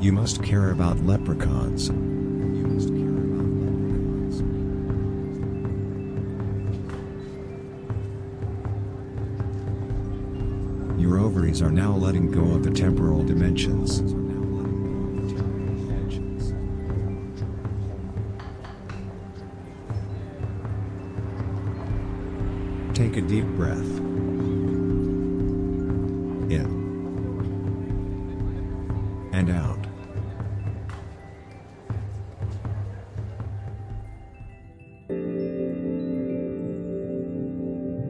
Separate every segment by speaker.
Speaker 1: You must care about leprechauns. You must care about leprechauns. Your ovaries are now letting go of the temporal dimensions. Take a deep breath. In. And out.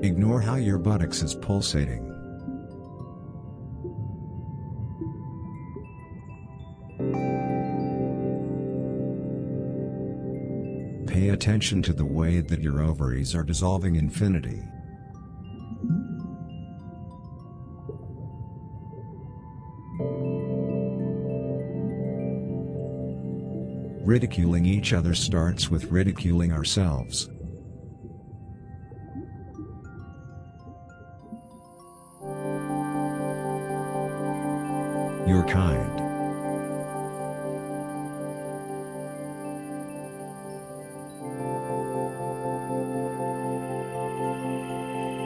Speaker 1: Ignore how your buttocks is pulsating. Pay attention to the way that your ovaries are dissolving infinity. Ridiculing each other starts with ridiculing ourselves. You're kind.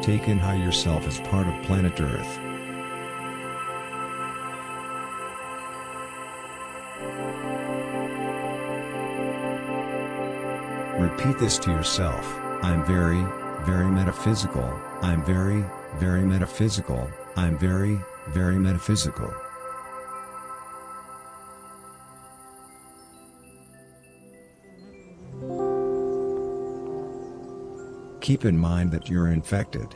Speaker 1: Take in how yourself is part of planet Earth. Repeat this to yourself. I'm very, very metaphysical. I'm very, very metaphysical. I'm very, very metaphysical. Keep in mind that you're infected.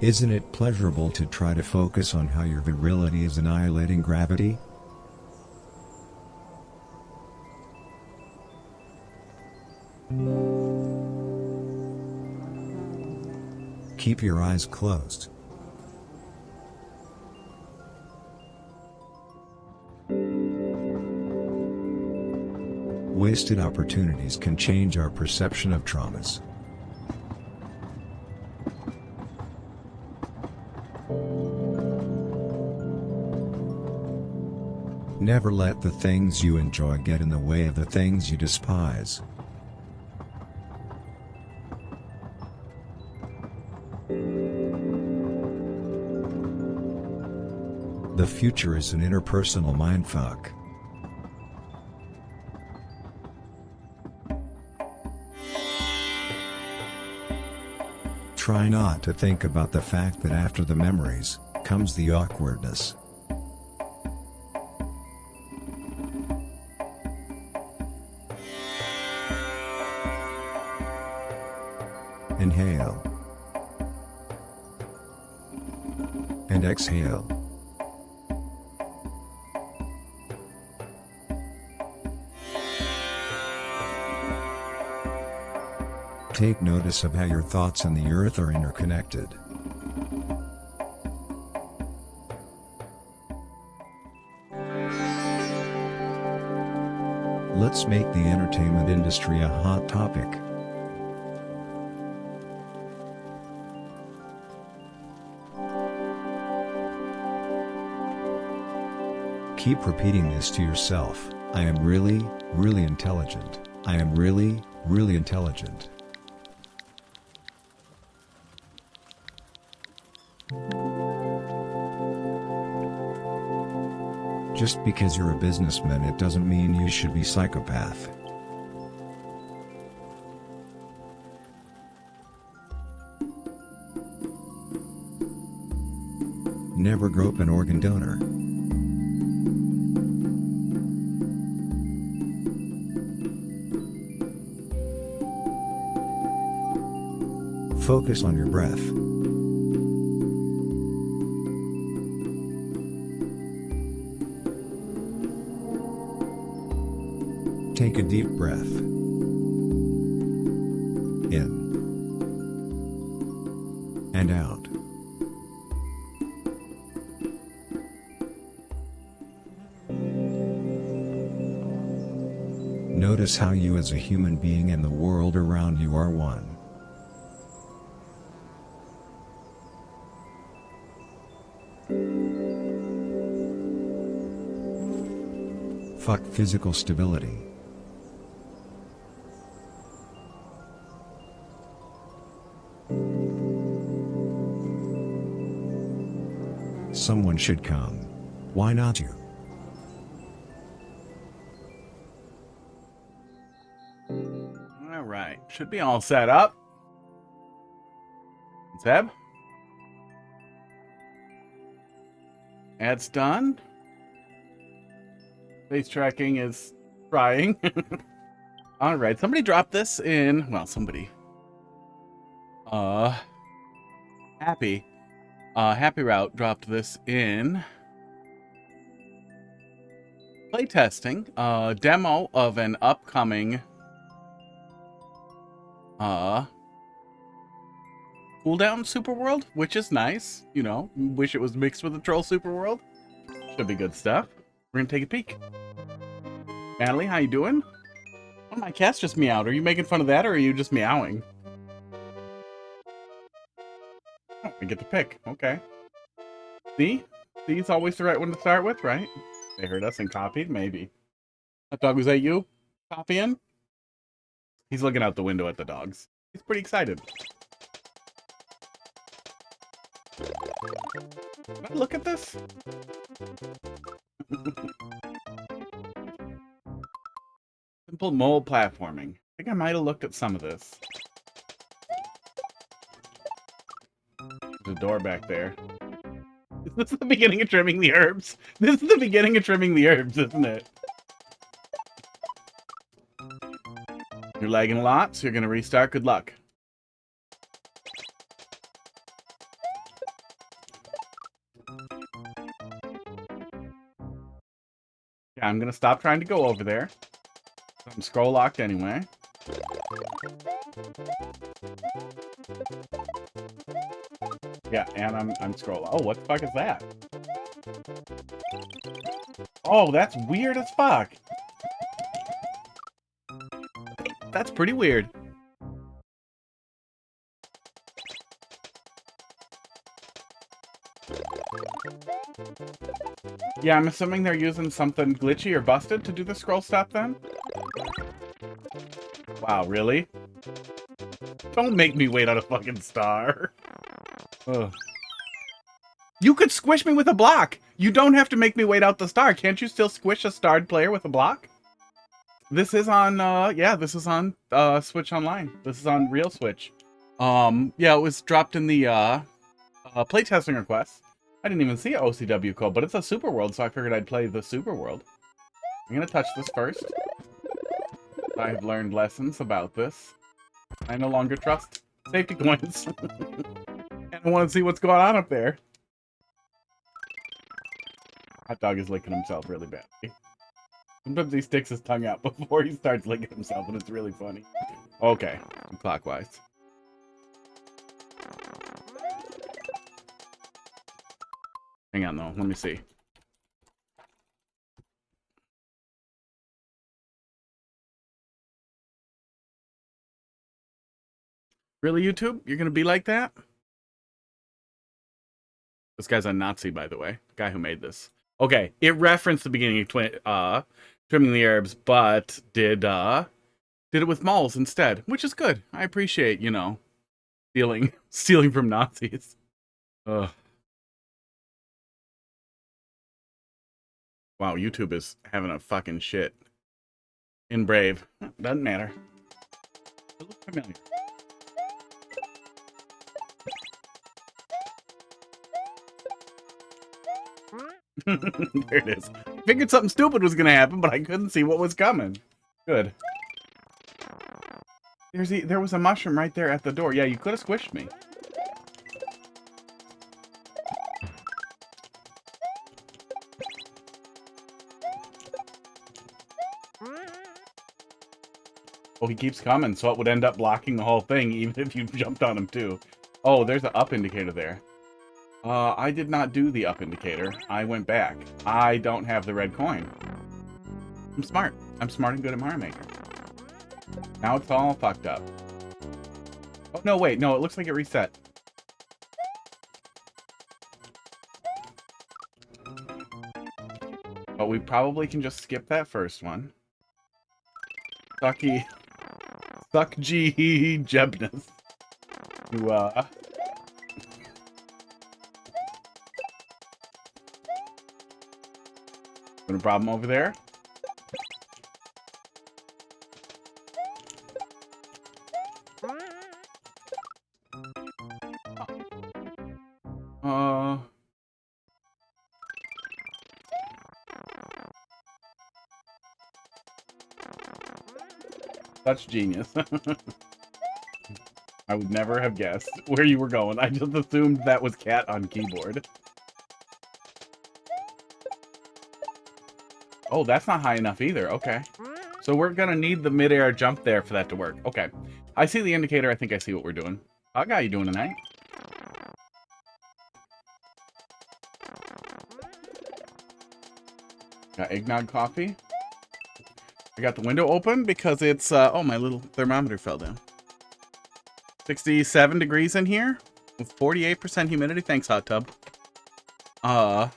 Speaker 1: Isn't it pleasurable to try to focus on how your virility is annihilating gravity? Keep your eyes closed. Wasted opportunities can change our perception of traumas. Never let the things you enjoy get in the way of the things you despise. The future is an interpersonal mindfuck. Try not to think about the fact that after the memories, comes the awkwardness. Inhale. And exhale. Take notice of how your thoughts and the earth are interconnected. Let's make the entertainment industry a hot topic. Keep repeating this to yourself. I am really, really intelligent. I am really, really intelligent. Just because you're a businessman, it doesn't mean you should be psychopath. Never grope an organ donor. Focus on your breath. Take a deep breath. In. And out. Notice how you as a human being and the world around you are one. Fuck physical stability. Someone should come. Why not you?
Speaker 2: All right, should be all set up. Zeb? Ad's done. Face tracking is trying. All right, somebody dropped this in. Well, somebody. Happy Route dropped this in playtesting. Demo of an upcoming CoolDown Super World, which is nice. You know, wish it was mixed with the Troll Super World. Should be good stuff. We're gonna take a peek. Natalie, how you doing? Oh, my cat's just meowed. Are you making fun of that, or are you just meowing? Oh, I get to pick. Okay. See? C's always the right one to start with, right? They heard us and copied, maybe. That dog, was that you? Copying? He's looking out the window at the dogs. He's pretty excited. Can I look at this? Simple mole platforming. I think I might have looked at some of this. There's a door back there. This is the beginning of trimming the herbs. This is the beginning of trimming the herbs, isn't it? You're lagging a lot, so you're gonna restart. Good luck. Yeah, I'm gonna stop trying to go over there. I'm scroll locked anyway. Yeah, and I'm scroll. Oh, what the fuck is that? Oh, that's weird as fuck. That's pretty weird. Yeah, I'm assuming they're using something glitchy or busted to do the scroll stop then? Wow, really? Don't make me wait on a fucking star. Ugh. You could squish me with a block! You don't have to make me wait out the star. Can't you still squish a starred player with a block? This is on, yeah, this is on, Switch Online. This is on Real Switch. Yeah, it was dropped in the, playtesting request. I didn't even see an OCW code, but it's a Super World, so I figured I'd play the Super World. I'm gonna touch this first. I have learned lessons about this. I no longer trust safety coins. And I want to see what's going on up there. Hot dog is licking himself really badly. Sometimes he sticks his tongue out before he starts licking himself, and it's really funny. Okay, clockwise. Hang on, though. Let me see. Really, YouTube? You're gonna be like that? This guy's a Nazi, by the way. The guy who made this. Okay, it referenced the beginning of trimming the herbs, but did it with moles instead, which is good. I appreciate, you know, stealing from Nazis. Ugh. Wow, YouTube is having a fucking shit. In Brave. Doesn't matter. It looks familiar. There it is. Figured something stupid was gonna happen, but I couldn't see what was coming. Good. There was a mushroom right there at the door. Yeah, you could have squished me. Oh, he keeps coming, so it would end up blocking the whole thing, even if you jumped on him too. Oh, there's an up indicator there. I did not do the up indicator. I went back. I don't have the red coin. I'm smart. I'm smart and good at Mario Maker. Now it's all fucked up. Oh, no, wait. No, it looks like it reset. But we probably can just skip that first one. Sucky. Suck G Jebness. You, got a problem over there? That's genius. I would never have guessed where you were going. I just assumed that was cat on keyboard. Oh, that's not high enough either. Okay. So we're gonna need the mid-air jump there for that to work. Okay. I see the indicator. I think I see what we're doing. How you doing tonight? Got eggnog coffee. I got the window open because it's, oh, my little thermometer fell down. 67 degrees in here with 48% humidity. Thanks, hot tub. And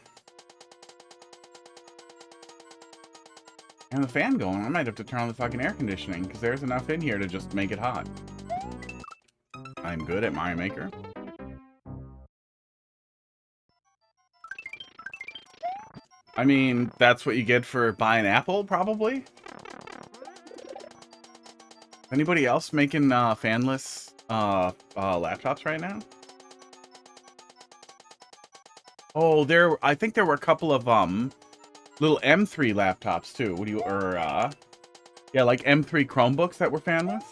Speaker 2: the fan going. I might have to turn on the fucking air conditioning because there's enough in here to just make it hot. I'm good at Mario Maker. I mean, that's what you get for buying Apple, probably. Anybody else making fanless laptops right now? Oh, I think there were a couple of little M3 laptops too. What do you yeah, like M3 Chromebooks that were fanless.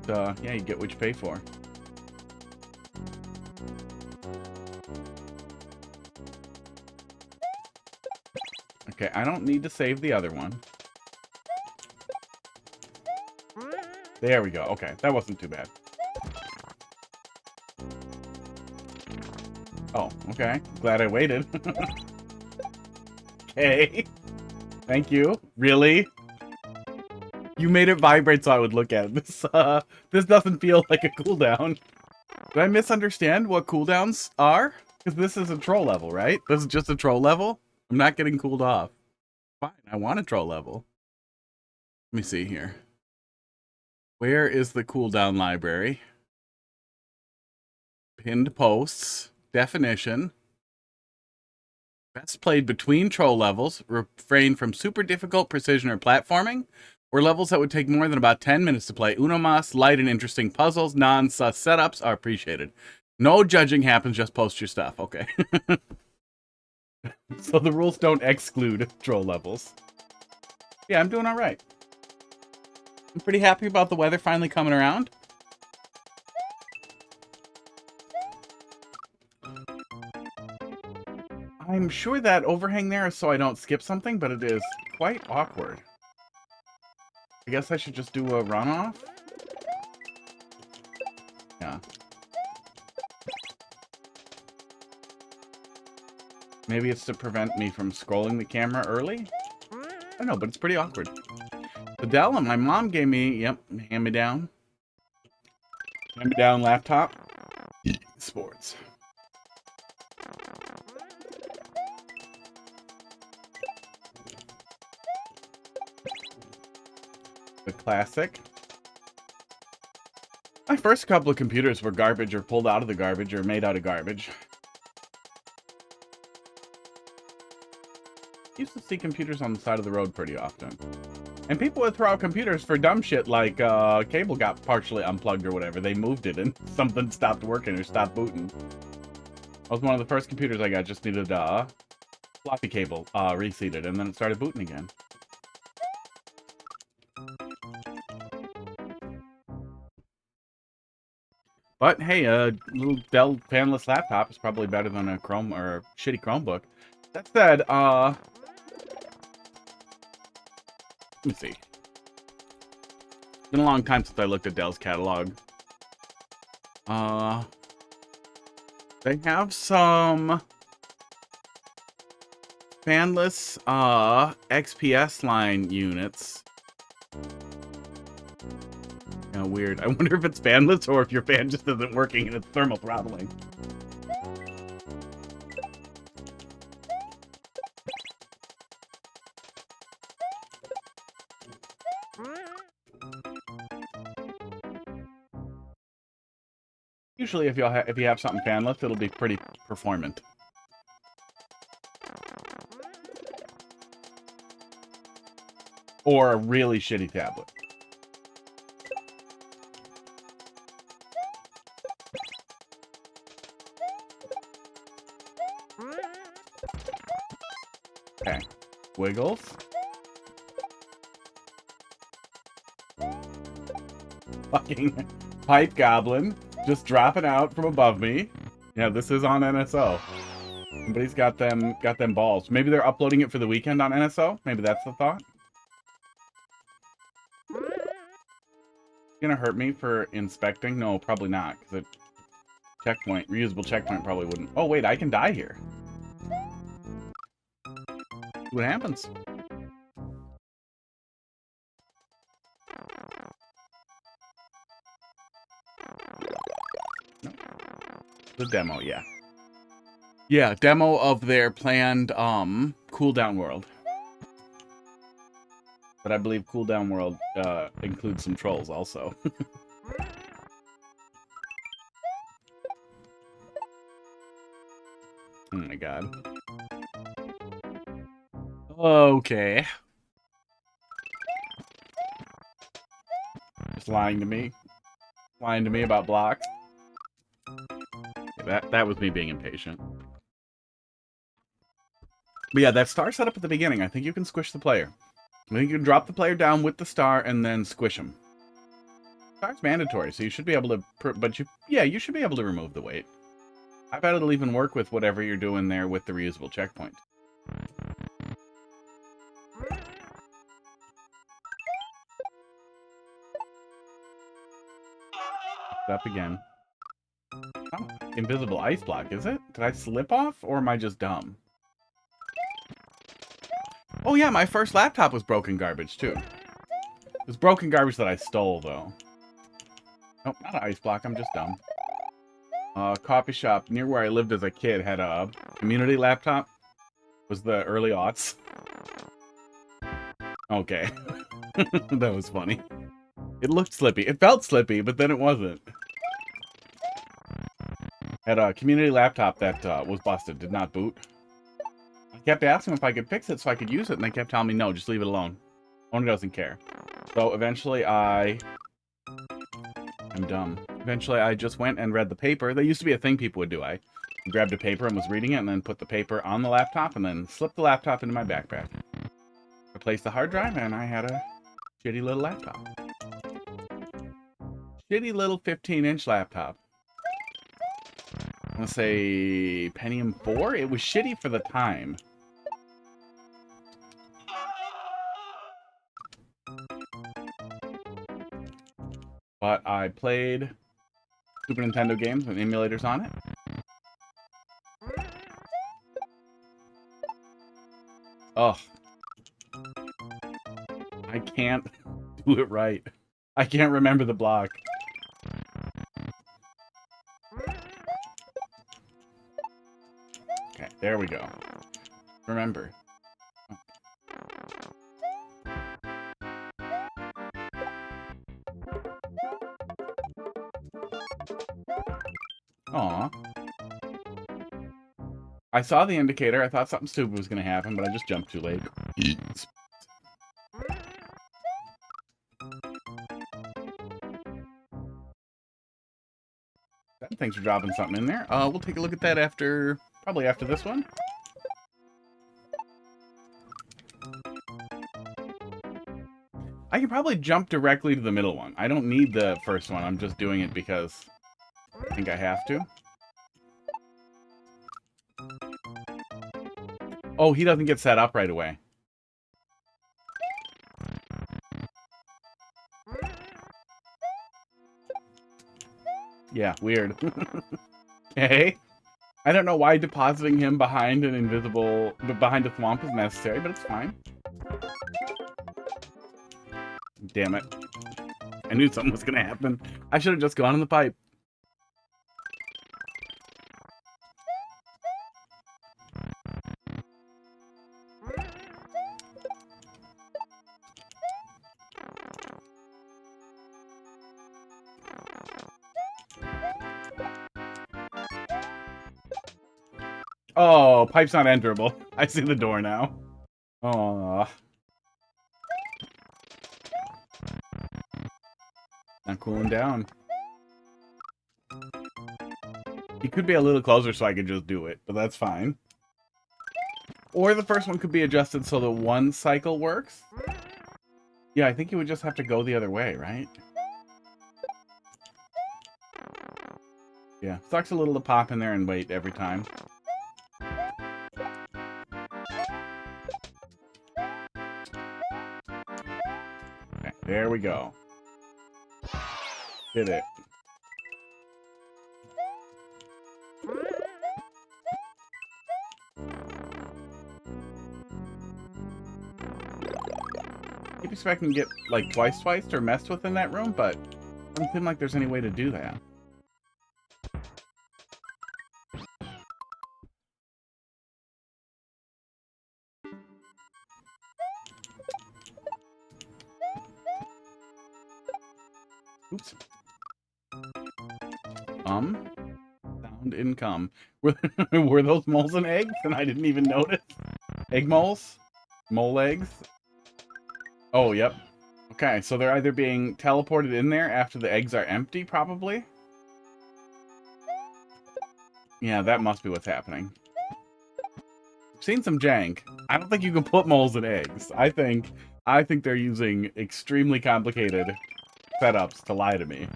Speaker 2: But yeah, you get what you pay for. Okay, I don't need to save the other one. There we go. Okay, that wasn't too bad. Oh, okay. Glad I waited. Okay. Thank you. Really? You made it vibrate so I would look at it. This doesn't feel like a cooldown. Did I misunderstand what cooldowns are? Because this is a troll level, right? This is just a troll level? I'm not getting cooled off. Fine, I want a troll level. Let me see here. Where is the cooldown library? Pinned posts. Definition. Best played between troll levels. Refrain from super difficult precision or platforming. Or levels that would take more than about 10 minutes to play. Uno mas, light and interesting puzzles. Non-sus setups are appreciated. No judging happens, just post your stuff. Okay. So the rules don't exclude troll levels. Yeah, I'm doing all right. I'm pretty happy about the weather finally coming around. I'm sure that overhang there is so I don't skip something, but it is quite awkward. I guess I should just do a runoff. Yeah. Maybe it's to prevent me from scrolling the camera early? I don't know, but it's pretty awkward. The Dell my mom gave me, yep, hand-me-down. Hand-me-down laptop. Sports. The classic. My first couple of computers were garbage or pulled out of the garbage or made out of garbage. Used to see computers on the side of the road pretty often. And people would throw out computers for dumb shit like cable got partially unplugged or whatever. They moved it and something stopped working or stopped booting. That was one of the first computers I got. Just needed floppy cable reseated and then it started booting again. But hey, a little Dell fanless laptop is probably better than a Chrome or a shitty Chromebook. That said, let me see. It's been a long time since I looked at Dell's catalog. They have some fanless XPS line units. Yeah, weird. I wonder if it's fanless or if your fan just isn't working and it's thermal throttling. Usually, if you have something fanless, it'll be pretty performant. Or a really shitty tablet. Okay. Wiggles. Fucking pipe goblin just dropping out from above me. Yeah, this is on NSO. Somebody's got them balls. Maybe they're uploading it for the weekend on NSO. Maybe that's the thought. Gonna hurt me for inspecting? No, probably not, because it checkpoint, reusable checkpoint probably wouldn't. Oh wait, I can die here. See what happens. No. The demo, yeah. Yeah, demo of their planned cooldown world. But I believe cooldown world includes some trolls also. Oh my god. Okay. Just lying to me. Lying to me about blocks. Yeah, that was me being impatient. But yeah, that star setup at the beginning, I think you can squish the player. I think you can drop the player down with the star and then squish him. Star's mandatory, so you should be able to, you should be able to remove the weight. I bet it'll even work with whatever you're doing there with the reusable checkpoint. Up again. Oh, invisible ice block, is it? Did I slip off, or am I just dumb? Oh yeah, my first laptop was broken garbage, too. It was broken garbage that I stole, though. Nope, not an ice block, I'm just dumb. Coffee shop near where I lived as a kid had a community laptop. Was the early aughts. Okay. That was funny. It looked slippy. It felt slippy, but then it wasn't. Had a community laptop that was busted, did not boot. I kept asking if I could fix it so I could use it, and they kept telling me, no, just leave it alone. Owner doesn't care. So eventually I'm dumb. Eventually I just went and read the paper. That used to be a thing people would do. I grabbed a paper and was reading it, and then put the paper on the laptop, and then slipped the laptop into my backpack. Replaced the hard drive, and I had a shitty little laptop. Shitty little 15-inch laptop. I'm gonna say Pentium 4? It was shitty for the time. But I played Super Nintendo games and emulators on it. Ugh. I can't do it right. I can't remember the block. Okay, there we go. Remember. Aw. I saw the indicator. I thought something stupid was going to happen, but I just jumped too late. Thanks for dropping something in there. We'll take a look at that after, probably after this one. I can probably jump directly to the middle one. I don't need the first one. I'm just doing it because I think I have to. Oh, he doesn't get set up right away. Yeah, weird. Hey, I don't know why depositing him behind an invisible, behind a swamp is necessary, but it's fine. Damn it. I knew something was gonna happen. I should have just gone in the pipe. Oh, pipe's not enterable. I see the door now. Aww. Not cooling down. He could be a little closer so I could just do it, but that's fine. Or the first one could be adjusted so that one cycle works. Yeah, I think you would just have to go the other way, right? Yeah, sucks a little to pop in there and wait every time. Okay, there we go. Did it. Keep expecting to get, like, twice or messed with in that room, but it doesn't seem like there's any way to do that. Oops. Sound income. Were those moles and eggs? And I didn't even notice. Egg moles? Mole eggs? Oh, yep. Okay, so they're either being teleported in there after the eggs are empty, probably? Yeah, that must be what's happening. I've seen some jank. I don't think you can put moles in eggs. I think they're using extremely complicated setups to lie to me.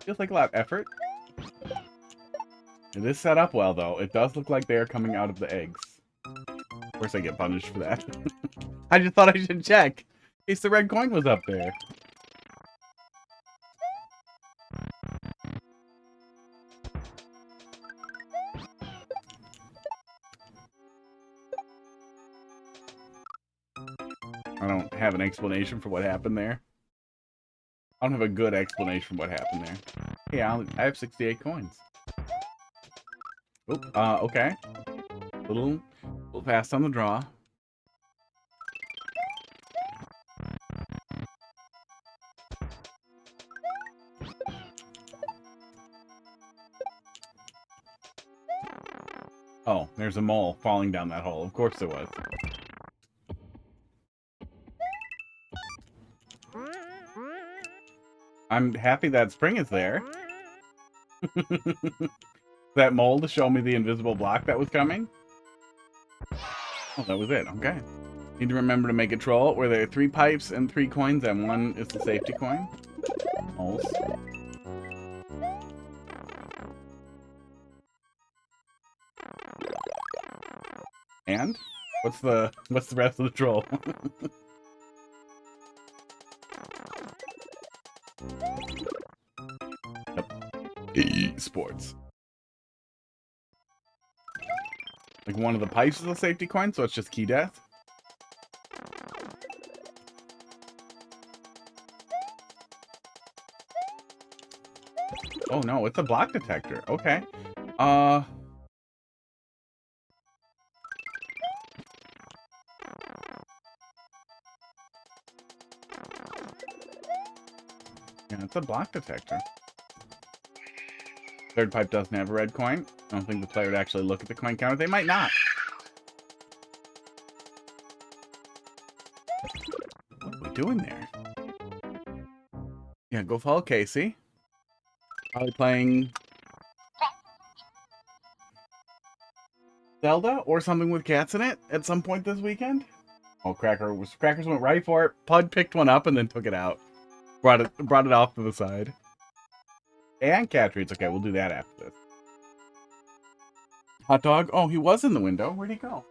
Speaker 2: Feels like a lot of effort. It is set up well, though. It does look like they are coming out of the eggs. Of course I get punished for that. I just thought I should check. In case the red coin was up there. I don't have an explanation for what happened there. I don't have a good explanation for what happened there. Hey, I have 68 coins. Oop, okay. A little fast on the draw. Oh, there's a mole falling down that hole. Of course there was. I'm happy that spring is there. That mole to show me the invisible block that was coming. Oh, that was it. Okay. Need to remember to make a troll where there are 3 pipes and 3 coins, and 1 is the safety coin. Moles. And what's the rest of the troll? Yep. Sports. Like one of the pipes is a safety coin, so it's just key death. Oh no, it's a block detector. Okay. Yeah, it's a block detector. Third pipe doesn't have a red coin. I don't think the player would actually look at the coin counter. They might not. What are we doing there? Yeah, go follow Casey. Probably playing Zelda or something with cats in it at some point this weekend. Oh, Crackers went right for it. Pud picked one up and then took it out. Brought it off to the side. And cat treats. Okay, we'll do that after this. Hot dog. Oh, he was in the window. Where'd he go?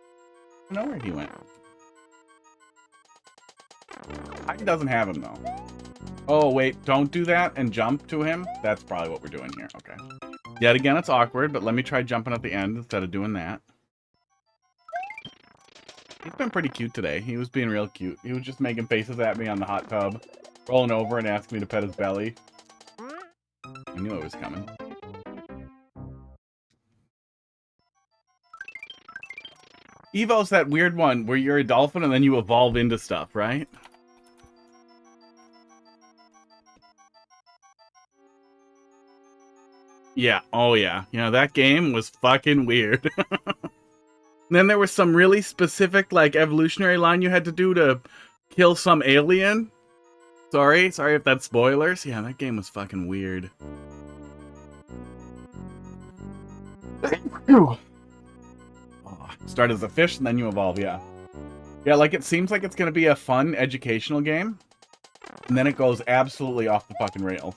Speaker 2: I don't know where he went. He doesn't have him though. Oh wait, don't do that and jump to him. That's probably what we're doing here. Okay. Yet again, it's awkward, but let me try jumping at the end instead of doing that. He's been pretty cute today. He was being real cute. He was just making faces at me on the hot tub, rolling over and asking me to pet his belly. I knew it was coming. Evo's that weird one where you're a dolphin and then you evolve into stuff, right? Yeah. Oh, yeah. You know, that game was fucking weird. Then there was some really specific, like, evolutionary line you had to do to kill some alien. Sorry if that's spoilers. Yeah, that game was fucking weird. Start as a fish and then you evolve, yeah. Yeah, like, it seems like it's gonna be a fun, educational game. And then it goes absolutely off the fucking rails.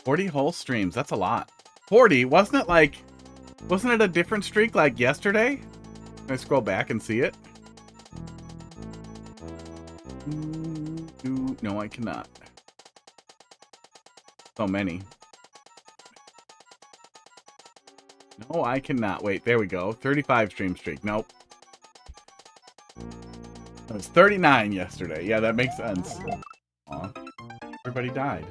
Speaker 2: 40 whole streams, that's a lot. 40? Wasn't it a different streak like yesterday? Can I scroll back and see it? No, I cannot. So many. No, I cannot. Wait, there we go. 35 stream streak. Nope. It was 39 yesterday. Yeah, that makes sense. Aw. Everybody died.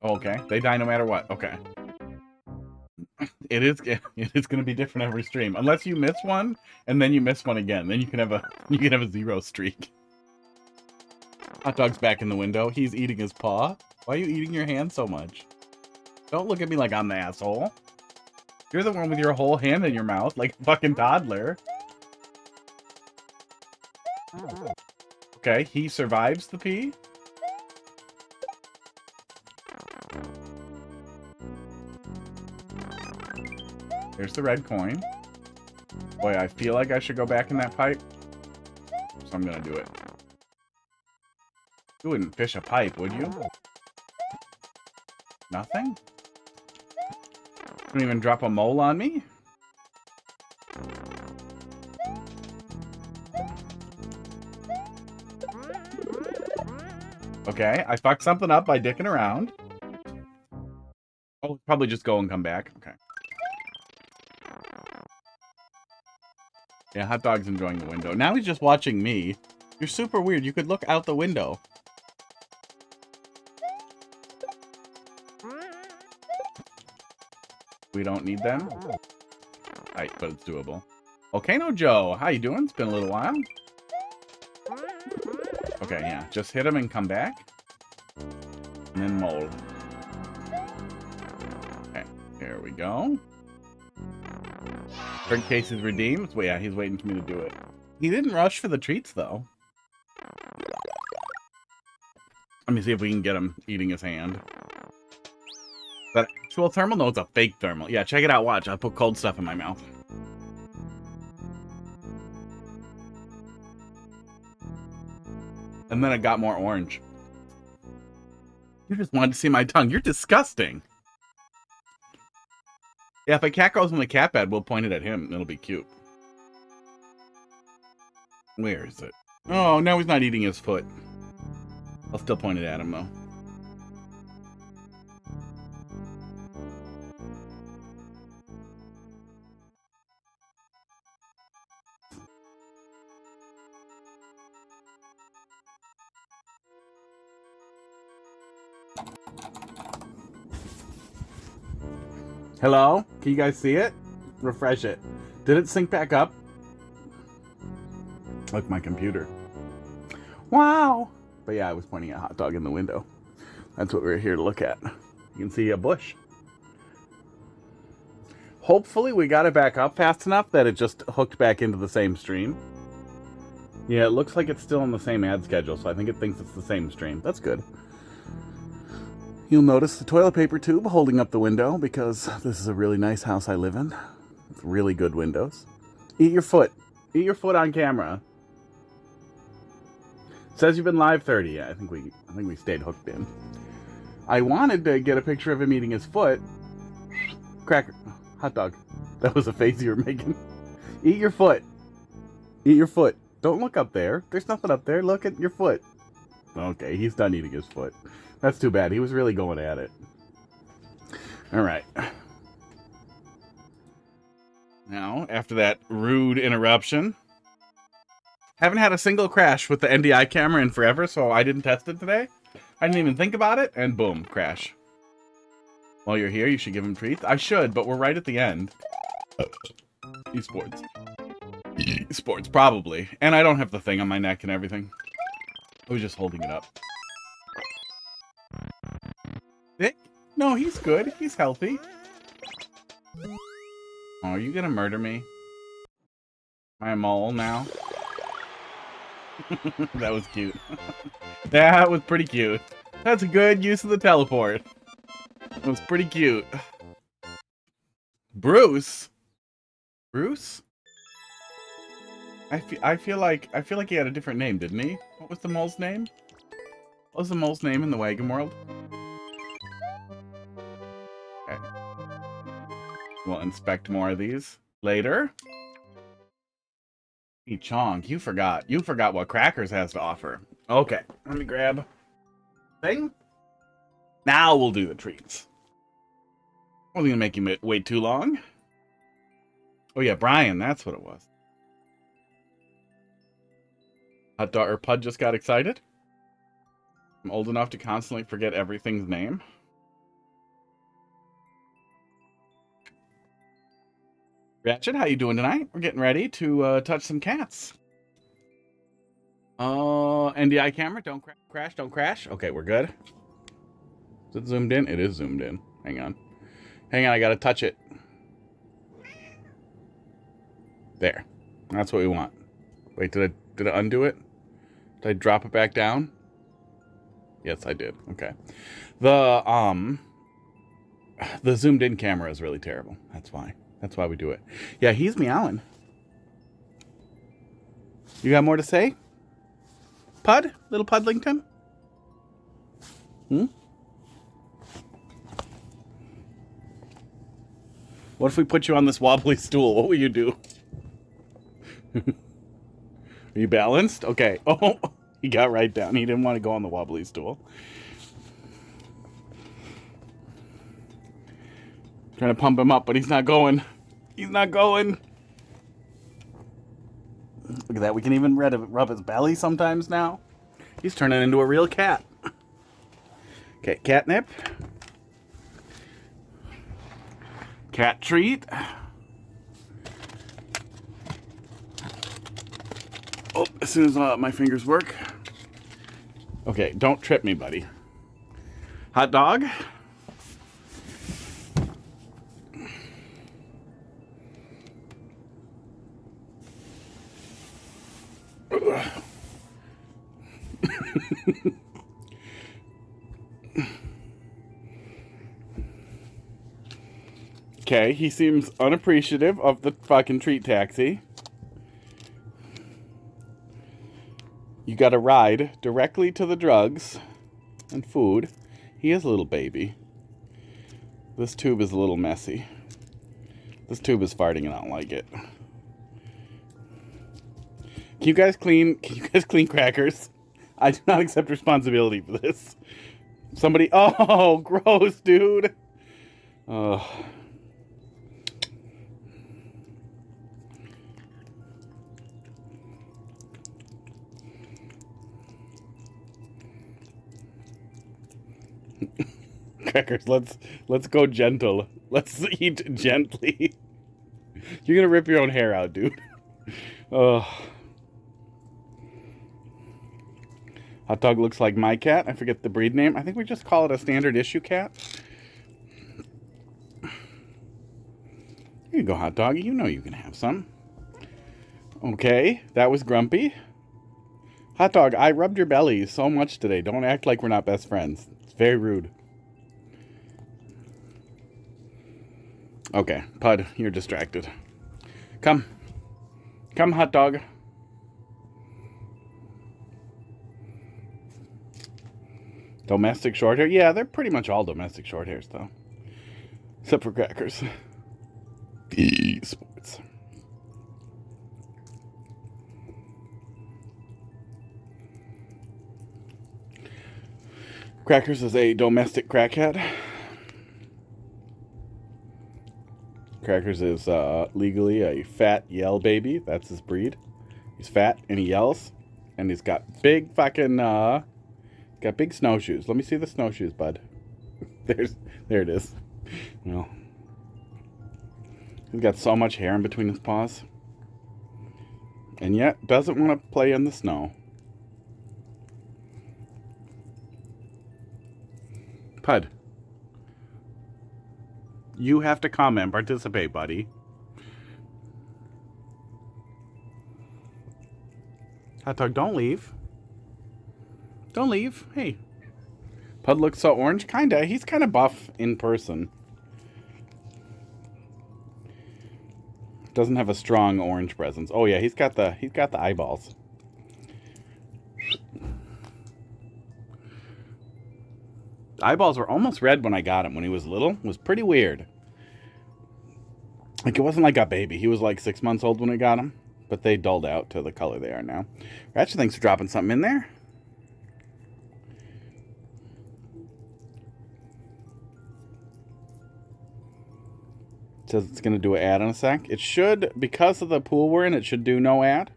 Speaker 2: Okay, they die no matter what. Okay. It is going to be different every stream, unless you miss one and then you miss one again. Then you can have a 0 streak. Hot dog's back in the window. He's eating his paw. Why are you eating your hand so much? Don't look at me like I'm the asshole. You're the one with your whole hand in your mouth, like a fucking toddler. Okay, he survives the pee. Here's the red coin. Boy, I feel like I should go back in that pipe. So I'm gonna do it. You wouldn't fish a pipe, would you? Nothing? Don't even drop a mole on me? Okay, I fucked something up by dicking around. Oh, probably just go and come back. Okay. Yeah, hot dog's enjoying the window. Now he's just watching me. You're super weird. You could look out the window. We don't need them. Right, but it's doable. Okay, no Joe. How you doing? It's been a little while. Okay, yeah. Just hit him and come back. And then mold. Okay, there we go. Third case is redeemed. Well, yeah, he's waiting for me to do it. He didn't rush for the treats, though. Let me see if we can get him eating his hand. That actual thermal? No, it's a fake thermal. Yeah, check it out. Watch. I put cold stuff in my mouth. And then it got more orange. You just wanted to see my tongue. You're disgusting. Yeah, if a cat goes in the cat bed, we'll point it at him. It'll be cute. Where is it? Oh, now he's not eating his foot. I'll still point it at him, though. Hello? Can you guys see it? Refresh it. Did it sync back up? Like my computer. Wow! But yeah, I was pointing at hot dog in the window. That's what we were here to look at. You can see a bush. Hopefully we got it back up fast enough that it just hooked back into the same stream. Yeah, it looks like it's still on the same ad schedule, so I think it thinks it's the same stream. That's good. You'll notice the toilet paper tube holding up the window because this is a really nice house I live in. With really good windows. Eat your foot. Eat your foot on camera. Says you've been live 30. Yeah, I think we stayed hooked in. I wanted to get a picture of him eating his foot. Cracker. Hot dog. That was a face you were making. Eat your foot. Eat your foot. Don't look up there. There's nothing up there. Look at your foot. Okay, he's done eating his foot. That's too bad. He was really going at it. All right. Now, after that rude interruption, haven't had a single crash with the NDI camera in forever, so I didn't test it today. I didn't even think about it, and boom, crash. While you're here, you should give him treats. I should, but we're right at the end. Esports. Esports, probably. And I don't have the thing on my neck and everything. I was just holding it up. Nick? No, he's good. He's healthy. Oh, are you gonna murder me? Am I a mole now? That was cute. That was pretty cute. That's a good use of the teleport. That was pretty cute. Bruce? Bruce? I feel like he had a different name, didn't he? What was the mole's name? What was the mole's name in the wagon world? Okay. We'll inspect more of these later. Hey, Chong, you forgot. You forgot what Crackers has to offer. Okay, let me grab thing. Now we'll do the treats. I wasn't gonna make you wait too long. Oh yeah, Brian, that's what it was. Hot dog or Pud just got excited. I'm old enough to constantly forget everything's name. Ratchet, how you doing tonight? We're getting ready to touch some cats. NDI camera, don't crash, don't crash. Okay, we're good. Is it zoomed in? It is zoomed in. Hang on. Hang on, I gotta touch it. There. That's what we want. Wait, did I undo it? Did I drop it back down? Yes, I did. Okay. The zoomed in camera is really terrible. That's why. That's why we do it. Yeah, he's meowing. You got more to say? Pud? Little Pudlington? Hmm? What if we put you on this wobbly stool? What will you do? Are you balanced? Okay. Oh, he got right down. He didn't want to go on the wobbly stool. Trying to pump him up, but he's not going. He's not going. Look at that. We can even rub his belly sometimes now. He's turning into a real cat. Okay, catnip. Cat treat. Oh, as soon as my fingers work. Okay, don't trip me, buddy. Hot dog. Okay, he seems unappreciative of the fucking treat taxi. You got a ride directly to the drugs and food. He is a little baby. This tube is a little messy. This tube is farting and I don't like it. Can you guys clean Crackers? I do not accept responsibility for this. Somebody, oh, gross, dude. Ugh. Crackers, let's go gentle. Let's eat gently. You're gonna rip your own hair out, dude. Ugh. Hot dog looks like my cat. I forget the breed name. I think we just call it a standard issue cat. Here you go, hot dog. You know you can have some. Okay, that was grumpy. Hot dog, I rubbed your belly so much today. Don't act like we're not best friends. It's very rude. Okay, Pud, you're distracted. Come. Come, hot dog. Domestic short hair? Yeah, they're pretty much all domestic short hairs, though. Except for Crackers. Sports. Crackers is a domestic crackhead. Crackers is legally a fat yell baby. That's his breed. He's fat and he yells. And he's got big fucking, got big snowshoes. Let me see the snowshoes, bud. There it is. Well, he's got so much hair in between his paws. And yet, doesn't want to play in the snow. Pud. You have to come and participate, buddy. Hot dog, don't leave. Don't leave. Hey. Pud looks so orange. Kinda. He's kind of buff in person. Doesn't have a strong orange presence. Oh yeah, he's got the eyeballs. The eyeballs were almost red when I got him when he was little. It was pretty weird. Like, it wasn't like a baby. He was like 6 months old when I got him. But they dulled out to the color they are now. Ratchet, thanks for dropping something in there. It says it's going to do an ad in a sec. It should, because of the pool we're in, it should do no ad.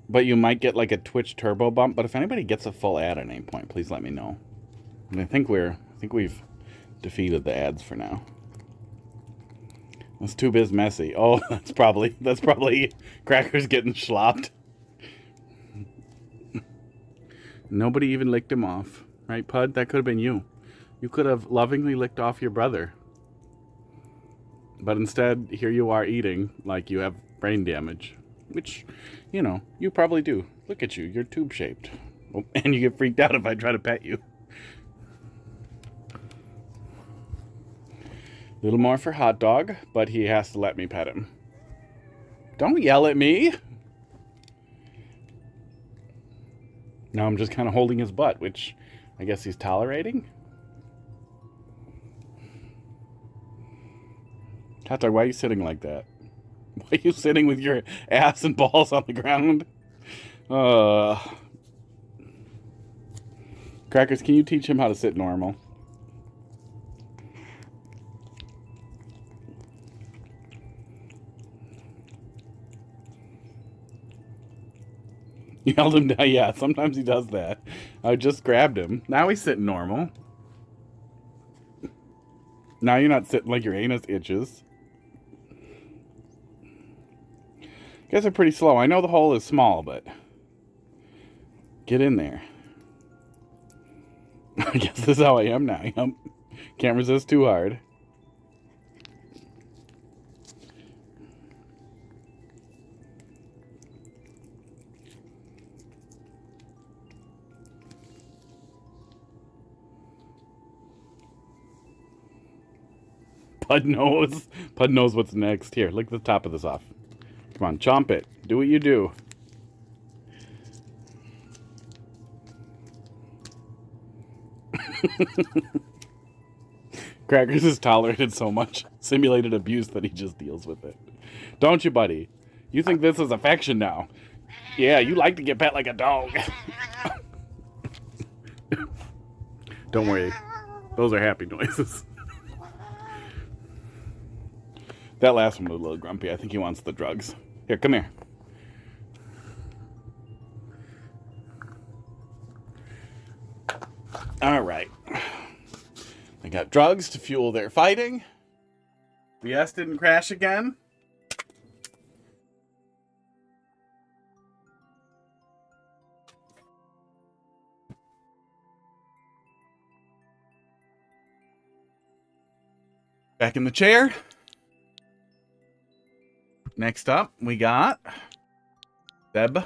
Speaker 2: But you might get like a Twitch turbo bump. But if anybody gets a full ad at any point, please let me know. And I think we've defeated the ads for now. This tube is messy. Oh, that's probably Crackers getting slopped. Nobody even licked him off. Right, Pud? That could have been you. You could have lovingly licked off your brother. But instead, here you are eating like you have brain damage. Which, you know, you probably do. Look at you. You're tube-shaped. Oh, and you get freaked out if I try to pet you. A little more for Hot Dog, but he has to let me pet him. Don't yell at me! Now I'm just kind of holding his butt, which I guess he's tolerating. Hot Dog, why are you sitting like that? Why are you sitting with your ass and balls on the ground? Crackers, can you teach him how to sit normal? You held him down. Yeah, sometimes he does that. I just grabbed him. Now he's sitting normal. Now you're not sitting like your anus itches. You guys are pretty slow. I know the hole is small, but get in there. I guess this is how I am now. Yep. Can't resist too hard. Pud knows what's next. Here, lick the top of this off. Come on, chomp it. Do what you do. Crackers is tolerated so much simulated abuse that he just deals with it. Don't you, buddy? You think this is affection now? Yeah, you like to get pet like a dog. Don't worry. Those are happy noises. That last one was a little grumpy. I think he wants the drugs. Here, come here. All right. They got drugs to fuel their fighting. BS didn't crash again. Back in the chair. Next up, we got Zeb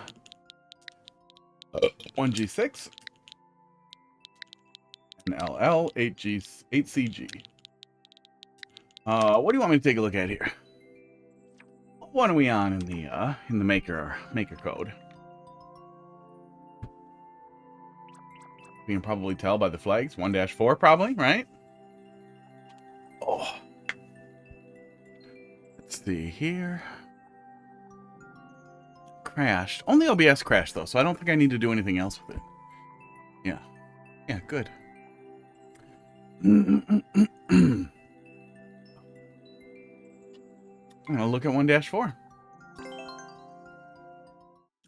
Speaker 2: 1G6 and LL8CG. What do you want me to take a look at here? What are we on in the maker code? You can probably tell by the flags. 1-4 probably, right? Oh. Let's see here. Crashed. Only OBS crashed though, so I don't think I need to do anything else with it. Yeah. Yeah, good. I'm gonna look at 1-4. I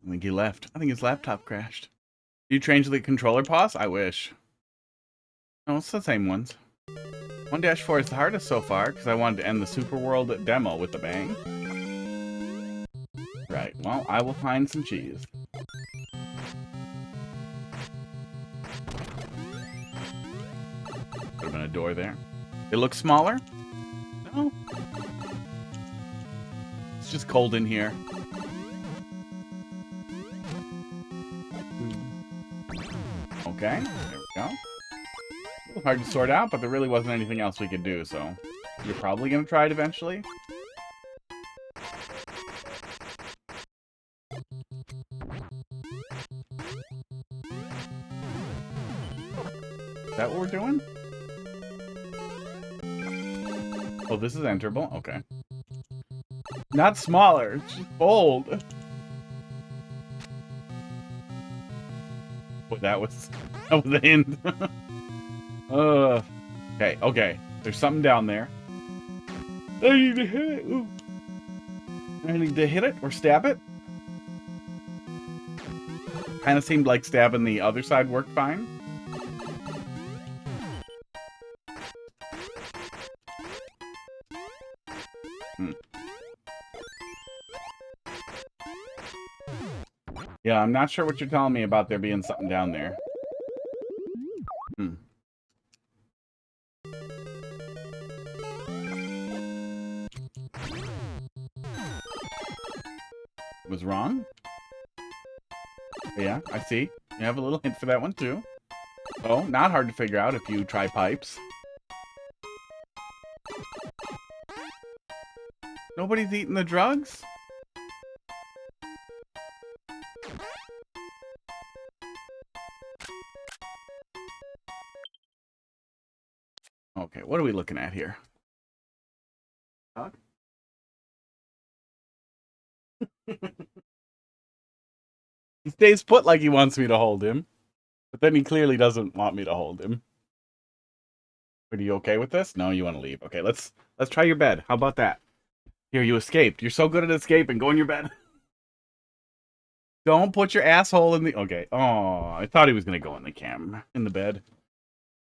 Speaker 2: think he left. I think his laptop crashed. Did you change the controller pause? I wish. No, it's the same ones. 1-4 is the hardest so far because I wanted to end the Super World demo with a bang. Right, well, I will find some cheese. Could have been a door there. It looks smaller? No. It's just cold in here. Okay, there we go. A little hard to sort out, but there really wasn't anything else we could do, so you're probably going to try it eventually. Is that what we're doing? Oh, this is enterable? Okay. Not smaller, it's just bold. Well, that was the hint. Okay, okay. There's something down there. I need to hit it. Ooh. I need to hit it or stab it. Kind of seemed like stabbing the other side worked fine. Yeah, I'm not sure what you're telling me about there being something down there. Was wrong? Yeah, I see. You have a little hint for that one, too. Oh, not hard to figure out if you try pipes. Nobody's eating the drugs? Okay, what are we looking at here? He stays put like he wants me to hold him, but then he clearly doesn't want me to hold him. Are you okay with this? No, you want to leave. Okay, let's try your bed. How about that? Here, you escaped. You're so good at escaping. Go in your bed. Don't put your asshole in the... Okay. Oh, I thought he was going to go in the bed.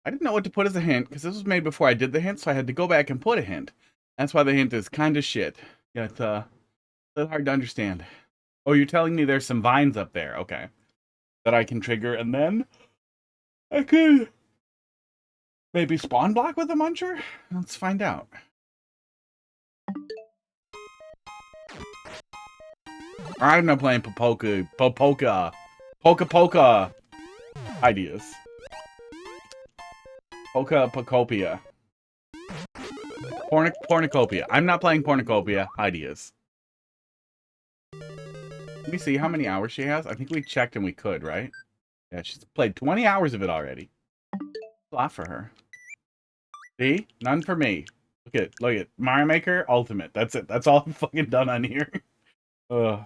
Speaker 2: I didn't know what to put as a hint, because this was made before I did the hint, so I had to go back and put a hint. That's why the hint is kind of shit. Yeah, it's a little hard to understand. Oh, you're telling me there's some vines up there. Okay. That I can trigger, and then I could maybe spawn block with a muncher? Let's find out. I'm not playing Popoka ideas. Pocopia. Pornocopia. I'm not playing Pornocopia ideas. Let me see how many hours she has. I think we checked and we could, right? Yeah, she's played 20 hours of it already. A lot for her. See? None for me. Look at Mario Maker Ultimate. That's it. That's all I've fucking done on here. Ugh.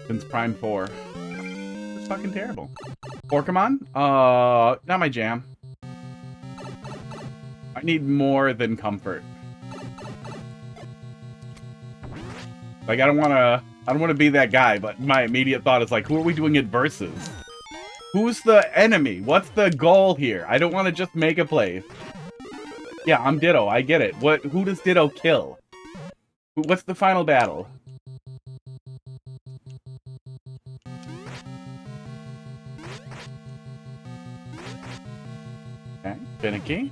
Speaker 2: Since Prime 4. It's fucking terrible. Pokemon? Not my jam. I need more than comfort. Like, I don't want to be that guy, but my immediate thought is like, who are we doing it versus? Who's the enemy? What's the goal here? I don't want to just make a play. Yeah, I'm Ditto. I get it. Who does Ditto kill? What's the final battle? Okay, finicky.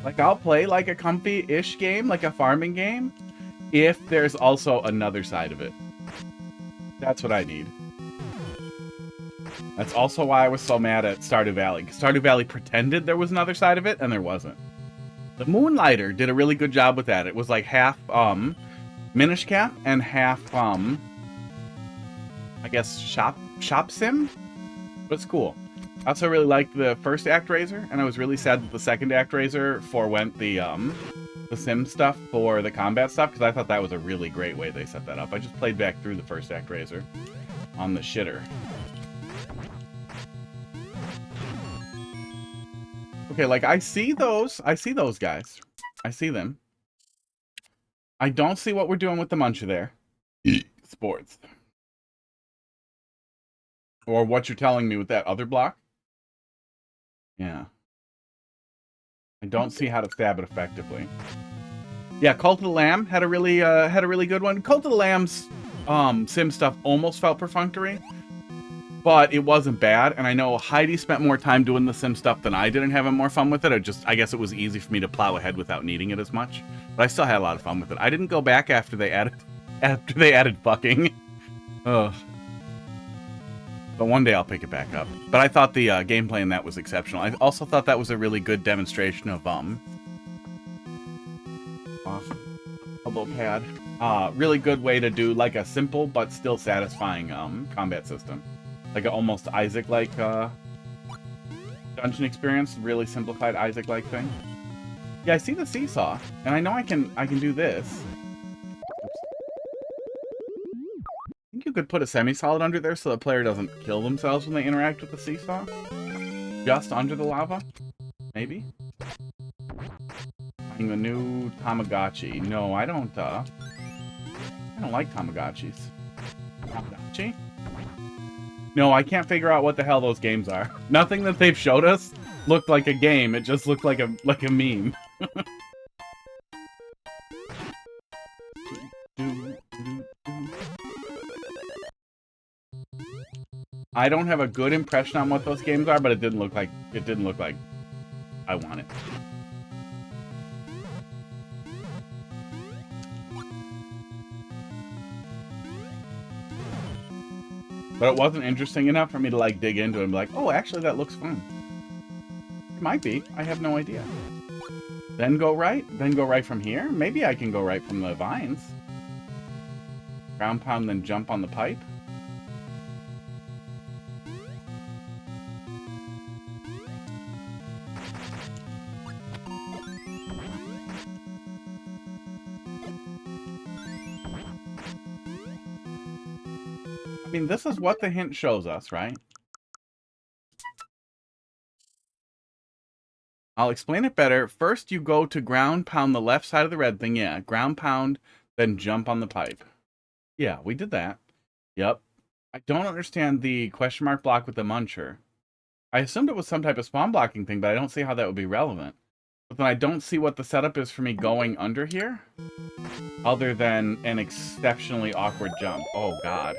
Speaker 2: Like, I'll play like a comfy-ish game, like a farming game, if there's also another side of it. That's what I need. That's also why I was so mad at Stardew Valley. Stardew Valley pretended there was another side of it, and there wasn't. The Moonlighter did a really good job with that. It was like half, Minish Cap and half, I guess, shop sim? But it's cool. I also really liked the first ActRaiser, and I was really sad that the second ActRaiser forewent the sim stuff for the combat stuff, because I thought that was a really great way they set that up. I just played back through the first ActRaiser on the shitter. Okay, like, I see those guys. I see them. I don't see what we're doing with the muncher there. Sports. Or what you're telling me with that other block. Yeah. I don't see how to stab it effectively. Yeah, Cult of the Lamb had a really good one. Cult of the Lamb's sim stuff almost felt perfunctory, but it wasn't bad. And I know Heidi spent more time doing the sim stuff than I did and having more fun with it. I guess it was easy for me to plow ahead without needing it as much. But I still had a lot of fun with it. I didn't go back after they added fucking. Ugh. But one day I'll pick it back up. But I thought the gameplay in that was exceptional. I also thought that was a really good demonstration of elbow pad. Really good way to do like a simple but still satisfying combat system. Like an almost Isaac-like dungeon experience. Really simplified Isaac-like thing. Yeah, I see the seesaw, and I know I can do this. I think you could put a semi-solid under there so the player doesn't kill themselves when they interact with the seesaw. Just under the lava, maybe. Finding the new Tamagotchi. No, I don't like Tamagotchis. Tamagotchi? No, I can't figure out what the hell those games are. Nothing that they've showed us looked like a game. It just looked like a meme. I don't have a good impression on what those games are, but it didn't look like I want it. But it wasn't interesting enough for me to like dig into it and be like, oh, actually that looks fun. It might be. I have no idea. Then go right? Then go right from here? Maybe I can go right from the vines. Ground pound, then jump on the pipe. I mean, this is what the hint shows us, right? I'll explain it better. First, you go to ground pound the left side of the red thing. Yeah, ground pound, then jump on the pipe. Yeah, we did that. Yep. I don't understand the question mark block with the muncher. I assumed it was some type of spawn blocking thing, but I don't see how that would be relevant. But then I don't see what the setup is for me going under here, other than an exceptionally awkward jump. Oh, God.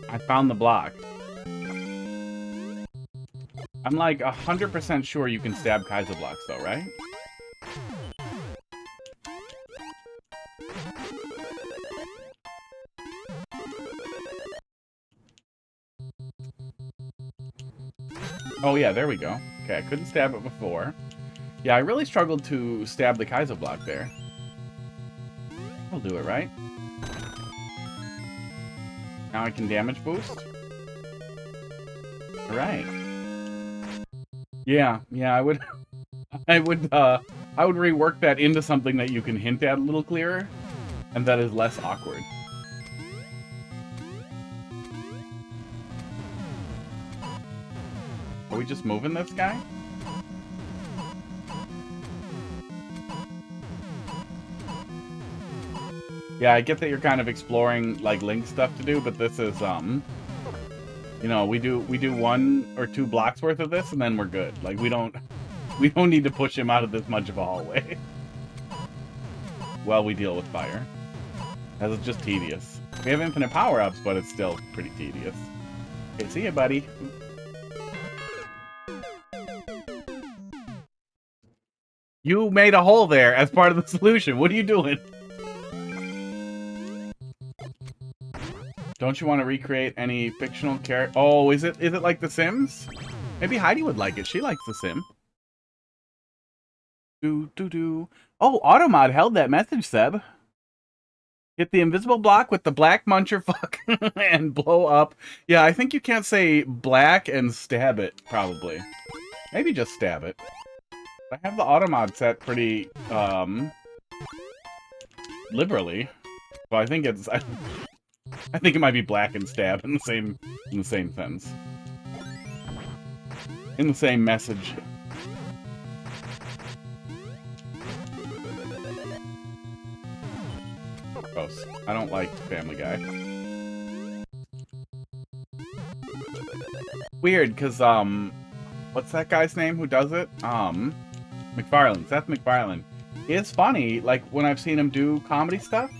Speaker 2: I found the block. I'm like 100% sure you can stab Kaiser blocks though, right? Oh yeah, there we go. Okay, I couldn't stab it before. Yeah, I really struggled to stab the Kaiser block there. I'll do it, right? Now I can damage boost. Alright. Yeah, I would rework that into something that you can hint at a little clearer, and that is less awkward. Are we just moving this guy? Yeah, I get that you're kind of exploring like Link stuff to do, but this is you know, we do 1 or 2 blocks worth of this and then we're good. Like we don't need to push him out of this much of a hallway. While we deal with fire. As it's just tedious. We have infinite power-ups, but it's still pretty tedious. Okay, see ya, buddy. You made a hole there as part of the solution. What are you doing? Don't you want to recreate any fictional character? Oh, is it like The Sims? Maybe Heidi would like it. She likes The Sim. Oh, Automod held that message, Seb. Hit the invisible block with the black muncher fuck and blow up. Yeah, I think you can't say black and stab it, probably. Maybe just stab it. I have the Automod set pretty, liberally. So I think it's... I think it might be black and stab in the same sentence. In the same message. Gross. I don't like Family Guy. weird because what's that guy's name who does it? MacFarlane, Seth MacFarlane. He is funny, like when I've seen him do comedy stuff,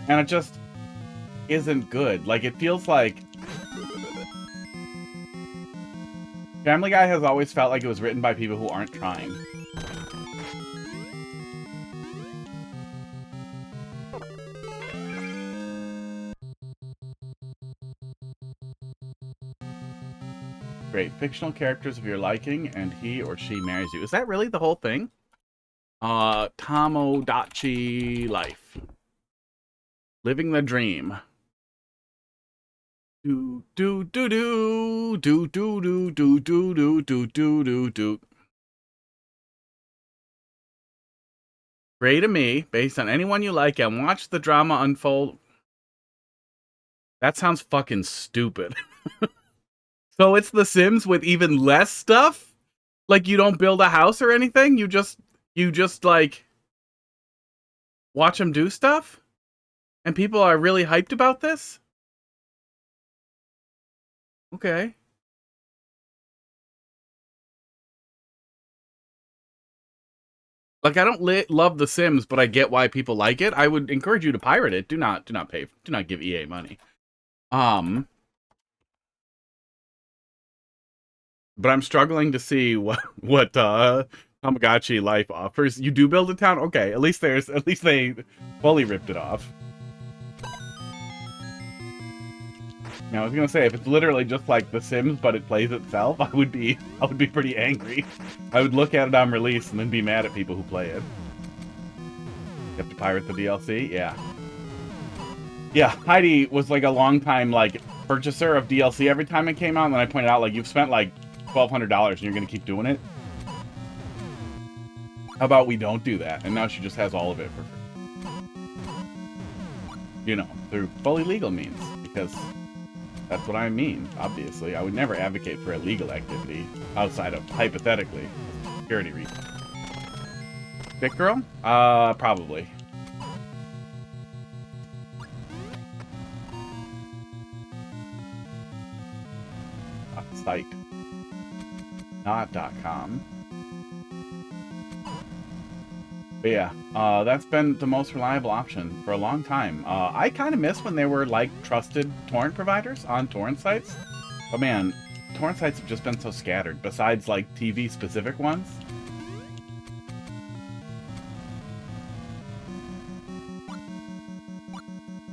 Speaker 2: and it just isn't good. Like it feels like Family Guy has always felt like it was written by people who aren't trying. Great. Fictional characters of your liking, and he or she marries you. Is that really the whole thing? Tomodachi life. Living the dream. Do do do do do do do do do do do do do do. Pray to me, based on anyone you like, and watch the drama unfold. That sounds fucking stupid. So it's The Sims with even less stuff? Like you don't build a house or anything? You just like watch them do stuff? And people are really hyped about this? Okay. Like I don't love The Sims, but I get why people like it. I would encourage you to pirate it. Do not give EA money. But I'm struggling to see what Tamagotchi Life offers. You do build a town? Okay, at least they fully ripped it off. Now I was gonna say, if it's literally just like The Sims but it plays itself, I would be pretty angry. I would look at it on release and then be mad at people who play it. You have to pirate the DLC? Yeah. Yeah, Heidi was like a long time like purchaser of DLC every time it came out, and then I pointed out like you've spent like $1,200 and you're gonna keep doing it. How about we don't do that? And now she just has all of it for free. You know, through fully legal means, because that's what I mean, obviously. I would never advocate for illegal activity outside of, hypothetically, security reasons. Fit girl? Probably. Site. Not .com. But yeah, that's been the most reliable option for a long time. I kind of miss when they were like trusted torrent providers on torrent sites. But man, torrent sites have just been so scattered, besides like TV specific ones.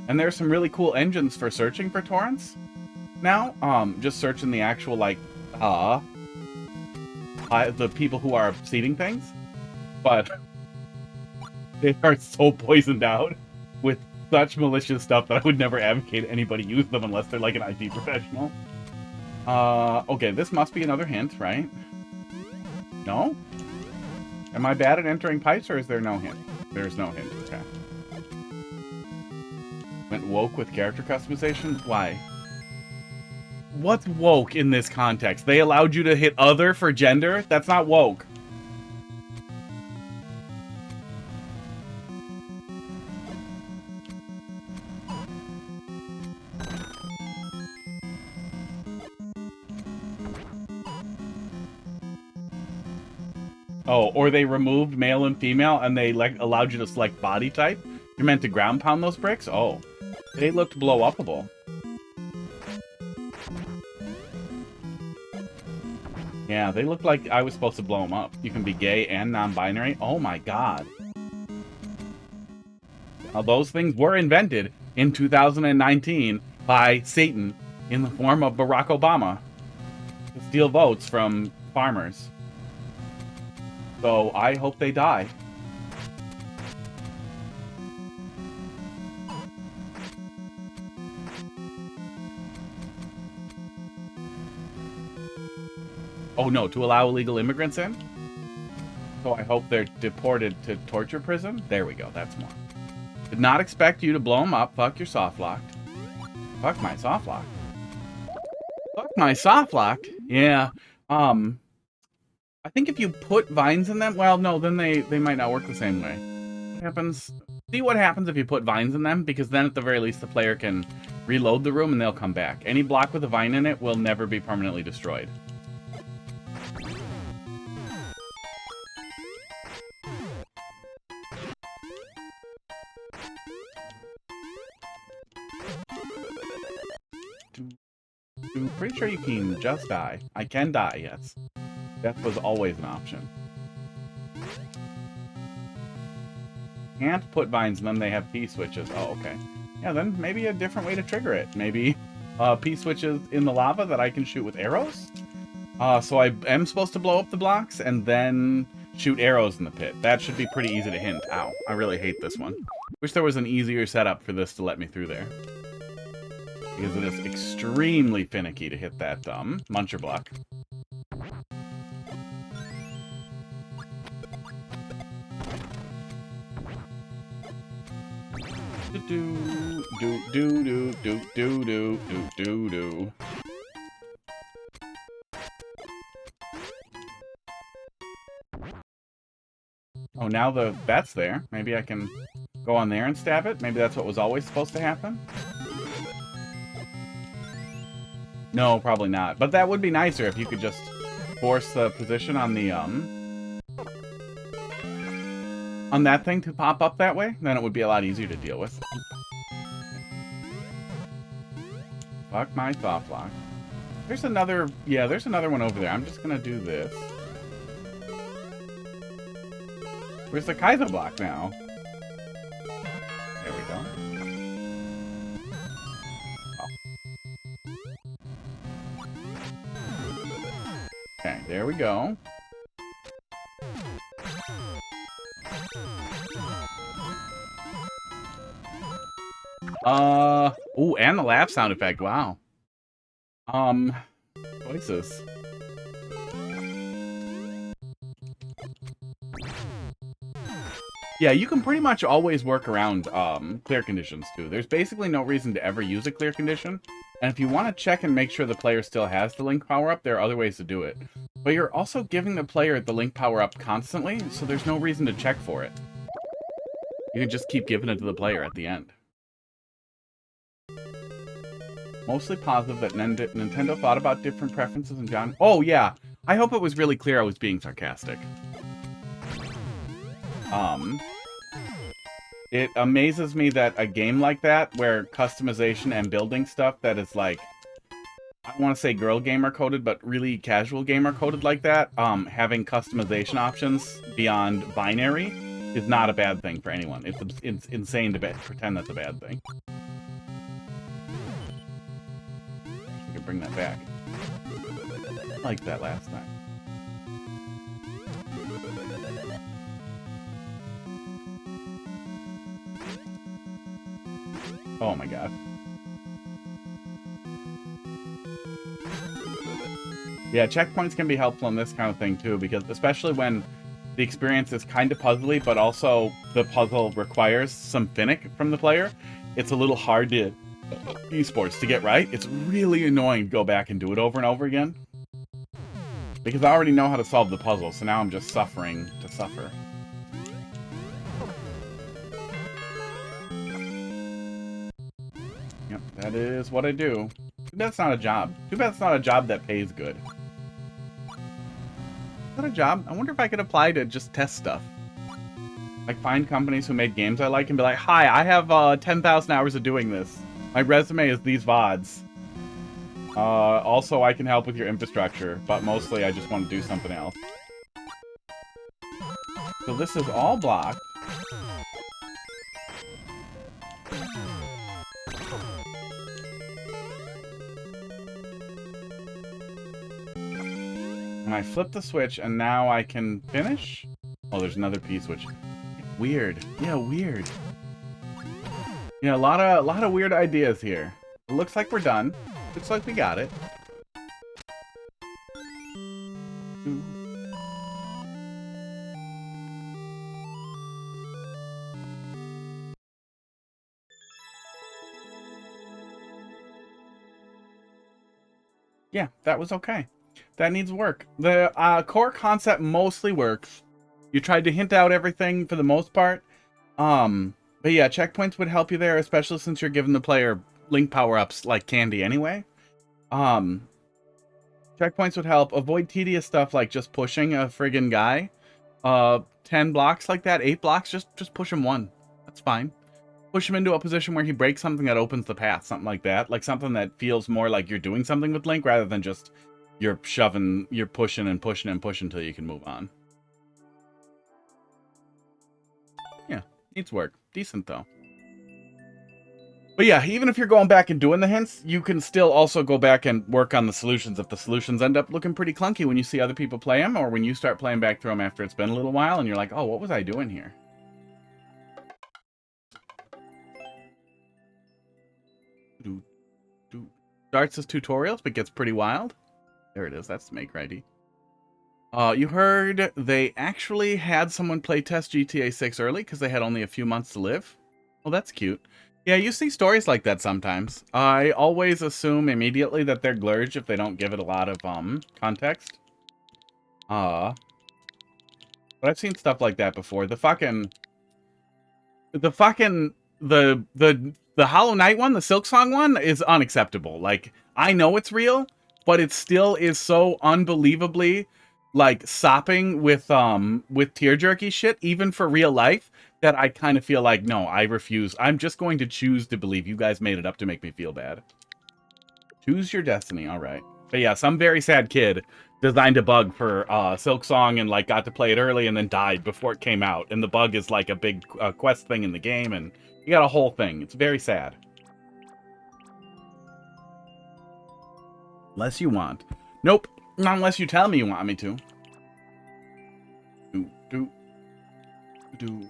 Speaker 2: And there's some really cool engines for searching for torrents now. Just searching the actual like the people who are seeding things, but they are so poisoned out with such malicious stuff that I would never advocate anybody use them unless they're like an IT professional. Okay, this must be another hint, right? No? Am I bad at entering pipes, or is there no hint? There's no hint, okay. Went woke with character customization? Why? What's woke in this context? They allowed you to hit other for gender? That's not woke. Oh, or they removed male and female and they like allowed you to select body type? You're meant to ground pound those bricks? Oh. They looked blow upable. Yeah, they looked like I was supposed to blow them up. You can be gay and non-binary. Oh my god. Now, those things were invented in 2019 by Satan in the form of Barack Obama to steal votes from farmers. So I hope they die. Oh no, to allow illegal immigrants in? So I hope they're deported to torture prison? There we go, that's more. Did not expect you to blow them up. Fuck your soft locked. Fuck my soft locked. Fuck my soft locked? Yeah. I think if you put vines in them, well, no, then they might not work the same way. What happens? See what happens if you put vines in them, because then at the very least the player can reload the room, and they'll come back. Any block with a vine in it will never be permanently destroyed. I'm pretty sure you can just die. I can die, yes. Death was always an option. Can't put vines and then they have P-switches. Oh, okay. Yeah, then maybe a different way to trigger it. Maybe P-switches in the lava that I can shoot with arrows. So I am supposed to blow up the blocks and then shoot arrows in the pit. That should be pretty easy to hint. Ow, I really hate this one. Wish there was an easier setup for this to let me through there. Because it is extremely finicky to hit that muncher block. Do do do do do do do do do do. Oh, now that's there. Maybe I can go on there and stab it. Maybe that's what was always supposed to happen. No, probably not. But that would be nicer if you could just force the position on the on that thing to pop up that way. Then it would be a lot easier to deal with. Fuck my thought block. There's another, yeah, there's another one over there. I'm just gonna do this. Where's the Kaiser block now? There we go. Okay, there we go. Ooh, and the laugh sound effect, wow. Choices. Yeah, you can pretty much always work around clear conditions too. There's basically no reason to ever use a clear condition. And if you want to check and make sure the player still has the link power up, there are other ways to do it. But you're also giving the player the link power up constantly, so there's no reason to check for it. You can just keep giving it to the player at the end. Mostly positive that Nintendo thought about different preferences and John. Oh yeah, I hope it was really clear I was being sarcastic. It amazes me that a game like that, where customization and building stuff that is like, I don't want to say girl gamer coded, but really casual gamer coded like that, having customization options beyond binary is not a bad thing for anyone. It's insane to pretend that's a bad thing. We can bring that back. I liked that last time. Oh my god. Yeah, checkpoints can be helpful in this kind of thing too, because especially when the experience is kind of puzzly, but also the puzzle requires some finnick from the player, it's a little hard to esports to get right. It's really annoying to go back and do it over and over again. Because I already know how to solve the puzzle, so now I'm just suffering to suffer. Yep, that is what I do. Too bad it's not a job. Too bad it's not a job that pays good. Is that a job? I wonder if I could apply to just test stuff. Like find companies who make games I like and be like, hi, I have 10,000 hours of doing this. My resume is these VODs. Also, I can help with your infrastructure, but mostly I just want to do something else. So this is all blocked. And I flip the switch, and now I can finish? Oh, there's another P-switch. Weird. Yeah, weird. Yeah, a lot of weird ideas here. It looks like we're done. Looks like we got it. Yeah, that was okay. That needs work. The core concept mostly works. You tried to hint out everything for the most part. But yeah, checkpoints would help you there, especially since you're giving the player Link power-ups like candy anyway. Checkpoints would help. Avoid tedious stuff like just pushing a friggin' guy. 10 blocks like that, 8 blocks, just push him one. That's fine. Push him into a position where he breaks something that opens the path, something like that. Like something that feels more like you're doing something with Link rather than just you're pushing and pushing and pushing until you can move on. Yeah, needs work. Decent though. But yeah, even if you're going back and doing the hints, you can still also go back and work on the solutions if the solutions end up looking pretty clunky when you see other people play them, or when you start playing back through them after it's been a little while and you're like, oh, what was I doing here? Starts as tutorials, but gets pretty wild. There it is. That's the maker ID. You heard they actually had someone play test GTA 6 early because they had only a few months to live. Well, that's cute. Yeah, you see stories like that sometimes. I always assume immediately that they're glurge if they don't give it a lot of context. But I've seen stuff like that before. The Hollow Knight one, the Silksong one, is unacceptable. Like, I know it's real, but it still is so unbelievably like sopping with tear jerky shit, even for real life, that I kind of feel like, no, I refuse. I'm just going to choose to believe you guys made it up to make me feel bad. Choose your destiny, all right. But yeah, some very sad kid designed a bug for Silksong and like got to play it early and then died before it came out. And the bug is like a big quest thing in the game, and you got a whole thing. It's very sad. Unless you want. Nope. Not unless you tell me you want me to. Do.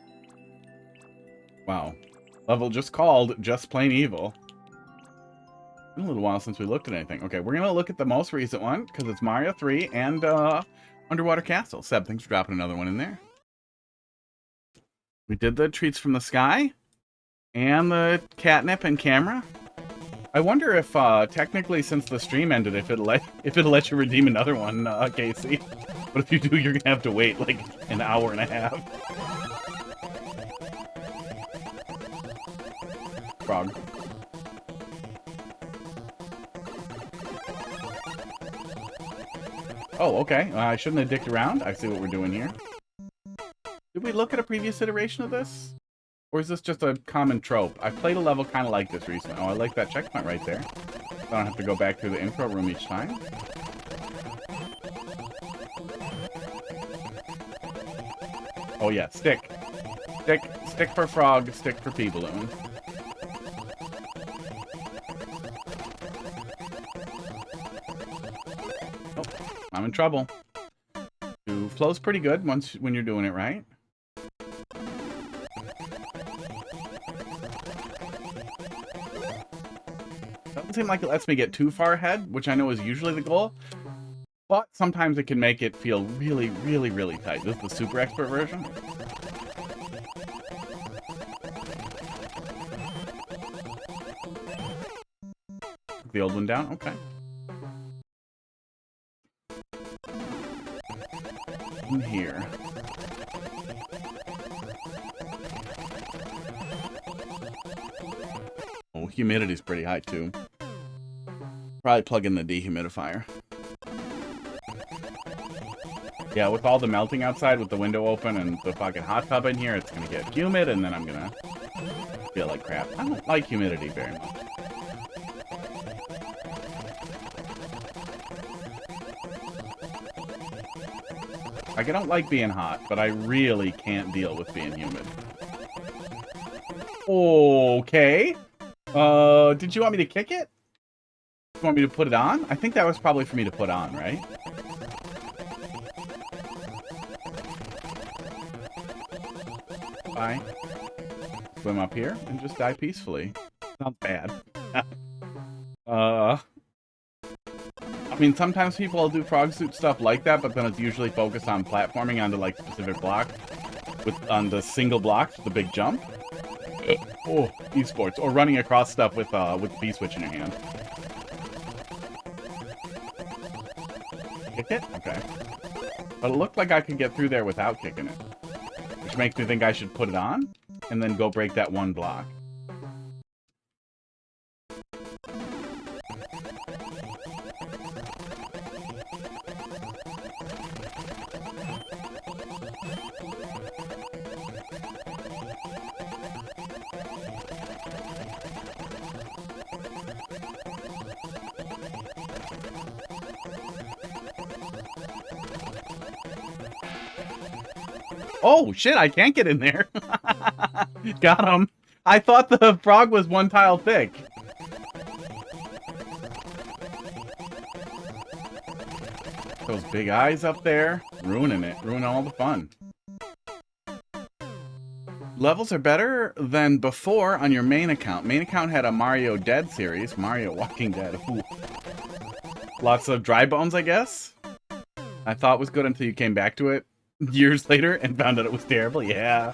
Speaker 2: Wow. Level just called Just Plain Evil. It's been a little while since we looked at anything. Okay, we're going to look at the most recent one, because it's Mario 3 and Underwater Castle. Seb, thanks for dropping another one in there. We did the Treats from the Sky and the Catnip and Camera. I wonder if, technically, since the stream ended, if it'll let you redeem another one, Casey. But if you do, you're gonna have to wait, like, an hour and a half. Frog. Oh, okay. I shouldn't have dicked around. I see what we're doing here. Did we look at a previous iteration of this? Or is this just a common trope? I played a level kind of like this recently. Oh, I like that checkpoint right there. I don't have to go back through the intro room each time. Oh yeah, stick. Stick for frog, stick for pea balloon. Oh, I'm in trouble. Ooh, flow's pretty good when you're doing it right. Doesn't seem like it lets me get too far ahead, which I know is usually the goal. But sometimes it can make it feel really, really, really tight. This is the super expert version. The old one down? Okay. In here. Oh, humidity's pretty high too. Probably plug in the dehumidifier. Yeah, with all the melting outside, with the window open and the fucking hot tub in here, it's gonna get humid, and then I'm gonna feel like crap. I don't like humidity very much. Like, I don't like being hot, but I really can't deal with being humid. Okay. Did you want me to kick it? You want me to put it on? I think that was probably for me to put on, right? Bye. Swim up here and just die peacefully. Not bad. I mean, sometimes people will do frog suit stuff like that, but then it's usually focused on platforming onto, like, specific block. On the single block, the big jump. Oh, esports. Or running across stuff with the B-switch in your hand. Kick it? Okay. But it looked like I could get through there without kicking it. Which makes me think I should put it on, and then go break that one block. Oh, shit, I can't get in there. Got him. I thought the frog was 1 tile thick. Those big eyes up there, ruining it, ruining all the fun. Levels are better than before on your main account. Main account had a Mario Dead series, Mario Walking Dead. Ooh. Lots of dry bones, I guess. I thought it was good until you came back to it years later and found out it was terrible. Yeah.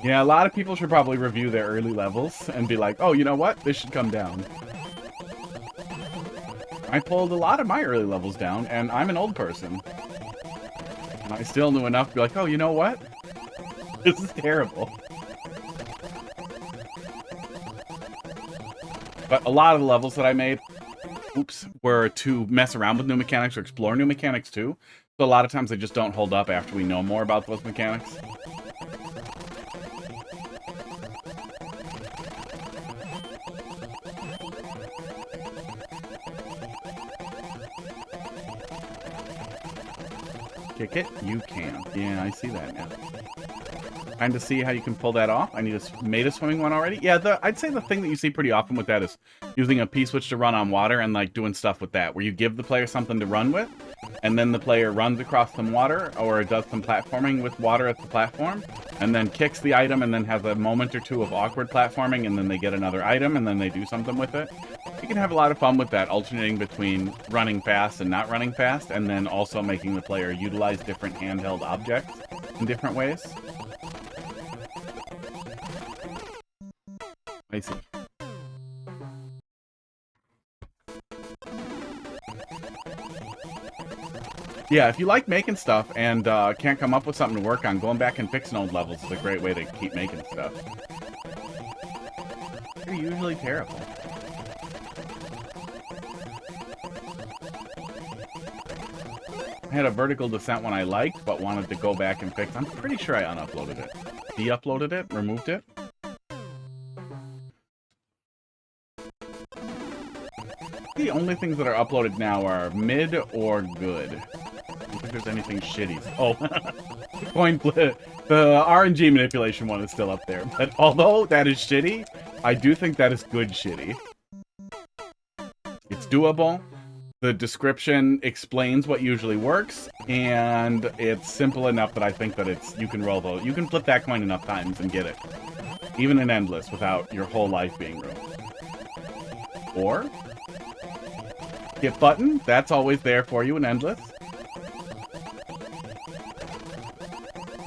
Speaker 2: Yeah, a lot of people should probably review their early levels and be like, oh, you know what? This should come down. I pulled a lot of my early levels down, and I'm an old person. And I still knew enough to be like, oh, you know what? This is terrible. But a lot of the levels that I made, were to mess around with new mechanics or explore new mechanics too. So a lot of times they just don't hold up after we know more about those mechanics. Kick it? You can. Yeah, I see that now. Trying to see how you can pull that off. I need a made a swimming one already. Yeah, I'd say the thing that you see pretty often with that is using a P-switch to run on water and like doing stuff with that, where you give the player something to run with, and then the player runs across some water or does some platforming with water at the platform, and then kicks the item and then has a moment or two of awkward platforming, and then they get another item and then they do something with it. You can have a lot of fun with that, alternating between running fast and not running fast, and then also making the player utilize different handheld objects in different ways. I see. Yeah, if you like making stuff and can't come up with something to work on, going back and fixing old levels is a great way to keep making stuff. They're usually terrible. I had a vertical descent one I liked, but wanted to go back and fix. I'm pretty sure I unuploaded it. De-uploaded it, removed it. The only things that are uploaded now are mid or good. I don't think there's anything shitty. Oh, point flip. The RNG manipulation one is still up there. But although that is shitty, I do think that is good shitty. It's doable. The description explains what usually works, and it's simple enough that I think that you can roll those. You can flip that coin enough times and get it. Even in Endless without your whole life being ruined. Or skip button, that's always there for you in Endless.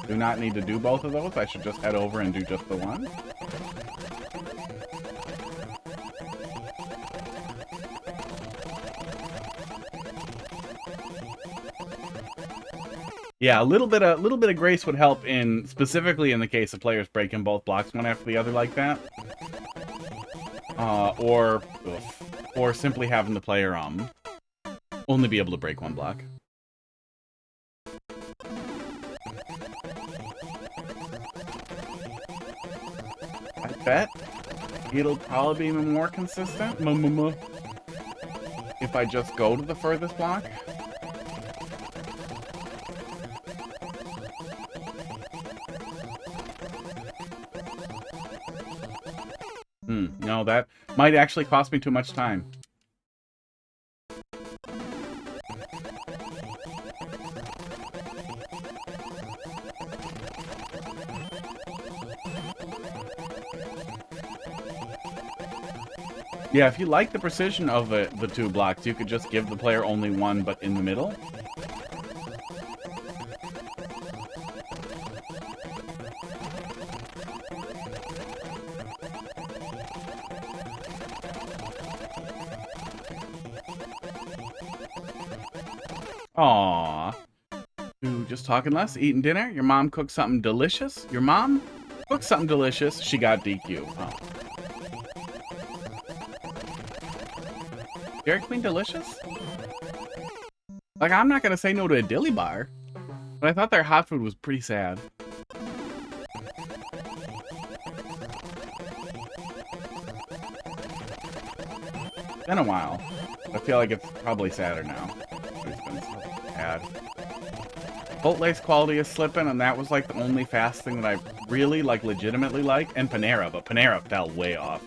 Speaker 2: Do not need to do both of those. I should just head over and do just the one. Yeah, a little bit of grace would help specifically in the case of players breaking both blocks one after the other like that. Or simply having the player only be able to break one block. I bet it'll probably be more consistent if I just go to the furthest block. No, that might actually cost me too much time. Yeah, if you like the precision of the two blocks, you could just give the player only one, but in the middle. Aww. Ooh, just talking less, eating dinner. Your mom cooked something delicious. Your mom cooked something delicious. She got DQ. Oh. Dairy Queen delicious? Like, I'm not gonna say no to a dilly bar, but I thought their hot food was pretty sad. Been a while. I feel like it's probably sadder now. It's been so bad. Chipotle's quality is slipping, and that was like the only fast thing that I really like legitimately like. And Panera, but Panera fell way off.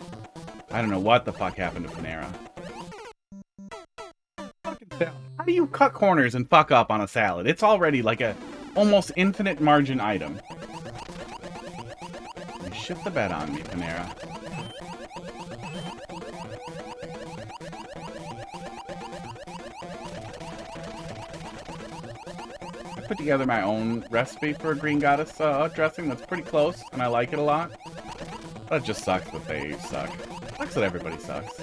Speaker 2: I don't know what the fuck happened to Panera. How do you cut corners and fuck up on a salad? It's already like a almost infinite margin item. You shit the bed on me, Panera. I put together my own recipe for a green goddess dressing that's pretty close, and I like it a lot. But it just sucks that they suck. It sucks that everybody sucks.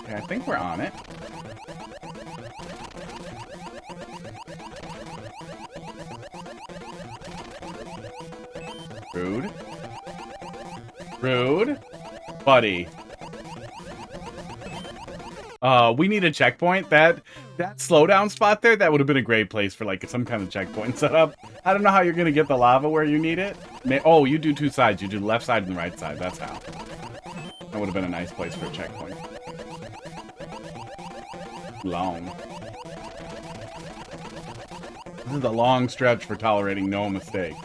Speaker 2: Okay, I think we're on it. Rude. Rude. Buddy. We need a checkpoint. That slowdown spot there, that would have been a great place for like some kind of checkpoint setup. I don't know how you're gonna get the lava where you need it. Oh, you do two sides. You do the left side and the right side. That's how. That would have been a nice place for a checkpoint. Long. This is a long stretch for tolerating no mistake.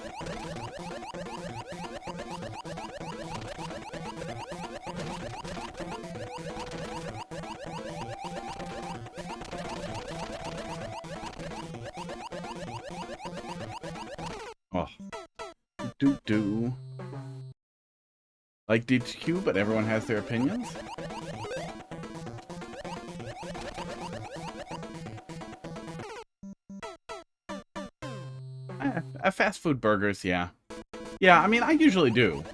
Speaker 2: Oh. Do. Like DQ, but everyone has their opinions. Fast food burgers, yeah. Yeah, I mean, I usually do.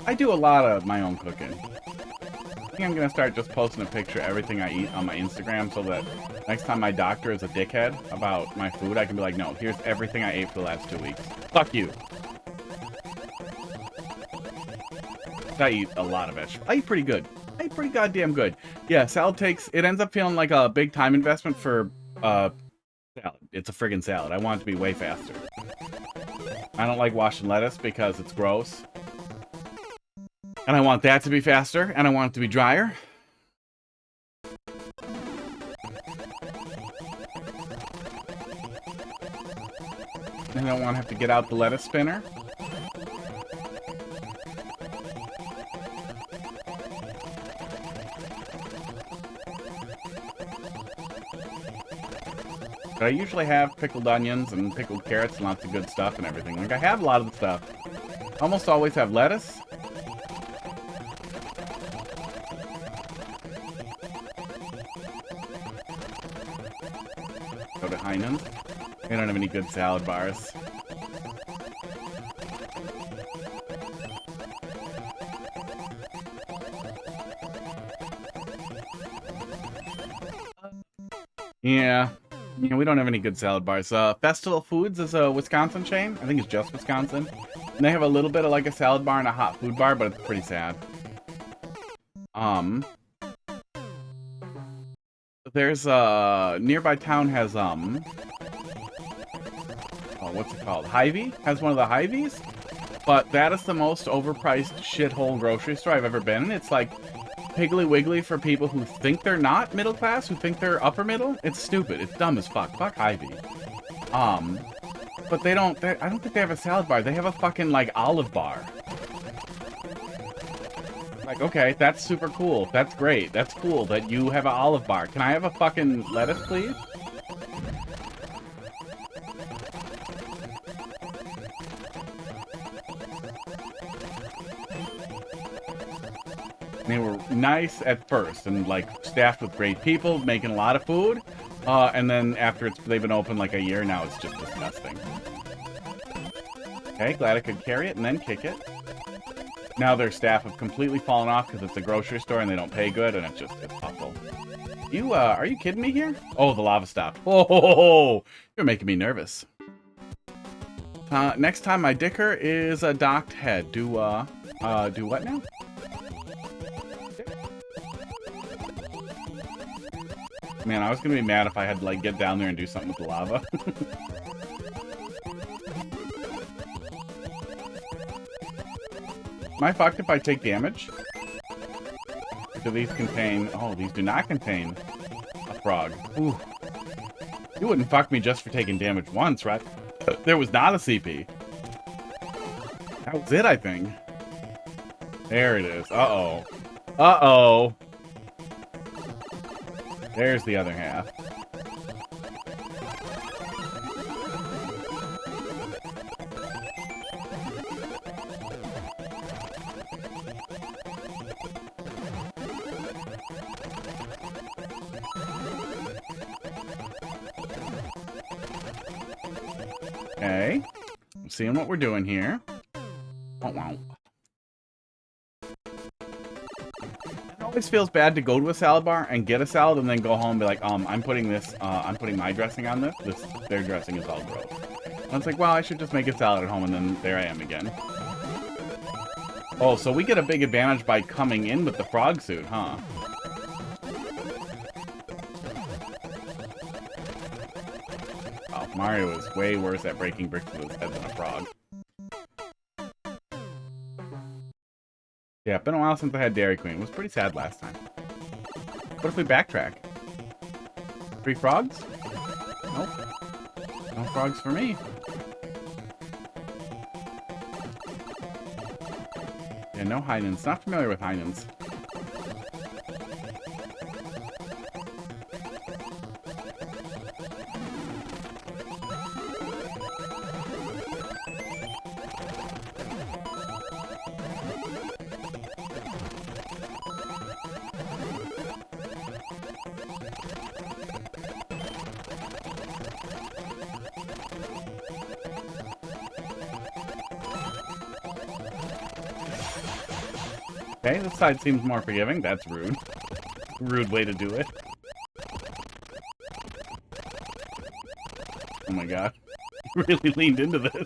Speaker 2: I do a lot of my own cooking. I think I'm gonna start just posting a picture of everything I eat on my Instagram so that next time my doctor is a dickhead about my food, I can be like, no, here's everything I ate for the last 2 weeks. Fuck you. I eat a lot of vegetables. I eat pretty good. I eat pretty goddamn good. Yeah, salad it ends up feeling like a big time investment for, salad. It's a friggin' salad. I want it to be way faster. I don't like washing lettuce because it's gross. And I want that to be faster, and I want it to be drier. And I don't want to have to get out the lettuce spinner. But I usually have pickled onions and pickled carrots and lots of good stuff and everything. Like, I have a lot of the stuff. Almost always have lettuce. Go to Heinen's. They don't have any good salad bars. Yeah. Yeah, we don't have any good salad bars. Festival Foods is a Wisconsin chain. I think it's just Wisconsin. And they have a little bit of like a salad bar and a hot food bar, but it's pretty sad. There's nearby town has oh, what's it called? Hy-Vee has one of the Hy-Vees, but that is the most overpriced shithole grocery store I've ever been in. It's like Piggly Wiggly for people who think they're not middle class, who think they're upper middle. It's stupid. It's dumb as fuck. Fuck Hy-Vee. But I don't think they have a salad bar. They have a fucking, like, olive bar. Like, okay, that's super cool. That's great. That's cool that you have an olive bar. Can I have a fucking lettuce, please? They were nice at first and like staffed with great people, making a lot of food. And then after they've been open like a year now, it's just disgusting. Okay, glad I could carry it and then kick it. Now their staff have completely fallen off because it's a grocery store and they don't pay good, and it's awful. Are you kidding me here? Oh, the lava stopped. Oh, you're making me nervous. Next time my dicker is a docked head. Do what now? Man, I was gonna be mad if I had to, like, get down there and do something with the lava. Am I fucked if I take damage? Do these contain... Oh, these do not contain a frog. Ooh. You wouldn't fuck me just for taking damage once, right? There was not a CP. That was it, I think. There it is. Uh-oh. Uh-oh. There's the other half. Okay. I'm seeing what we're doing here. Oh, wow. It always feels bad to go to a salad bar and get a salad and then go home and be like, I'm putting my dressing on this. Their dressing is all gross. And it's like, well, I should just make a salad at home, and then there I am again. Oh, so we get a big advantage by coming in with the frog suit, huh? Oh, Mario is way worse at breaking bricks with his head than a frog. Yeah, been a while since I had Dairy Queen. It was pretty sad last time. What if we backtrack? 3 frogs? Nope. No frogs for me. Yeah, no Heinens. Not familiar with Heinens. Okay, this side seems more forgiving. That's rude. Rude way to do it. Oh my god. Really leaned into this.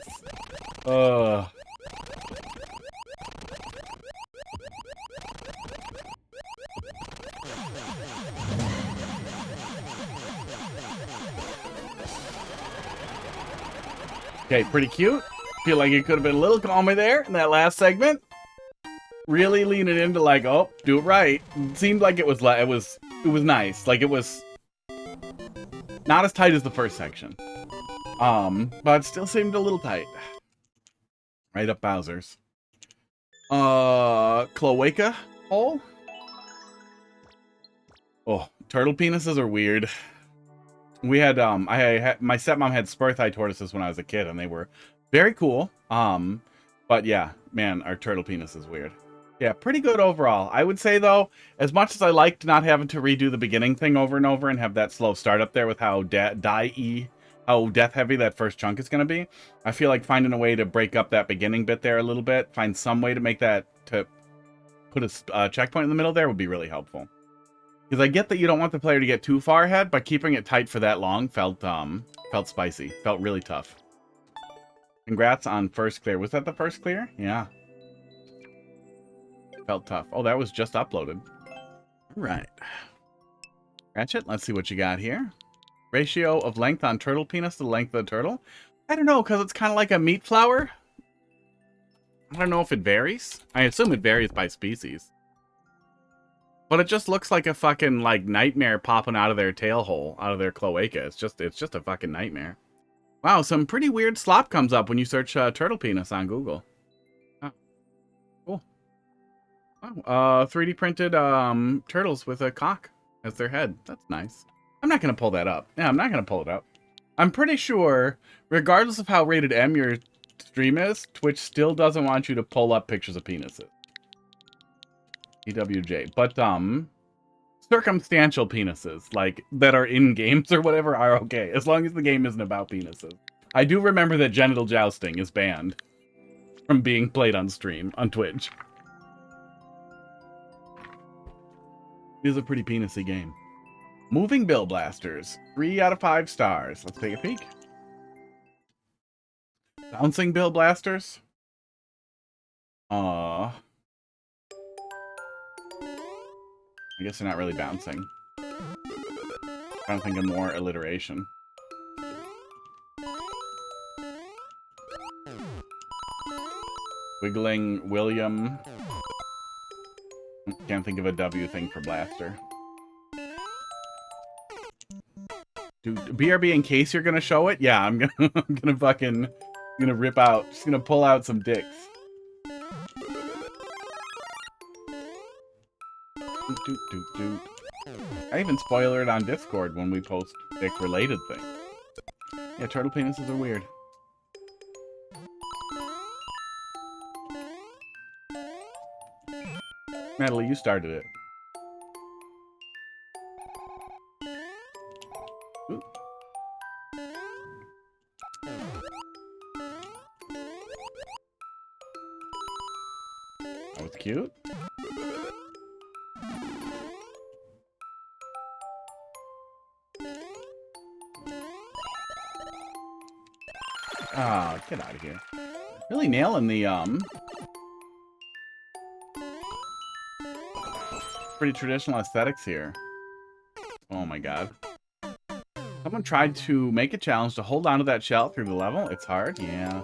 Speaker 2: Okay, pretty cute. Feel like it could have been a little calmer there in that last segment. Really leaning into like, oh, do it right. It seemed like it was nice. Like it was not as tight as the first section. But it still seemed a little tight. Right up Bowser's. Cloaca hole? Oh, turtle penises are weird. We had my stepmom had spur thigh tortoises when I was a kid, and they were very cool. But yeah, man, our turtle penis is weird. Yeah, pretty good overall. I would say, though, as much as I liked not having to redo the beginning thing over and over and have that slow start up there with how death-heavy that first chunk is going to be, I feel like finding a way to break up that beginning bit there a little bit, find some way to make that, to put a checkpoint in the middle there would be really helpful. Because I get that you don't want the player to get too far ahead, but keeping it tight for that long felt spicy. Felt really tough. Congrats on first clear. Was that the first clear? Yeah. Felt tough. Oh, that was just uploaded. All right. Ratchet, let's see what you got here. Ratio of length on turtle penis to the length of the turtle. I don't know, because it's kind of like a meat flower. I don't know if it varies. I assume it varies by species. But it just looks like a fucking, like, nightmare popping out of their tail hole, out of their cloaca. It's just a fucking nightmare. Wow, some pretty weird slop comes up when you search turtle penis on Google. Oh, cool. Oh, 3D printed turtles with a cock as their head. That's nice. I'm not going to pull that up. Yeah, I'm not going to pull it up. I'm pretty sure, regardless of how rated M your stream is, Twitch still doesn't want you to pull up pictures of penises. EWJ. But, circumstantial penises, like, that are in games or whatever, are okay, as long as the game isn't about penises. I do remember that genital jousting is banned from being played on stream, on Twitch. It is a pretty penisy game. Moving Bill Blasters. 3 out of 5 stars. Let's take a peek. Bouncing Bill Blasters. I guess they're not really bouncing. I'm thinking more alliteration. Wiggling William. Can't think of a W thing for blaster. Dude, BRB, in case you're gonna show it, yeah, I'm gonna rip out, just gonna pull out some dicks. I even spoiler it on Discord when we post dick-related things. Yeah, turtle penises are weird. Natalie, you started it. Ooh. That was cute. Ah, get out of here. Really nailing the, pretty traditional aesthetics here. Oh my god. Someone tried to make a challenge to hold on to that shell through the level. It's hard, yeah.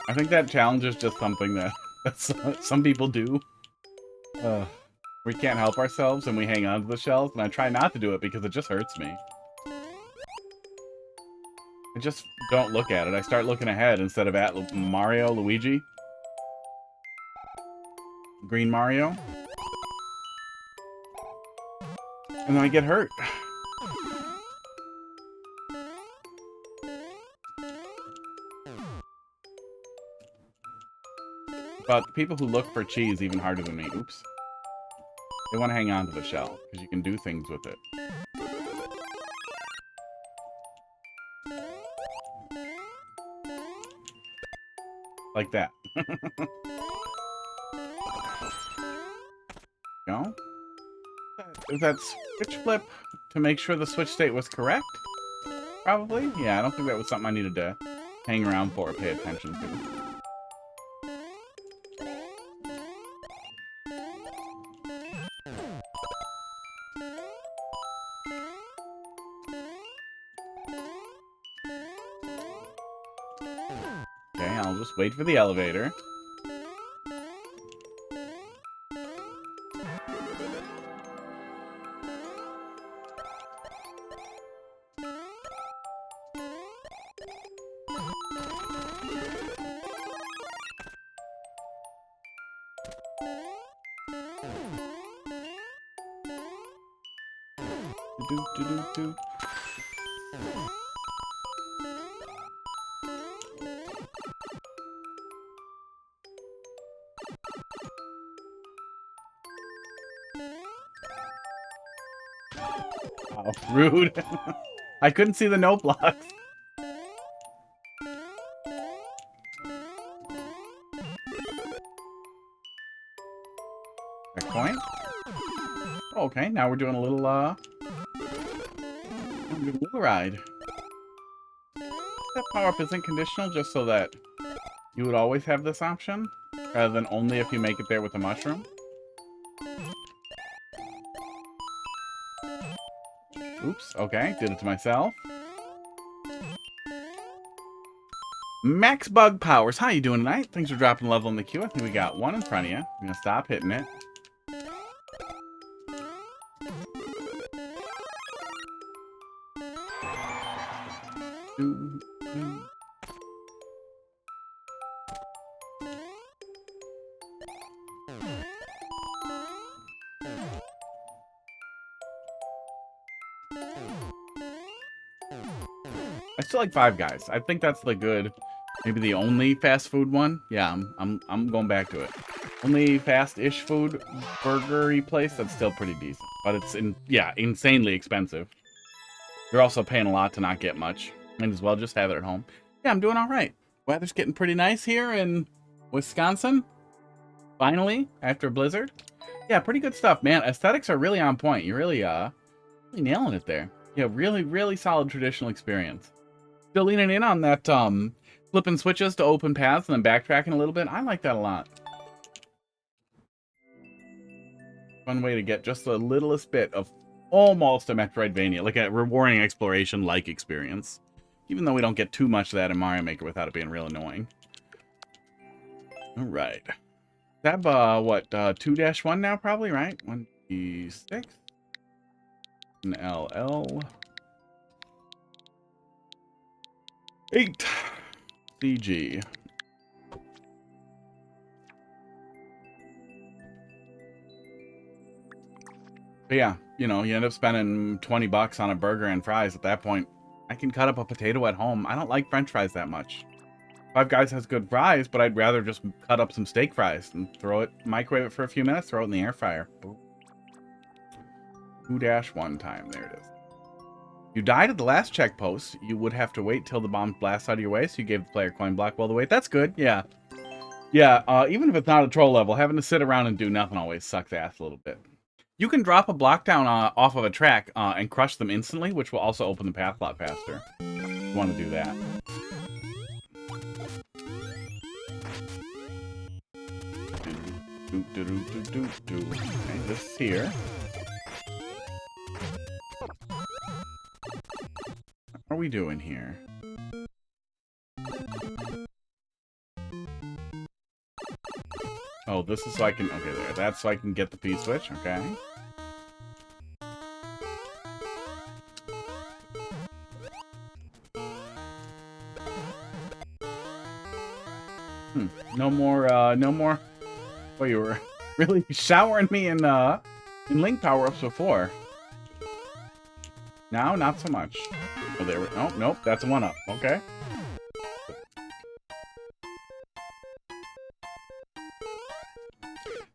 Speaker 2: I think that challenge is just something that some people do. We can't help ourselves and we hang on to the shells, and I try not to do it because it just hurts me. I just don't look at it. I start looking ahead instead of at Mario, Luigi. Green Mario. And then I get hurt. But the people who look for cheese even harder than me. Oops. They want to hang on to the shell, because you can do things with it. Like that. Go. Is that switch flip to make sure the switch state was correct? Probably? Yeah, I don't think that was something I needed to hang around for or pay attention to. Okay, I'll just wait for the elevator. Oh, rude. I couldn't see the note blocks. Checkpoint. Oh, okay, now we're doing a little, ride. That power-up isn't conditional, just so that you would always have this option, rather than only if you make it there with a mushroom. Oops, okay, did it to myself. Maxbug Powers, how you doing tonight? Thanks for dropping level in the queue. I think we got one in front of you. I'm gonna stop hitting it. I still like Five Guys. I think that's the good, maybe the only fast food one. Yeah, I'm going back to it. Only fast-ish food burgery place that's still pretty decent, but it's insanely expensive. You're also paying a lot to not get much. Might as well just have it at home. Yeah, I'm doing all right. Weather's getting pretty nice here in Wisconsin. Finally, after a blizzard. Yeah, pretty good stuff, man. Aesthetics are really on point. You're really nailing it there. Yeah, really, really solid traditional experience. Still leaning in on that flipping switches to open paths and then backtracking a little bit. I like that a lot. Fun way to get just the littlest bit of almost a Metroidvania, like a rewarding exploration-like experience. Even though we don't get too much of that in Mario Maker without it being real annoying. Alright. Have what 2-1 now probably, right? 1d6 an LL 8 CG. But yeah, you know, you end up spending 20 bucks on a burger and fries. At that point, I can cut up a potato at home. I don't like French fries that much. Five Guys has good fries, but I'd rather just cut up some steak fries and throw it, microwave it for a few minutes, throw it in the air fryer. 2-1 time, there it is. You died at the last check post. You would have to wait till the bomb blasts out of your way, so you gave the player coin block while the wait. That's good, yeah. Yeah, even if it's not a troll level, having to sit around and do nothing always sucks ass a little bit. You can drop a block down off of a track and crush them instantly, which will also open the path a lot faster. You want to do that. Okay, this is here. What are we doing here? Oh, this is so I can... Okay, there. That's so I can get the P-switch. Okay. No more, no more... Oh, you were really showering me in link power-ups before. Now, not so much. Oh, there we... Oh, nope. That's a 1-up. Okay.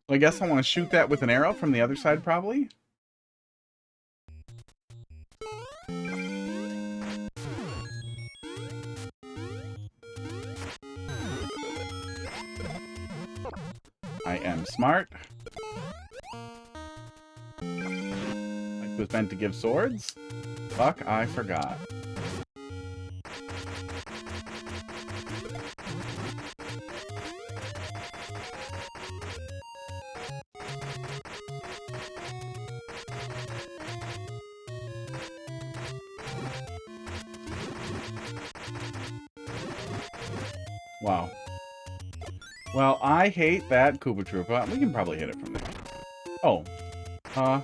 Speaker 2: I guess I want to shoot that with an arrow from the other side, probably. I am smart. I was meant to give swords. Fuck, I forgot. Wow. Well, I hate that Koopa Troopa. We can probably hit it from there. Oh.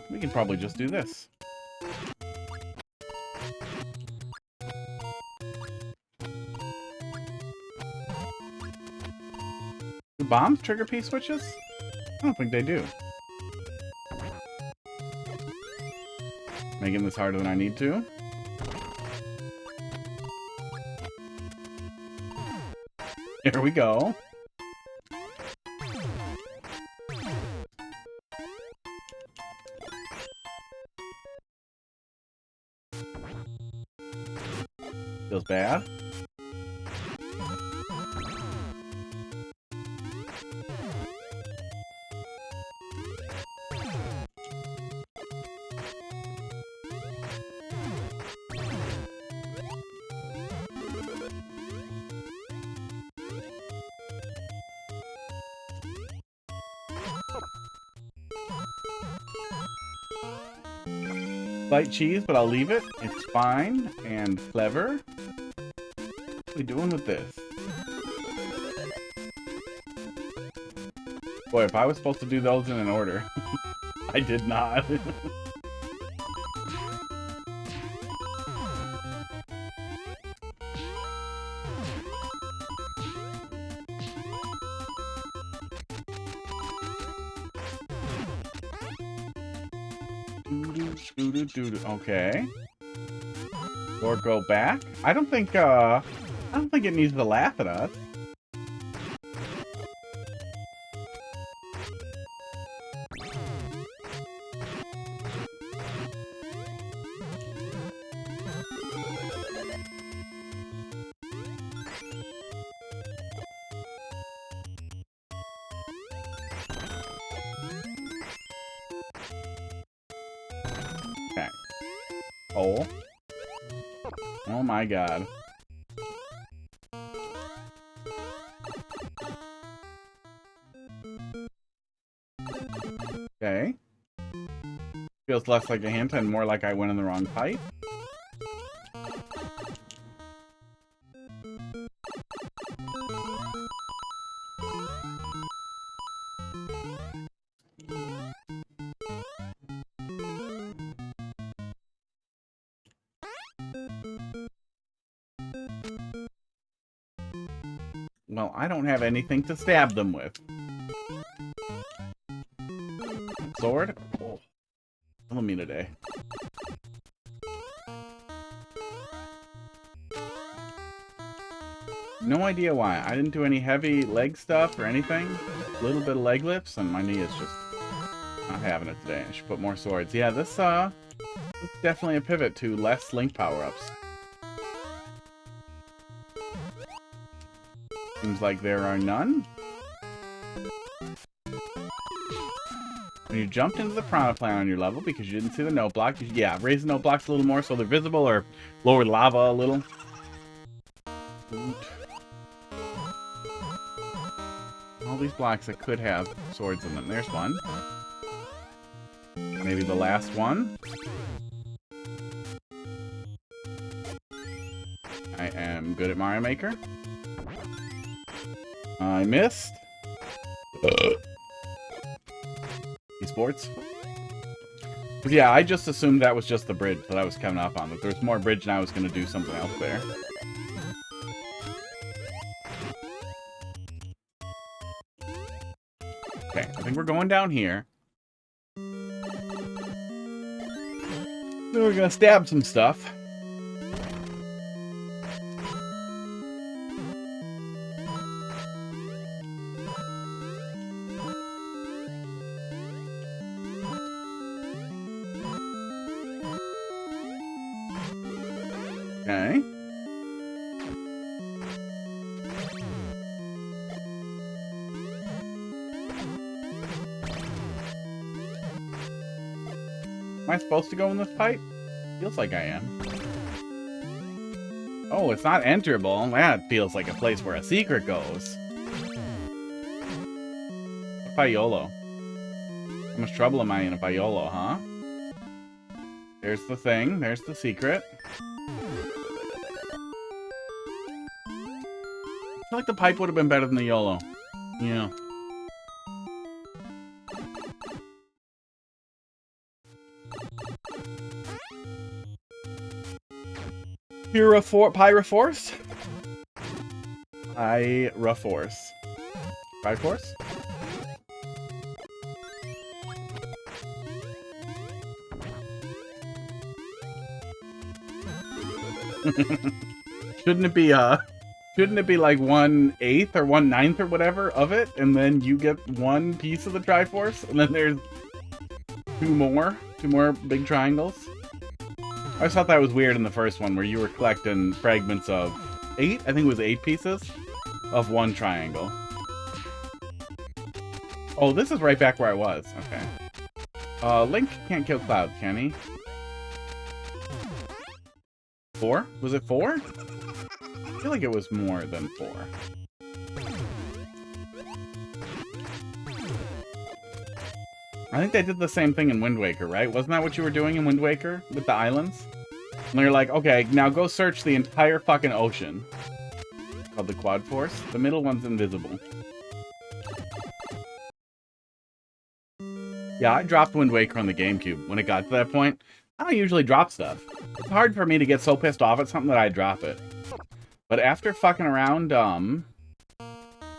Speaker 2: We can probably just do this. Do bombs trigger P-switches? I don't think they do. Making this harder than I need to. Here we go. Feels bad. Light cheese, but I'll leave it. It's fine and clever. What are we doing with this? Boy, if I was supposed to do those in an order, I did not. Okay. Or go back. I don't think it needs to laugh at us. Okay. Oh. Oh my god. Okay. Feels less like a hint and more like I went in the wrong pipe. Well, I don't have anything to stab them with. Sword? Oh. Killing me today. No idea why. I didn't do any heavy leg stuff or anything. A little bit of leg lifts, and my knee is just not having it today. I should put more swords. Yeah, this is definitely a pivot to less link power-ups. Seems like there are none. When you jumped into the piranha plant on your level because you didn't see the note block, yeah, raise the note blocks a little more so they're visible, or lower lava a little. All these blocks that could have swords in them. There's one. Maybe the last one. I am good at Mario Maker. I missed. Esports. But yeah, I just assumed that was just the bridge that I was coming up on. That there was more bridge and I was going to do something else there. Okay, I think we're going down here. Then we're going to stab some stuff. Okay. Am I supposed to go in this pipe? Feels like I am. Oh, it's not enterable. That feels like a place where a secret goes. A Paiolo. How much trouble am I in a Paiolo, huh? There's the thing. There's the secret. I feel like the pipe would have been better than the YOLO. Yeah. Pyroforce? Pyroforce. Pyroforce? Shouldn't it be like 1/8 or 1/9 or whatever of it, and then you get one piece of the Triforce, and then there's two more big triangles? I always thought that was weird in the first one, where you were collecting fragments of 8, I think it was 8 pieces, of one triangle. Oh, this is right back where I was. Okay. Link can't kill Cloud, can he? 4? Was it 4? I feel like it was more than 4. I think they did the same thing in Wind Waker, right? Wasn't that what you were doing in Wind Waker with the islands? And you're like, okay, now go search the entire fucking ocean. It's called the Quad Force. The middle one's invisible. Yeah, I dropped Wind Waker on the GameCube when it got to that point. I don't usually drop stuff. It's hard for me to get so pissed off at something that I drop it. But after fucking around,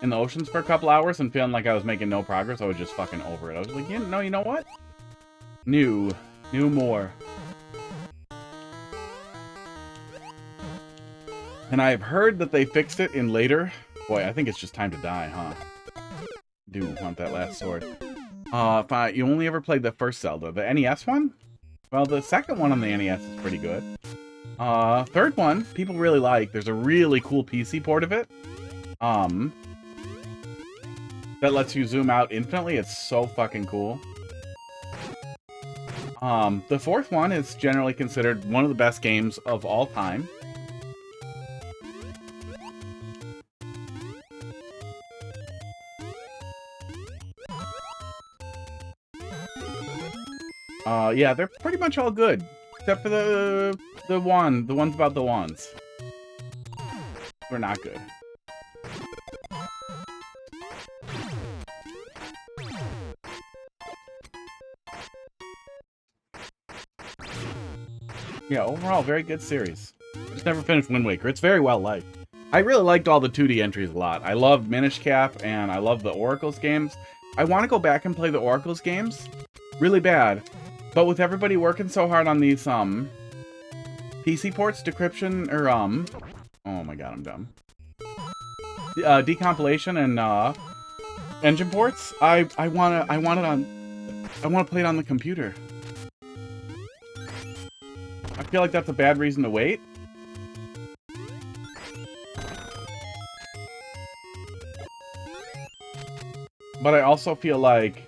Speaker 2: in the oceans for a couple hours and feeling like I was making no progress, I was just fucking over it. I was like, you know what? New more. And I've heard that they fixed it in later. Boy, I think it's just time to die, huh? Do want that last sword. You only ever played the first Zelda. The NES one? Well, the second one on the NES is pretty good. Third one, people really like. There's a really cool PC port of it. That lets you zoom out infinitely. It's so fucking cool. The fourth one is generally considered one of the best games of all time. Yeah, they're pretty much all good. Except for the ones about the wands. They're not good. Yeah, overall, very good series. Just never finished Wind Waker. It's very well liked. I really liked all the 2D entries a lot. I love Minish Cap and I love the Oracles games. I want to go back and play the Oracles games really bad. But with everybody working so hard on these PC ports, decryption, or oh my god, I'm dumb. Decompilation and engine ports, I want to play it on the computer. I feel like that's a bad reason to wait. But I also feel like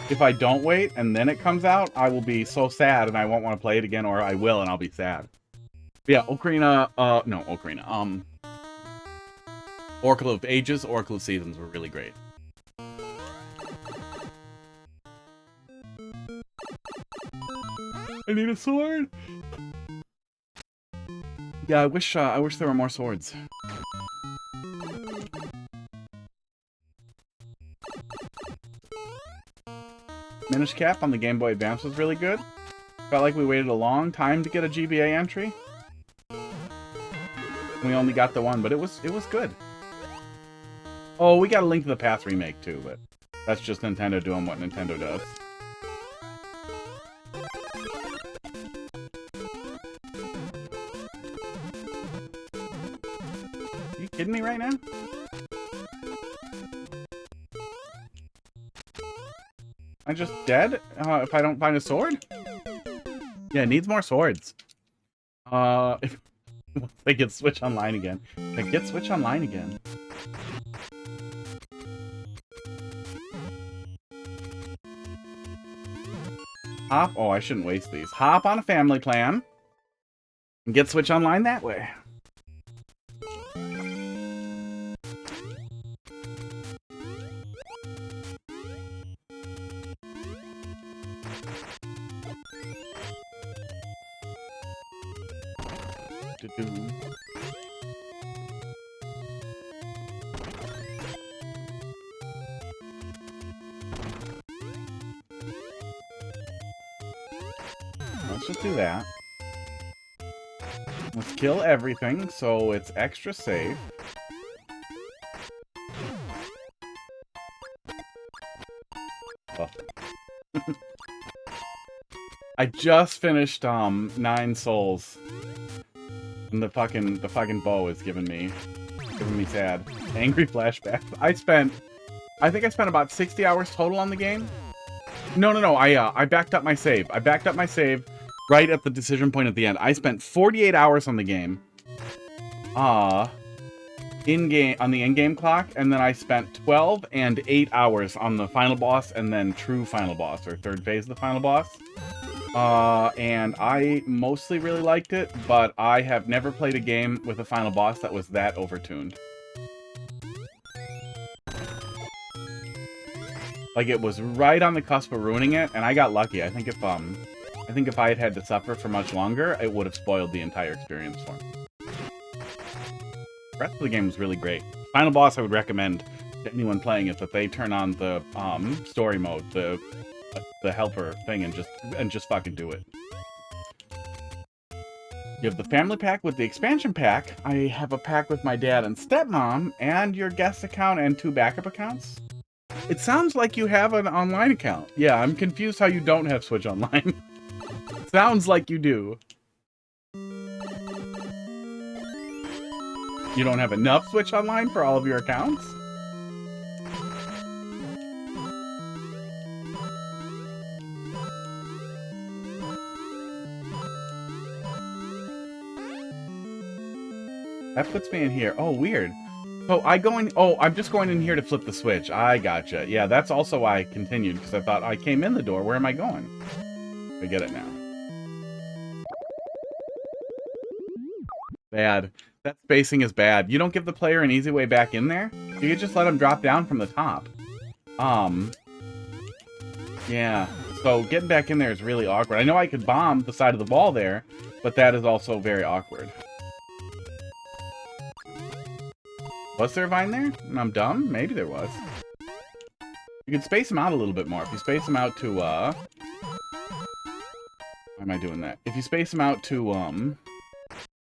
Speaker 2: if I don't wait and then it comes out, I will be so sad and I won't want to play it again, or I will and I'll be sad. But yeah, Oracle of Ages, Oracle of Seasons were really great. I need a sword. Yeah, I wish there were more swords. Minish Cap on the Game Boy Advance was really good. Felt like we waited a long time to get a GBA entry. We only got the one, but it was good. Oh, we got a Link to the Past remake too, but that's just Nintendo doing what Nintendo does. Are you kidding me right now? I'm just dead if I don't find a sword? Yeah, it needs more swords. If they get Switch Online again. They get Switch Online again. Hop. Oh, I shouldn't waste these. Hop on a family plan and get Switch Online that way. Let's just do that. Let's kill everything so it's extra safe. Oh. I just finished 9 souls. And the fucking bow is giving me sad. Angry flashbacks. I think I spent about 60 hours total on the game. No, I backed up my save. I backed up my save right at the decision point at the end. I spent 48 hours on the game. In-game on the in-game clock, and then I spent 12 and 8 hours on the final boss, and then true final boss, or third phase of the final boss. And I mostly really liked it, but I have never played a game with a final boss that was that overtuned. Like, it was right on the cusp of ruining it, and I got lucky. I think if I had had to suffer for much longer, it would have spoiled the entire experience for me. The rest of the game was really great. Final boss, I would recommend to anyone playing it that they turn on the story mode, the helper thing, and just fucking do it. You have the family pack with the expansion pack. I have a pack with my dad and stepmom, and your guest account and 2 backup accounts. It sounds like you have an online account. Yeah, I'm confused how you don't have Switch Online. Sounds like you do. You don't have enough Switch Online for all of your accounts? That puts me in here. Oh, weird. So I'm just going in here to flip the switch. I gotcha. Yeah, that's also why I continued, because I thought I came in the door. Where am I going? I get it now. Bad. That spacing is bad. You don't give the player an easy way back in there? You could just let him drop down from the top. Yeah. So getting back in there is really awkward. I know I could bomb the side of the wall there, but that is also very awkward. Was there a vine there? And I'm dumb? Maybe there was. You can space them out a little bit more. If you space them out to, why am I doing that? If you space them out to,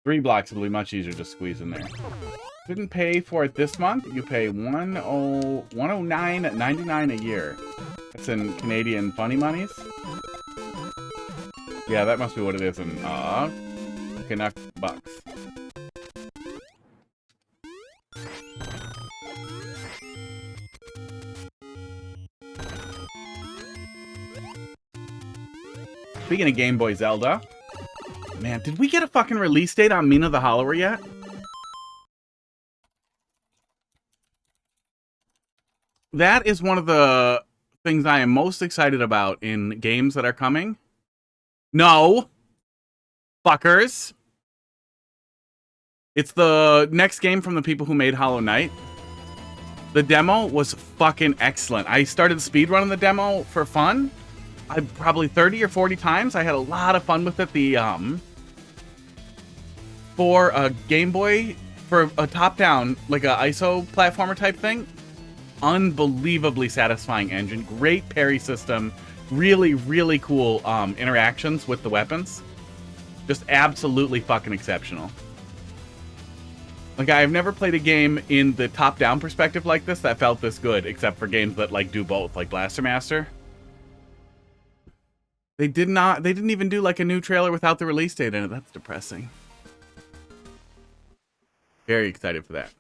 Speaker 2: 3 blocks will be much easier to squeeze in there. Didn't pay for it this month. You pay $109.99 a year. That's in Canadian funny monies. Yeah, that must be what it is in Canuck bucks. Speaking of Game Boy Zelda, man, did we get a fucking release date on Mina the Hollower yet? That is one of the things I am most excited about in games that are coming. No. Fuckers. It's the next game from the people who made Hollow Knight. The demo was fucking excellent. I started speedrunning the demo for fun. I probably 30 or 40 times. I had a lot of fun with it. For a Game Boy, for a top-down, like a ISO platformer type thing, unbelievably satisfying engine. Great parry system. Really, really cool interactions with the weapons. Just absolutely fucking exceptional. Like, I've never played a game in the top-down perspective like this that felt this good, except for games that, like, do both, like Blaster Master. They didn't even do, like, a new trailer without the release date in it. That's depressing. Very excited for that.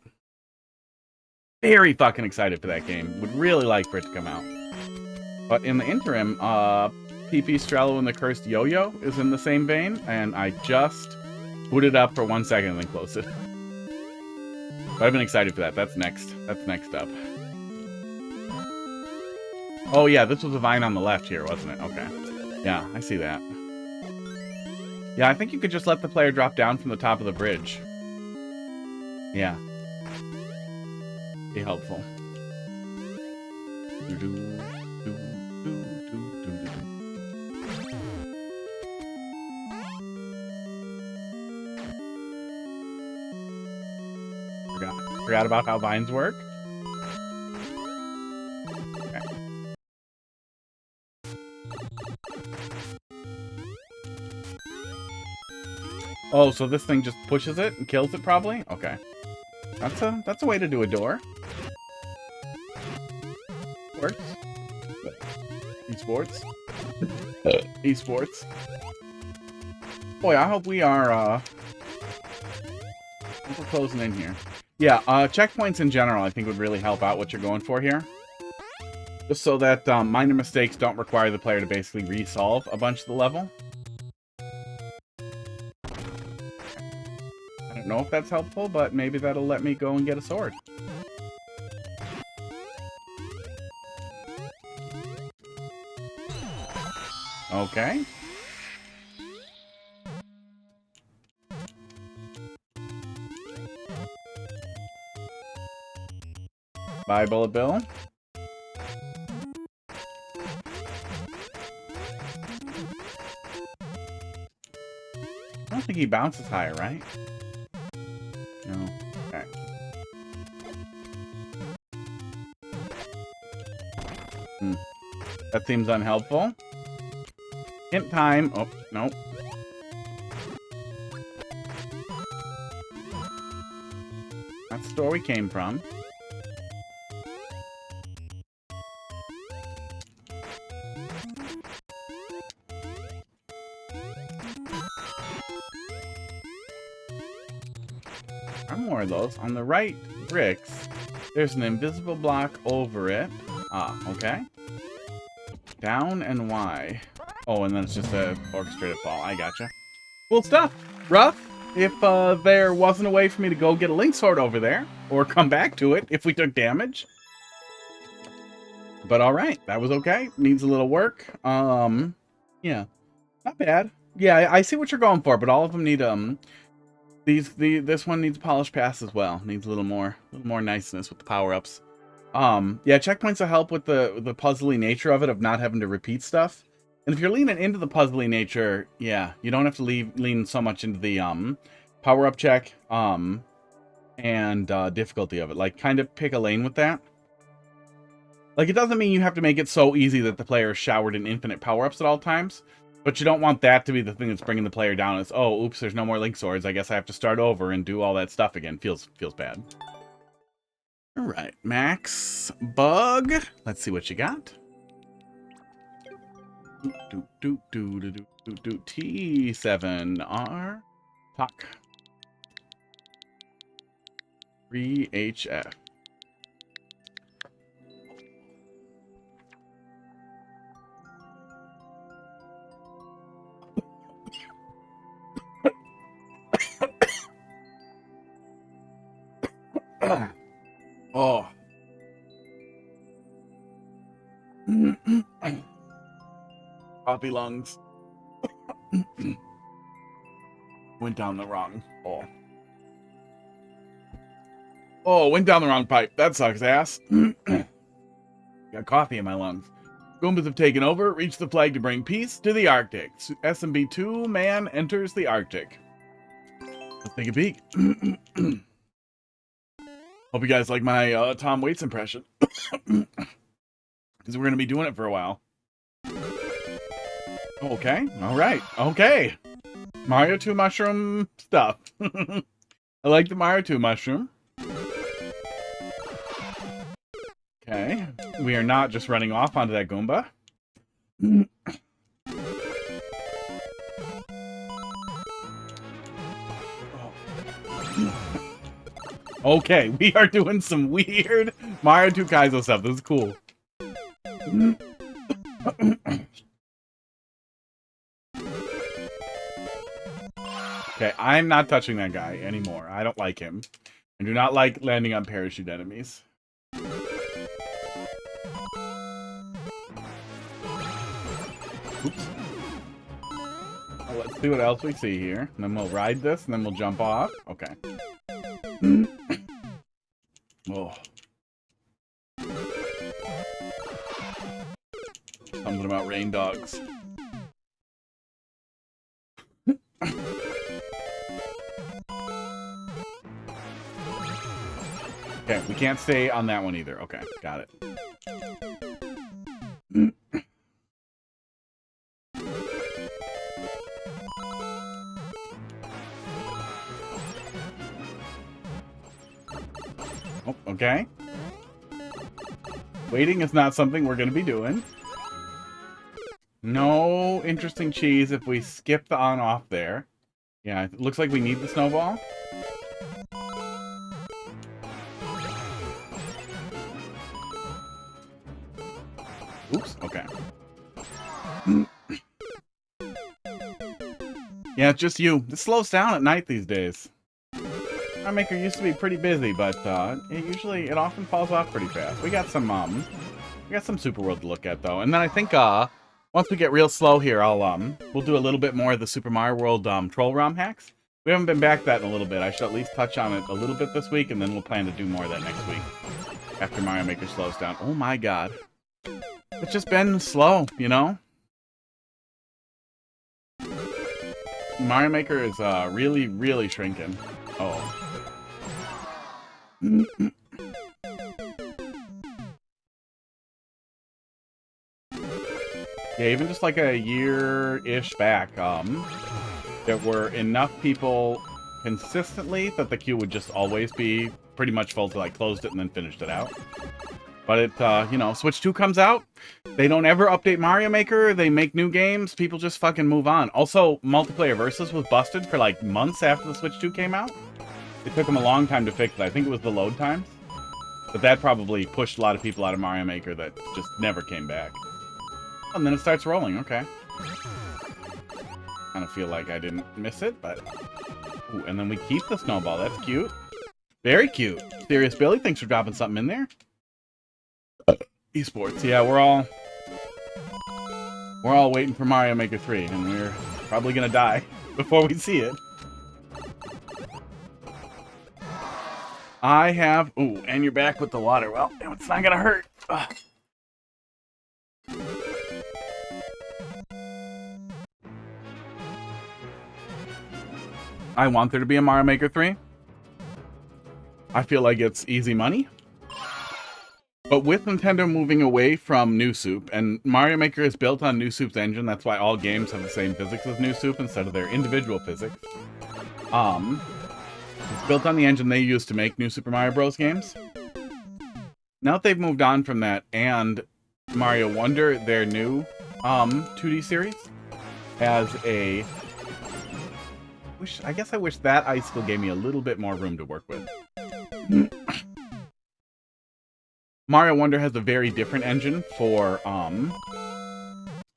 Speaker 2: Very fucking excited for that game. Would really like for it to come out. But in the interim, PP Strello and the Cursed Yo-Yo is in the same vein, and I just booted up for 1 second and then closed it. But I've been excited for that. That's next. That's next up. Oh yeah, this was a vine on the left here, wasn't it? Okay. Yeah, I see that. Yeah, I think you could just let the player drop down from the top of the bridge. Yeah. Be helpful. Forgot about how vines work. Okay. Oh, so this thing just pushes it and kills it probably? Okay. That's a way to do a door. Works. Esports. Esports. Boy, I hope we are I hope we're closing in here. Yeah, checkpoints in general I think would really help out what you're going for here. Just so that minor mistakes don't require the player to basically resolve a bunch of the level. I don't know if that's helpful, but maybe that'll let me go and get a sword. Okay. Bye, Bullet Bill. I don't think he bounces higher, right? No. Okay. That seems unhelpful. Hint time. Oh, no. That's the door we came from. More of those. On the right bricks, there's an invisible block over it. Ah, okay. Down and Y. Oh, and then it's just a orchestrated fall. I gotcha. Cool stuff. Rough. If there wasn't a way for me to go get a link sword over there, or come back to it if we took damage. But alright, that was okay. Needs a little work. Yeah. Not bad. Yeah, I see what you're going for, but all of them need this one needs polish pass as well. Needs a little more niceness with the power-ups. Yeah, checkpoints will help with the puzzly nature of it, of not having to repeat stuff. And if you're leaning into the puzzly nature, yeah, you don't have to lean so much into the power-up check and difficulty of it. Like, kind of pick a lane with that. Like, it doesn't mean you have to make it so easy that the player is showered in infinite power-ups at all times. But you don't want that to be the thing that's bringing the player down. It's, oh, oops, there's no more Link Swords. I guess I have to start over and do all that stuff again. Feels bad. All right, Maxbug. Let's see what you got. T7R. Talk. 3HF. Oh. Coffee lungs. Went down the wrong hole. Oh, went down the wrong pipe. That sucks ass. Got coffee in my lungs. Goombas have taken over, reached the flag to bring peace to the Arctic. SMB2 man enters the Arctic. Let's take a peek. Hope you guys like my Tom Waits impression. Because we're going to be doing it for a while. Okay, alright, okay. Mario 2 mushroom stuff. I like the Mario 2 mushroom. Okay, we are not just running off onto that Goomba. Okay, we are doing some weird Mario 2 Kaizo stuff. This is cool. Okay, I'm not touching that guy anymore. I don't like him. I do not like landing on parachute enemies. Oops. Well, let's see what else we see here. And then we'll ride this, and then we'll jump off. Okay. Oh. Something about rain dogs. Okay, we can't stay on that one either. Okay, got it. Oh, okay. Waiting is not something we're going to be doing. No interesting cheese if we skip the on-off there. Yeah, it looks like we need the snowball. Oops, okay. Yeah, it's just you. It slows down at night these days. Our maker used to be pretty busy, but it often falls off pretty fast. We got some Super World to look at though, and then I think once we get real slow here, we'll do a little bit more of the Super Mario World Troll ROM hacks. We haven't been back that in a little bit. I should at least touch on it a little bit this week, and then we'll plan to do more of that next week after Mario Maker slows down. Oh my god, it's just been slow, you know. Mario Maker is really, really shrinking. Oh. Yeah, even just like a year-ish back, there were enough people consistently that the queue would just always be pretty much full till I closed it and then finished it out. But it, you know, Switch 2 comes out, they don't ever update Mario Maker, they make new games, people just fucking move on. Also, Multiplayer Versus was busted for like months after the Switch 2 came out. It took them a long time to fix it. I think it was the load times. But that probably pushed a lot of people out of Mario Maker that just never came back. And then it starts rolling, okay. Kind of feel like I didn't miss it, but... Ooh, and then we keep the snowball, that's cute. Very cute. Serious Billy, thanks for dropping something in there. Esports, yeah, we're all waiting for Mario Maker 3, and we're probably gonna die before we see it. I have... Ooh, and you're back with the water. Well, it's not gonna hurt. Ugh. I want there to be a Mario Maker 3. I feel like it's easy money. But with Nintendo moving away from New Soup, and Mario Maker is built on New Soup's engine, that's why all games have the same physics as New Soup instead of their individual physics. It's built on the engine they used to make New Super Mario Bros. Games. Now that they've moved on from that, and Mario Wonder, their new 2D series, has a... I guess I wish that icicle gave me a little bit more room to work with. Mario Wonder has a very different engine for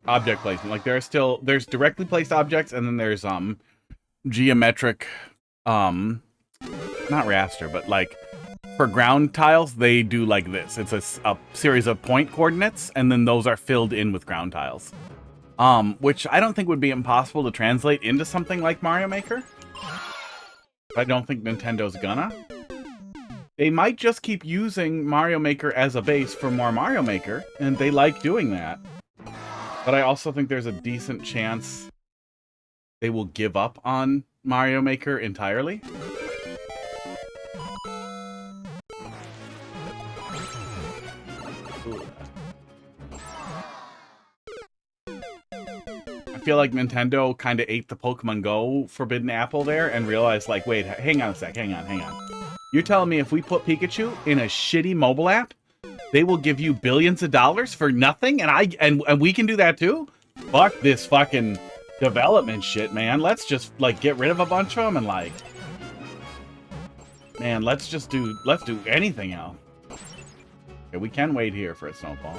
Speaker 2: object placement. Like there's directly placed objects, and then there's geometric not raster, but like for ground tiles they do like this. It's a series of point coordinates, and then those are filled in with ground tiles. Which I don't think would be impossible to translate into something like Mario Maker. I don't think Nintendo's gonna. They might just keep using Mario Maker as a base for more Mario Maker, and they like doing that. But I also think there's a decent chance they will give up on Mario Maker entirely. I feel like Nintendo kind of ate the Pokemon Go Forbidden Apple there and realized, like, wait, hang on a sec, hang on. You're telling me if we put Pikachu in a shitty mobile app, they will give you billions of dollars for nothing? And we can do that too? Fuck this fucking development shit, man. Let's just, like, get rid of a bunch of them and, like... Man, let's do anything else. Okay, we can wait here for a snowball.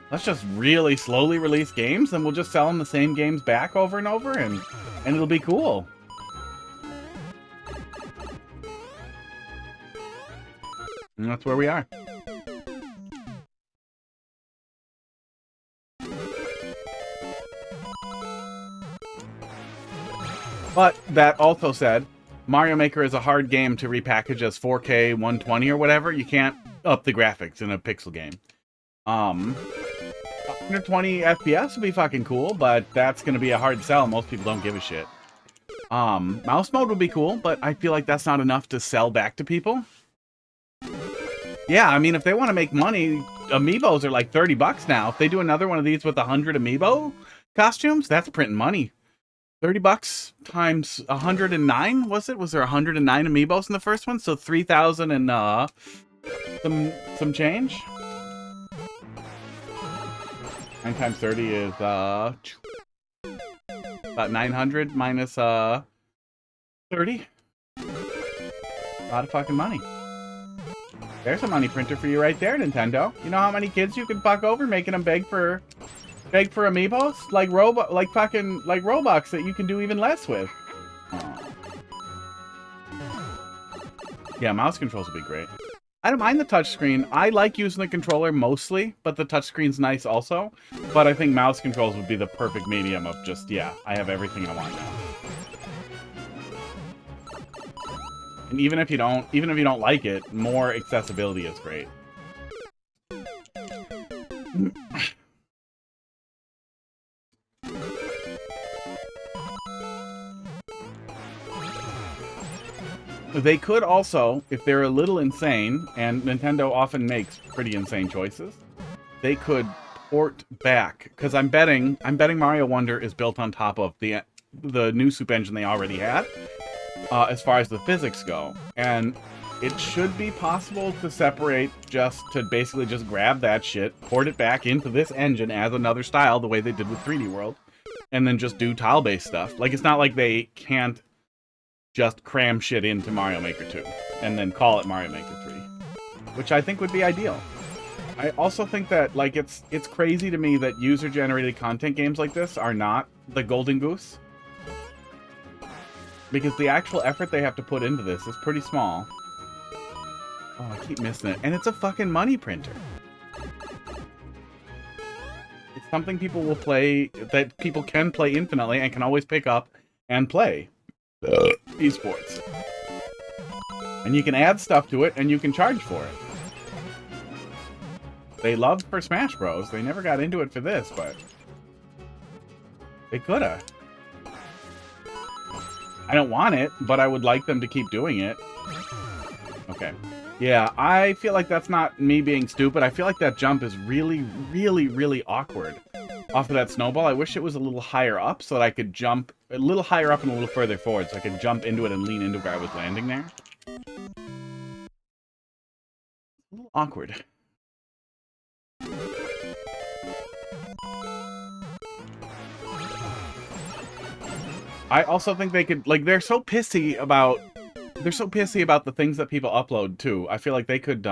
Speaker 2: Let's just really slowly release games, and we'll just sell them the same games back over and over, and it'll be cool. And that's where we are. But that also said, Mario Maker is a hard game to repackage as 4K 120 or whatever. You can't up the graphics in a pixel game. 120 FPS would be fucking cool, but that's going to be a hard sell. Most people don't give a shit. Mouse mode would be cool, but I feel like that's not enough to sell back to people. Yeah, I mean, if they want to make money, amiibos are like $30 now. If they do another one of these with 100 amiibo costumes, that's printing money. $30 times 109, was it? Was there 109 amiibos in the first one? So 3,000 and some change. 9 times 30 is about 900 minus 30. A lot of fucking money. There's a money printer for you right there, Nintendo. You know how many kids you can fuck over making them beg for amiibos? Like Robux that you can do even less with. Oh. Yeah, mouse controls would be great. I don't mind the touchscreen. I like using the controller mostly, but the touchscreen's nice also. But I think mouse controls would be the perfect medium of just, yeah, I have everything I want now. And even if you don't like it, more accessibility is great. They could also, if they're a little insane, and Nintendo often makes pretty insane choices, they could port back, because I'm betting Mario Wonder is built on top of the new Soup engine they already had, as far as the physics go. And it should be possible to separate, to basically just grab that shit, port it back into this engine as another style, the way they did with 3D World, and then just do tile-based stuff. Like, it's not like they can't just cram shit into Mario Maker 2 and then call it Mario Maker 3, which I think would be ideal. I also think that, like, it's crazy to me that user-generated content games like this are not the golden goose, because the actual effort they have to put into this is pretty small. Oh, I keep missing it. And it's a fucking money printer. It's something people will play, that people can play infinitely and can always pick up and play. Esports. And you can add stuff to it, and you can charge for it. They loved for Smash Bros. They never got into it for this, but they coulda. I don't want it, but I would like them to keep doing it. Okay. Yeah, I feel like that's not me being stupid. I feel like that jump is really, really, really awkward off of that snowball. I wish it was a little higher up so that I could jump a little higher up and a little further forward so I could jump into it and lean into where I was landing there. A little awkward. I also think they could, like, they're so pissy about the things that people upload, too. I feel like they could,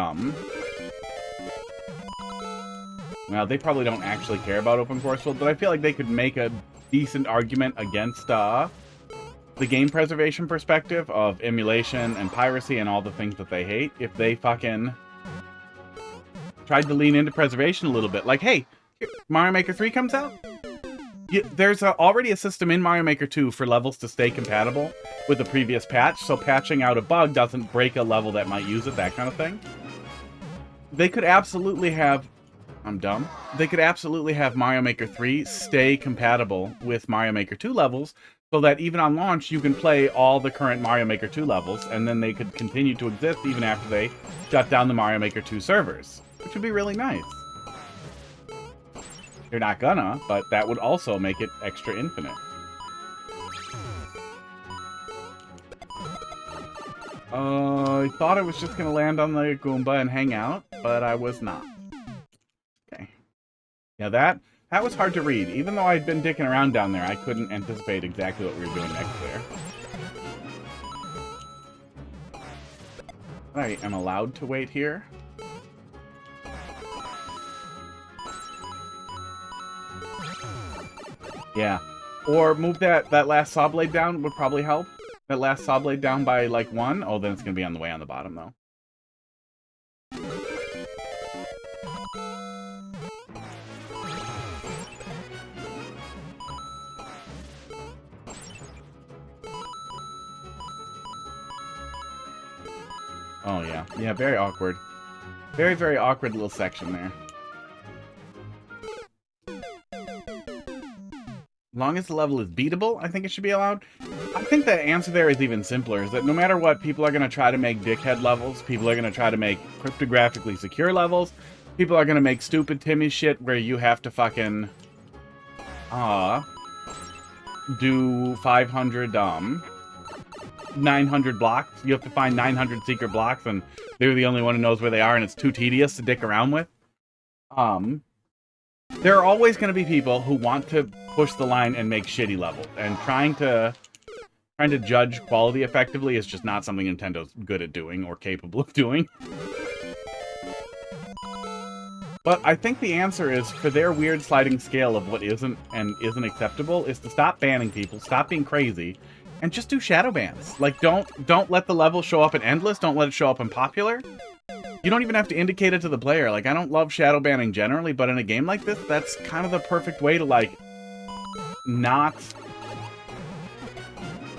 Speaker 2: well, they probably don't actually care about open force field, but I feel like they could make a decent argument against, the game preservation perspective of emulation and piracy and all the things that they hate if they fucking tried to lean into preservation a little bit. Like, hey, Mario Maker 3 comes out? There's already a system in Mario Maker 2 for levels to stay compatible with the previous patch, so patching out a bug doesn't break a level that might use it, that kind of thing. They could absolutely have... I'm dumb. They could absolutely have Mario Maker 3 stay compatible with Mario Maker 2 levels, so that even on launch, you can play all the current Mario Maker 2 levels, and then they could continue to exist even after they shut down the Mario Maker 2 servers, which would be really nice. They're not gonna, but that would also make it extra infinite. I thought I was just gonna land on the Goomba and hang out, but I was not. Okay. Yeah, that was hard to read. Even though I'd been dicking around down there, I couldn't anticipate exactly what we were doing next there. I am allowed to wait here. Yeah. Or move that last saw blade down would probably help. That last saw blade down by, like, 1. Oh, then it's going to be on the way on the bottom, though. Oh, yeah. Yeah, very awkward. Very, very awkward little section there. As long as the level is beatable, I think it should be allowed. I think the answer there is even simpler, is that no matter what, people are going to try to make dickhead levels, people are going to try to make cryptographically secure levels, people are going to make stupid Timmy shit where you have to fucking, do 500, 900 blocks. You have to find 900 secret blocks, and they're the only one who knows where they are, and it's too tedious to dick around with. There are always going to be people who want to push the line and make shitty levels, and trying to judge quality effectively is just not something Nintendo's good at doing or capable of doing. But I think the answer is, for their weird sliding scale of what isn't and isn't acceptable, is to stop banning people, stop being crazy, and just do shadow bans. Like, don't let the level show up in Endless, don't let it show up in Popular. You don't even have to indicate it to the player. Like, I don't love shadow banning generally, but in a game like this, that's kind of the perfect way to, like, not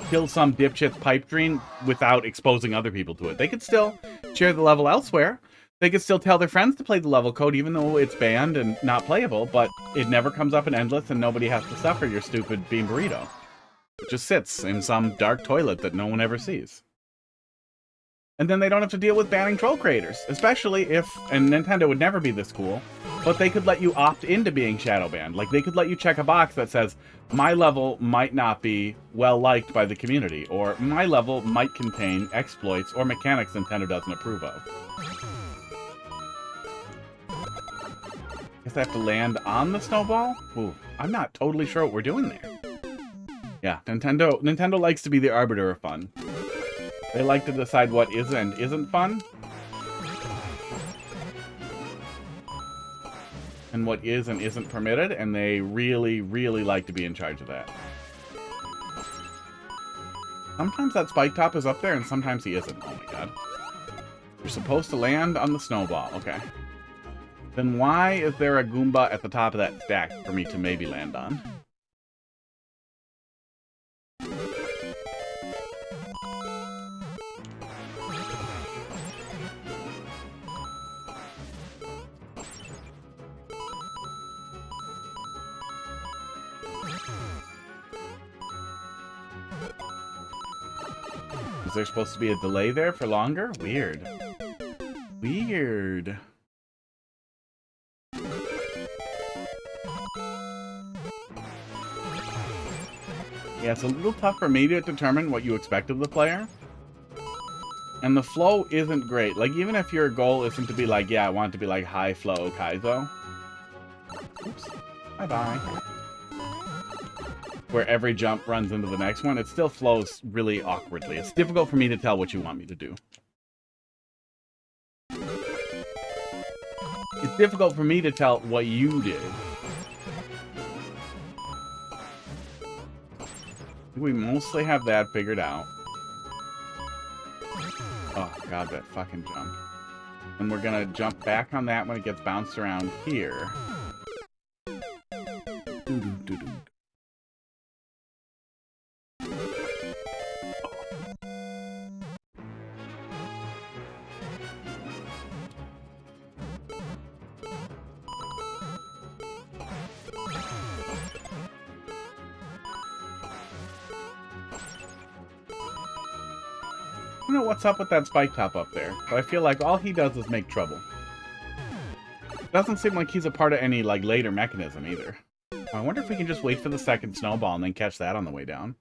Speaker 2: kill some dipshit's pipe dream without exposing other people to it. They could still share the level elsewhere. They could still tell their friends to play the level code, even though it's banned and not playable, but it never comes up in Endless, and nobody has to suffer your stupid bean burrito. It just sits in some dark toilet that no one ever sees. And then they don't have to deal with banning troll creators, especially if, and Nintendo would never be this cool, but they could let you opt into being shadow banned. Like, they could let you check a box that says, my level might not be well-liked by the community, or my level might contain exploits or mechanics Nintendo doesn't approve of. Guess I have to land on the snowball? Ooh, I'm not totally sure what we're doing there. Yeah, Nintendo likes to be the arbiter of fun. They like to decide what is and isn't fun. And what is and isn't permitted, and they really, really like to be in charge of that. Sometimes that spike top is up there, and sometimes he isn't. Oh my god. You're supposed to land on the snowball. Okay. Then why is there a Goomba at the top of that stack for me to maybe land on? Is there supposed to be a delay there for longer? Weird. Weird. Yeah, it's a little tough for me to determine what you expect of the player. And the flow isn't great. Like, even if your goal isn't to be like, yeah, I want it to be like high flow Kaizo. Oops. Bye-bye. Where every jump runs into the next one, it still flows really awkwardly. It's difficult for me to tell what you want me to do. It's difficult for me to tell what you did. We mostly have that figured out. Oh god, that fucking jump. And we're gonna jump back on that when it gets bounced around here. Doo-doo-doo-doo. I don't know what's up with that spike top up there, but I feel like all he does is make trouble. Doesn't seem like he's a part of any, like, later mechanism either. I wonder if we can just wait for the second snowball and then catch that on the way down.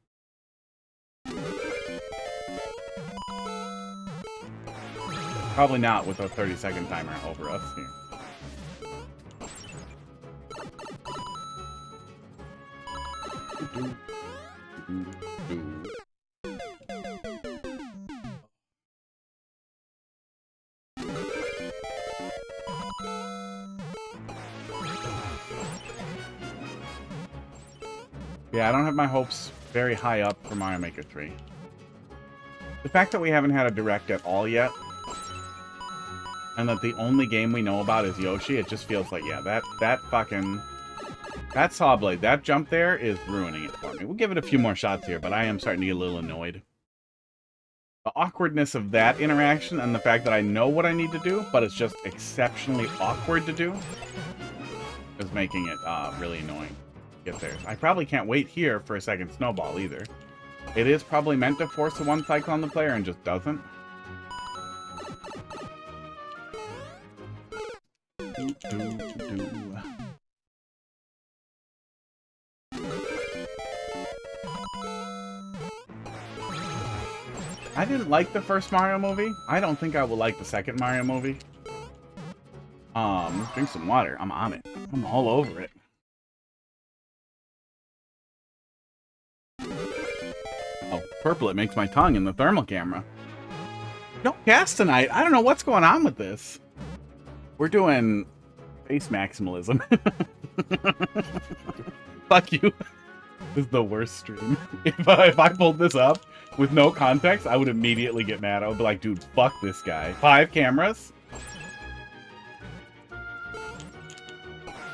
Speaker 2: Probably not with a 30-second timer over us here. Yeah, I don't have my hopes very high up for Mario Maker 3. The fact that we haven't had a direct at all yet, and that the only game we know about is Yoshi, it just feels like, yeah, that Sawblade, that jump there is ruining it for me. We'll give it a few more shots here, but I am starting to get a little annoyed. The awkwardness of that interaction and the fact that I know what I need to do, but it's just exceptionally awkward to do, is making it really annoying. Get there. I probably can't wait here for a second snowball either. It is probably meant to force a one cycle on the player and just doesn't. I didn't like the first Mario movie. I don't think I will like the second Mario movie. Drink some water. I'm on it. I'm all over it. Oh, purple, it makes my tongue in the thermal camera. Don't cast tonight. I don't know what's going on with this. We're doing face maximalism. Fuck you. This is the worst stream. If I pulled this up with no context, I would immediately get mad. I would be like, dude, fuck this guy. 5 cameras?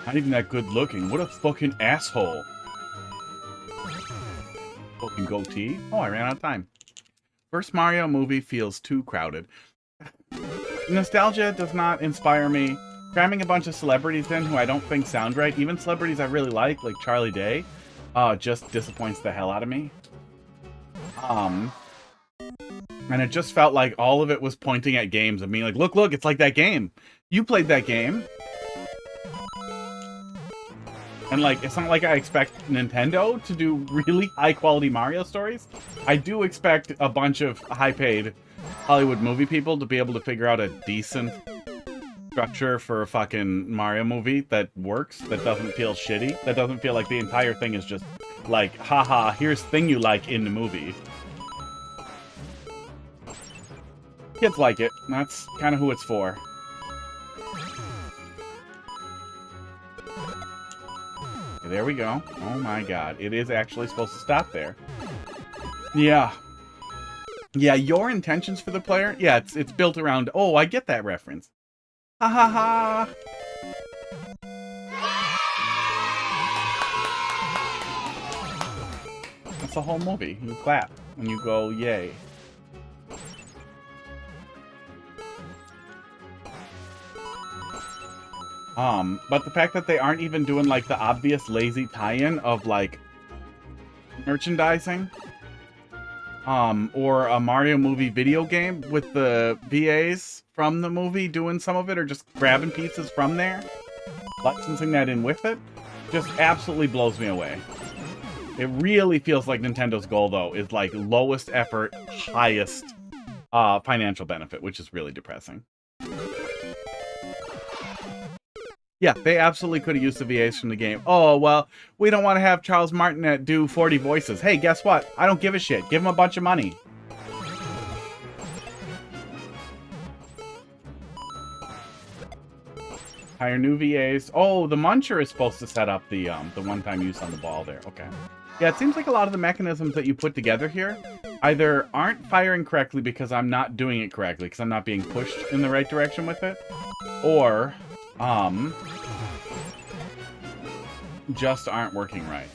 Speaker 2: Not even that good looking. What a fucking asshole. Fucking goatee. Oh, I ran out of time. First Mario movie feels too crowded. Nostalgia does not inspire me. Cramming a bunch of celebrities in who I don't think sound right, even celebrities I really like Charlie Day, just disappoints the hell out of me. And it just felt like all of it was pointing at games and being like, look, look, it's like that game. You played that game. And, like, it's not like I expect Nintendo to do really high-quality Mario stories. I do expect a bunch of high-paid Hollywood movie people to be able to figure out a decent structure for a fucking Mario movie that works, that doesn't feel shitty, that doesn't feel like the entire thing is just, like, haha, here's thing you like in the movie. Kids like it. That's kind of who it's for. There we go. Oh my god. It is actually supposed to stop there. Yeah. Yeah, your intentions for the player? Yeah, it's built around, oh, I get that reference. Ha ha ha! That's the whole movie. You clap and you go, yay. But the fact that they aren't even doing, like, the obvious lazy tie-in of, like, merchandising or a Mario movie video game with the VAs from the movie doing some of it, or just grabbing pieces from there, licensing that in with it, just absolutely blows me away. It really feels like Nintendo's goal, though, is like lowest effort, highest financial benefit, which is really depressing. Yeah, they absolutely could have used the VAs from the game. Oh, well, we don't want to have Charles Martinet do 40 voices. Hey, guess what? I don't give a shit. Give him a bunch of money. Hire new VAs. Oh, the Muncher is supposed to set up the one-time use on the ball there. Okay. Yeah, it seems like a lot of the mechanisms that you put together here either aren't firing correctly because I'm not doing it correctly, because I'm not being pushed in the right direction with it, or just aren't working right.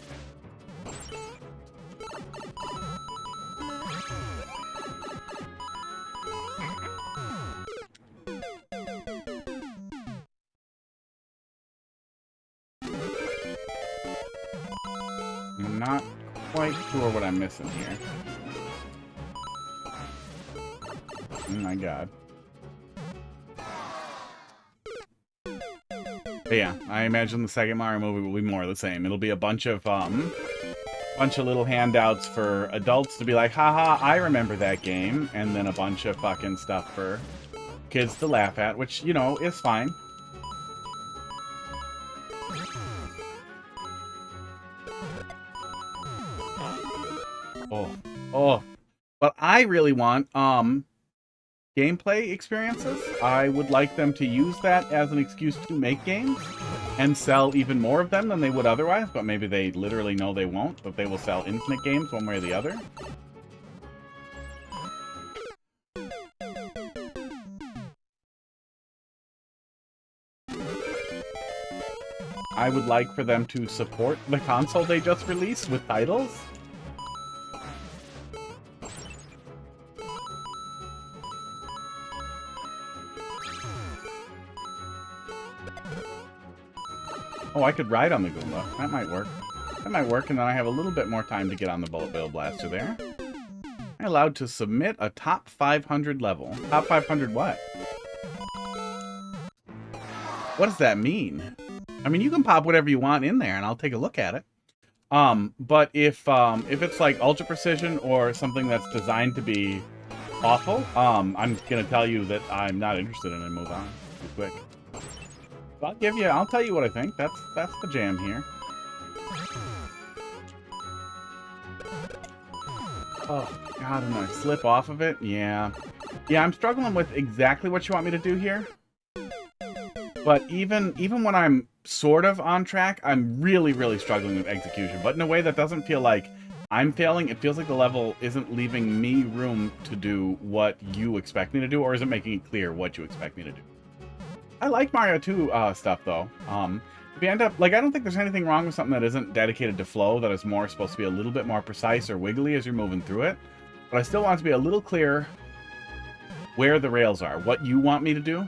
Speaker 2: I'm not quite sure what I'm missing here. Oh my god. But yeah, I imagine the second Mario movie will be more of the same. It'll be a bunch of little handouts for adults to be like, haha, I remember that game, and then a bunch of fucking stuff for kids to laugh at, which, you know, is fine. Oh, but I really want gameplay experiences. I would like them to use that as an excuse to make games and sell even more of them than they would otherwise, but maybe they literally know they won't, but they will sell infinite games one way or the other. I would like for them to support the console they just released with titles. Oh, I could ride on the Goomba. That might work. That might work, and then I have a little bit more time to get on the Bullet Bill Blaster there. I'm allowed to submit a top 500 level. Top 500 what? What does that mean? I mean, you can pop whatever you want in there, and I'll take a look at it. But if it's like Ultra Precision or something that's designed to be awful, I'm gonna tell you that I'm not interested in it and move on too quick. I'll tell you what I think. That's the jam here. Oh, God, I'm gonna slip off of it? Yeah. Yeah, I'm struggling with exactly what you want me to do here. But even when I'm sort of on track, I'm really, really struggling with execution. But in a way that doesn't feel like I'm failing. It feels like the level isn't leaving me room to do what you expect me to do, or isn't making it clear what you expect me to do. I like Mario 2 stuff, though. If you end up... Like, I don't think there's anything wrong with something that isn't dedicated to flow, that is more supposed to be a little bit more precise or wiggly as you're moving through it. But I still want it to be a little clear where the rails are, what you want me to do.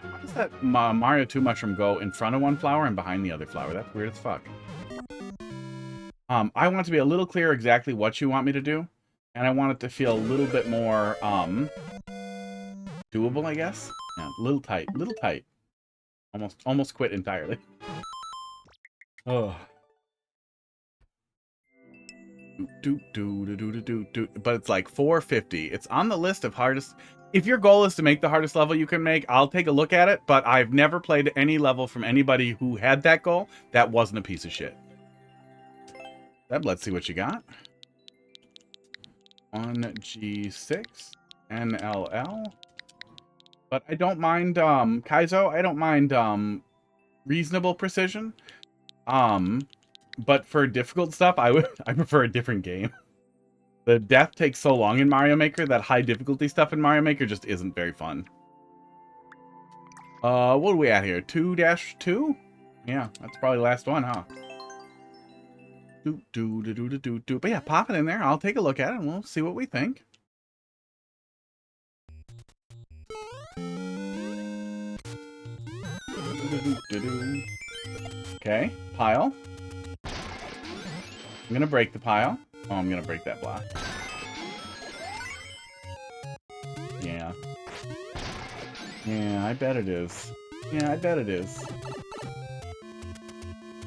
Speaker 2: How does that Mario 2 mushroom go in front of one flower and behind the other flower? That's weird as fuck. I want it to be a little clear exactly what you want me to do. And I want it to feel a little bit more, doable, I guess. Yeah, little tight. Almost quit entirely. Oh. But it's like 450. It's on the list of hardest. If your goal is to make the hardest level you can make, I'll take a look at it, but I've never played any level from anybody who had that goal that wasn't a piece of shit. Let's see what you got. 1G6 NLL. But I don't mind, Kaizo, I don't mind, reasonable precision. But for difficult stuff, I prefer a different game. The death takes so long in Mario Maker that high difficulty stuff in Mario Maker just isn't very fun. What are we at here? 2-2? Yeah, that's probably the last one, huh? But yeah, pop it in there. I'll take a look at it and we'll see what we think. Okay, pile. I'm gonna break the pile. Oh, I'm gonna break that block. Yeah, I bet it is. Yeah, I bet it is.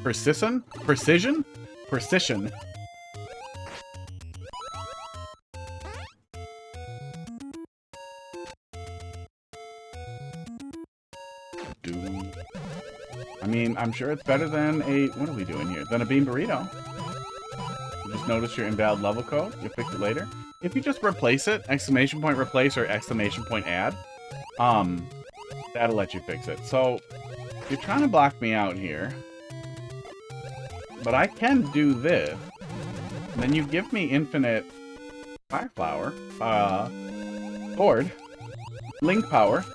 Speaker 2: Precision? Precision? Precision. I mean, I'm sure it's better than a... What are we doing here? Than a bean burrito. You just notice your invalid level code. You'll fix it later. If you just replace it, exclamation point replace or exclamation point add, that'll let you fix it. So, you're trying to block me out here. But I can do this. And then you give me infinite fire flower, sword, link power.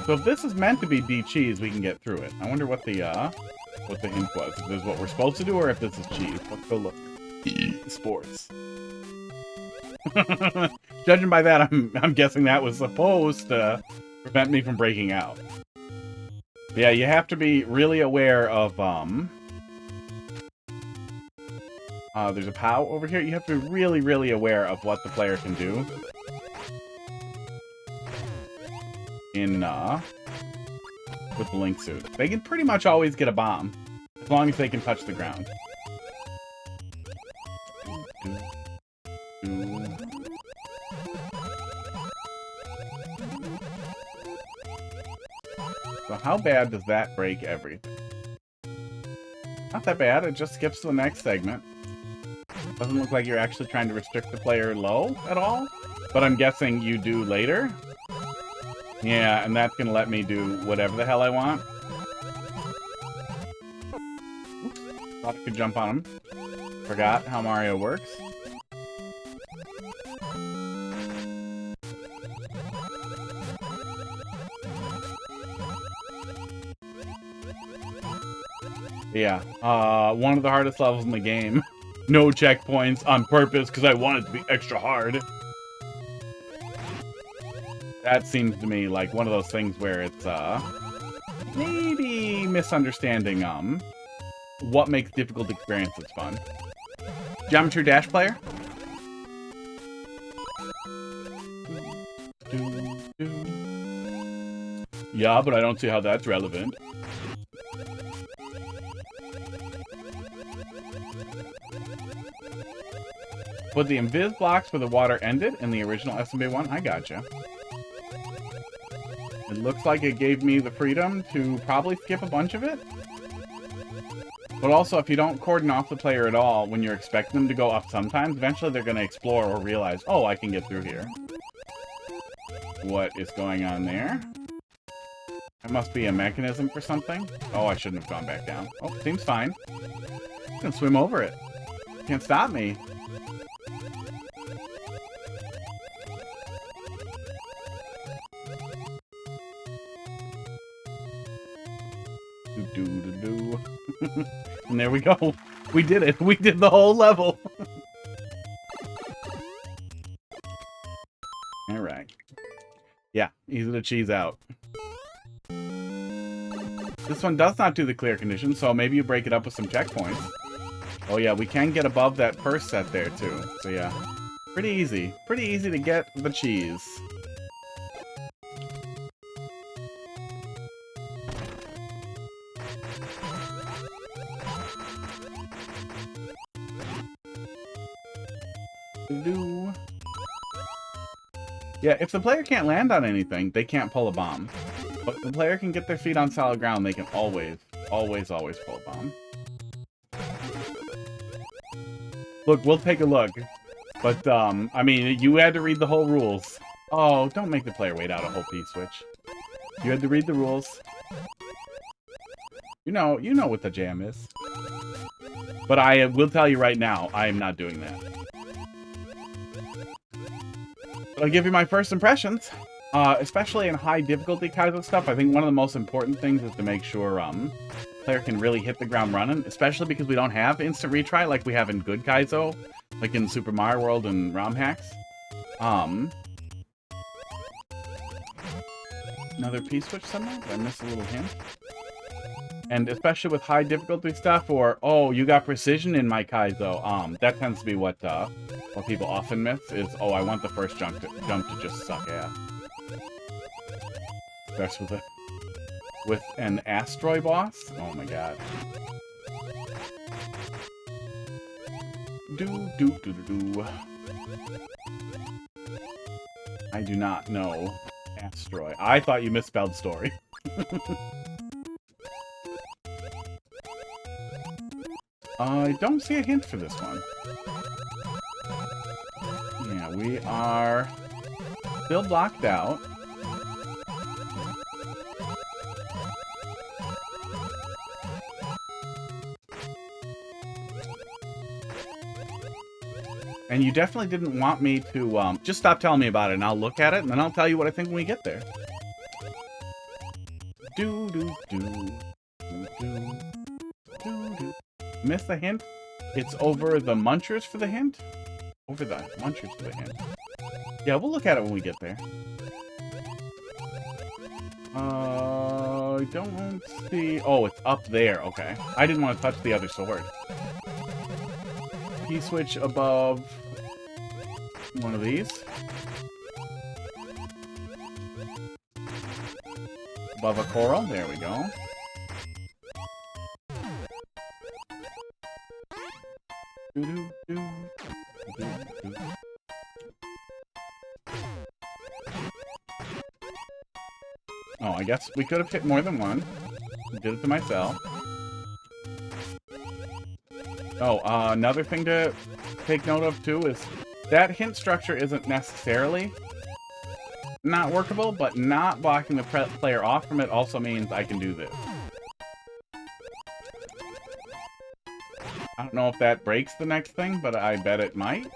Speaker 2: So if this is meant to be D-cheese, we can get through it. I wonder what the hint was. If this is what we're supposed to do, or if this is cheese. Let's go look. Sports. Judging by that, I'm guessing that was supposed to prevent me from breaking out. Yeah, you have to be really aware of, there's a POW over here. You have to be really, really aware of what the player can do. With the link suit. They can pretty much always get a bomb, as long as they can touch the ground. So how bad does that break everything? Not that bad, it just skips to the next segment. Doesn't look like you're actually trying to restrict the player low at all, but I'm guessing you do later. Yeah, and that's gonna let me do whatever the hell I want. Oops, thought I could jump on him. Forgot how Mario works. Yeah, one of the hardest levels in the game. No checkpoints on purpose because I want it to be extra hard. That seems to me like one of those things where it's, maybe misunderstanding, what makes difficult experiences fun. Geometry Dash player? Yeah, but I don't see how that's relevant. Put the invis blocks where the water ended in the original SMB 1? I gotcha. It looks like it gave me the freedom to probably skip a bunch of it. But also, if you don't cordon off the player at all when you're expecting them to go up sometimes, eventually they're going to explore or realize, oh, I can get through here. What is going on there? That must be a mechanism for something. Oh, I shouldn't have gone back down. Oh, seems fine. I can swim over it. Can't stop me. And there we go. We did it. We did the whole level. Alright. Yeah, easy to cheese out. This one does not do the clear condition, so maybe you break it up with some checkpoints. Oh yeah, we can get above that first set there too. So yeah, pretty easy. Pretty easy to get the cheese. Yeah, if the player can't land on anything, they can't pull a bomb. But if the player can get their feet on solid ground, they can always, always, always pull a bomb. Look, we'll take a look. But, I mean, you had to read the whole rules. Oh, don't make the player wait out a whole P-switch. You had to read the rules. You know what the jam is. But I will tell you right now, I am not doing that. But I'll give you my first impressions. Especially in high difficulty kinds of stuff, I think one of the most important things is to make sure player can really hit the ground running, especially because we don't have instant retry like we have in good Kaizo, like in Super Mario World and ROM hacks. Another P-switch somewhere? Did I miss a little hint? And especially with high difficulty stuff, or, oh, you got precision in my Kaizo, that tends to be what what people often miss is, oh, I want the first jump to just suck ass. Starts with an asteroid boss? Oh my god. Do. I do not know asteroid. I thought you misspelled story. I don't see a hint for this one. Yeah, we are still blocked out. And you definitely didn't want me to, just stop telling me about it and I'll look at it and then I'll tell you what I think when we get there. Do. Miss the hint? It's over the munchers for the hint? Over the munchers for the hint. Yeah, we'll look at it when we get there. I don't see... Oh, it's up there. Okay. I didn't want to touch the other sword. Key switch above one of these. Above a coral. There we go. Oh, I guess we could have hit more than one. I did it to myself. Oh, another thing to take note of, too, is that hint structure isn't necessarily not workable, but not blocking the player off from it also means I can do this. I don't know if that breaks the next thing, but I bet it might.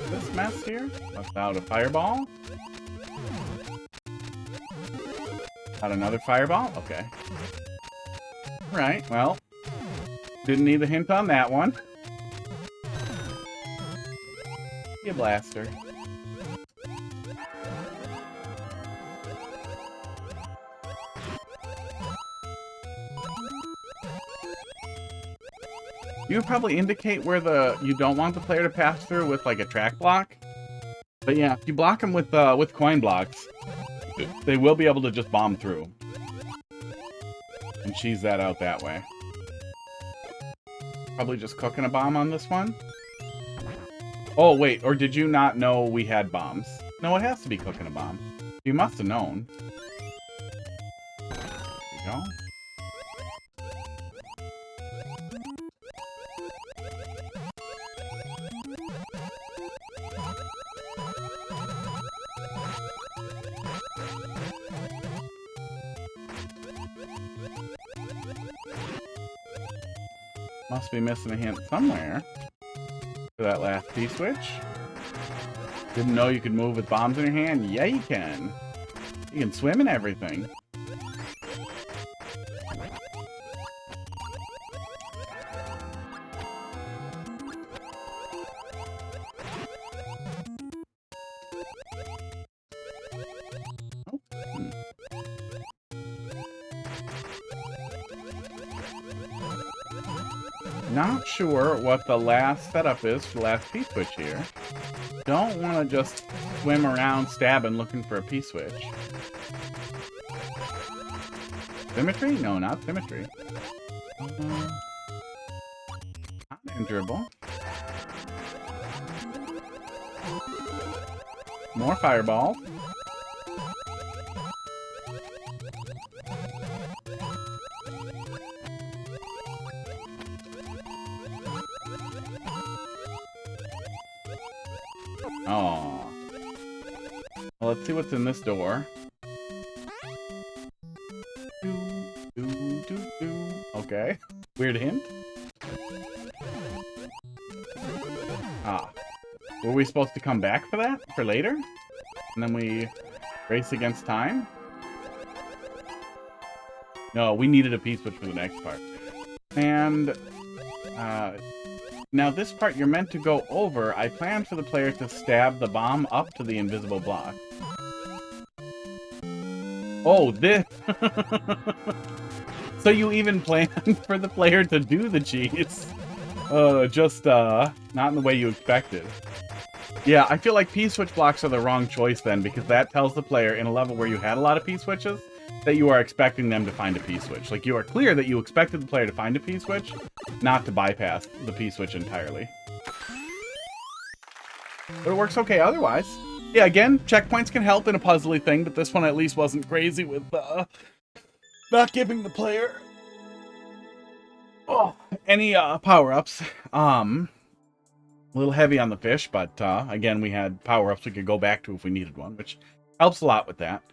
Speaker 2: This mess here? Without a fireball? Got another fireball? Okay. Right, well. Didn't need the hint on that one. You blaster. You would probably indicate where you don't want the player to pass through with like a track block. But yeah, if you block them with coin blocks, they will be able to just bomb through. And cheese that out that way. Probably just cooking a bomb on this one. Oh, wait, or did you not know we had bombs? No, it has to be cooking a bomb. You must have known. There we go. Must be missing a hint somewhere for that last P-switch. Didn't know you could move with bombs in your hand? Yeah, you can. You can swim and everything. Not sure what the last setup is for the last P-switch here. Don't want to just swim around stabbing looking for a P-switch. Symmetry? No, not symmetry. Not injurable. More fireball. Oh. Well, let's see what's in this door. Okay. Weird hint. Ah. Were we supposed to come back for that? For later? And then we race against time? No, we needed a P-switch for the next part. And, now this part you're meant to go over. I planned for the player to stab the bomb up to the invisible block. Oh, this! So you even plan for the player to do the cheese. Just not in the way you expected. Yeah, I feel like P-switch blocks are the wrong choice then, because that tells the player in a level where you had a lot of P-switches that you are expecting them to find a P-switch. Like, you are clear that you expected the player to find a P-switch, not to bypass the P-switch entirely. But it works okay otherwise. Yeah, again, checkpoints can help in a puzzly thing, but this one at least wasn't crazy with not giving the player any power-ups. A little heavy on the fish, but again, we had power-ups we could go back to if we needed one, which helps a lot with that.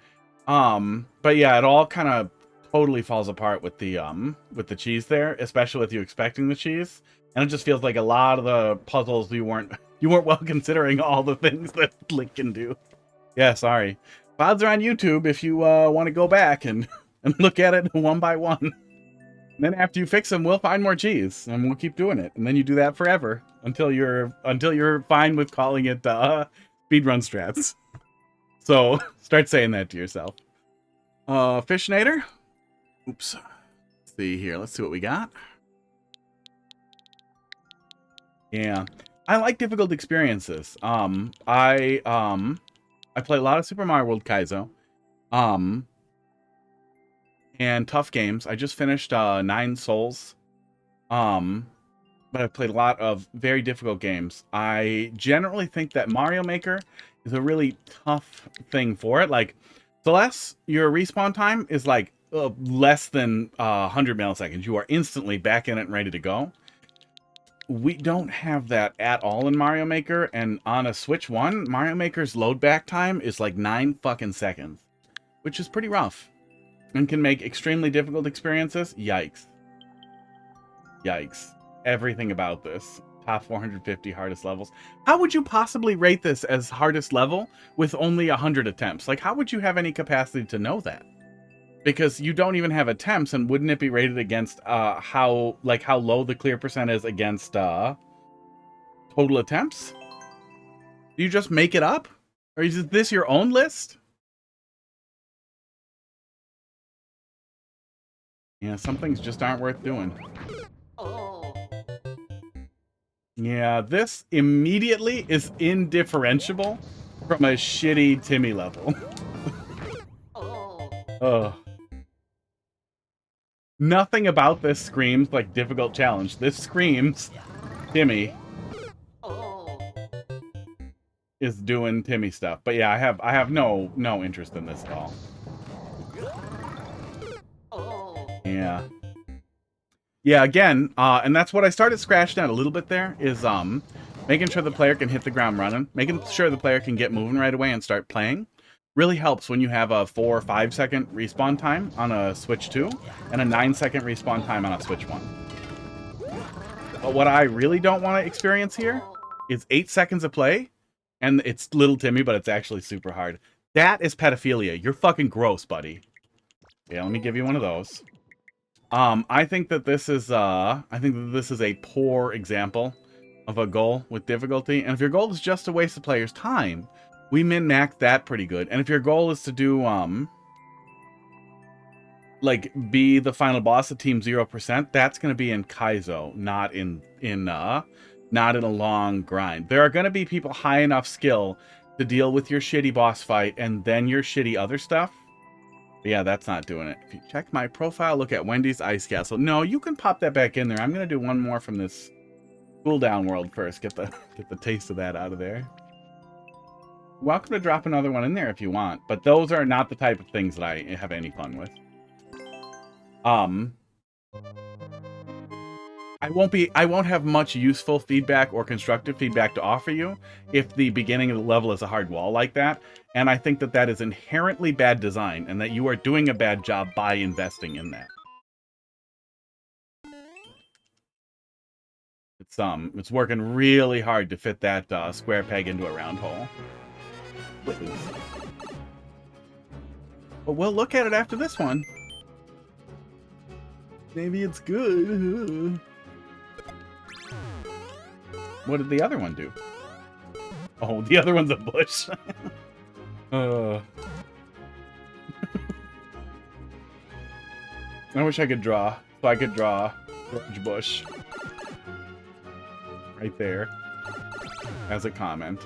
Speaker 2: But yeah, it all kind of totally falls apart with the cheese there, especially with you expecting the cheese. And it just feels like a lot of the puzzles you weren't well considering all the things that Link can do. Yeah, sorry. VODs are on YouTube if you want to go back and look at it one by one. And then after you fix them, we'll find more cheese, and we'll keep doing it. And then you do that forever until you're fine with calling it speedrun strats. So start saying that to yourself. Fishnator. Oops. Let's see here. Let's see what we got. Yeah, I like difficult experiences. I play a lot of Super Mario World Kaizo. And tough games. I just finished 9 Souls. But I've played a lot of very difficult games. I generally think that Mario Maker is a really tough thing for it. Like, Celeste, your respawn time is like less than 100 milliseconds. You are instantly back in it and ready to go. We don't have that at all in Mario Maker, and on a Switch 1, Mario Maker's load back time is like 9 fucking seconds, which is pretty rough. And can make extremely difficult experiences. Yikes. Yikes. Everything about this. Top 450 hardest levels. How would you possibly rate this as hardest level with only 100 attempts? Like, how would you have any capacity to know that? Because you don't even have attempts, and wouldn't it be rated against how low the clear percent is against total attempts? Do you just make it up? Or is this your own list? Yeah, some things just aren't worth doing. Yeah, this immediately is indifferentiable from a shitty Timmy level. Ugh. Nothing about this screams like difficult challenge. This screams Timmy is doing Timmy stuff. But yeah, I have no interest in this at all. Yeah. Yeah, again, and that's what I started scratching out a little bit there, is making sure the player can hit the ground running, making sure the player can get moving right away and start playing. Really helps when you have a 4 or 5 second respawn time on a Switch 2 and a 9-second respawn time on a Switch 1. But what I really don't want to experience here is 8 seconds of play, and it's little Timmy, but it's actually super hard. That is pedophilia. You're fucking gross, buddy. Yeah, let me give you one of those. I think that this is a poor example of a goal with difficulty. And if your goal is just to waste the player's time, we min-max that pretty good. And if your goal is to do like be the final boss of Team 0%, that's going to be in Kaizo, not in a long grind. There are going to be people high enough skill to deal with your shitty boss fight and then your shitty other stuff. But yeah, that's not doing it. If you check my profile, look at Wendy's Ice Castle. No, you can pop that back in there. I'm going to do one more from this CoolDown world first. Get the taste of that out of there. Welcome to drop another one in there if you want. But those are not the type of things that I have any fun with. I won't have much useful feedback or constructive feedback to offer you if the beginning of the level is a hard wall like that. And I think that that is inherently bad design, and that you are doing a bad job by investing in that. It's working really hard to fit that square peg into a round hole. But we'll look at it after this one. Maybe it's good. What did the other one do? Oh, the other one's a bush. I wish I could draw. So I could draw George Bush. Right there. As a comment.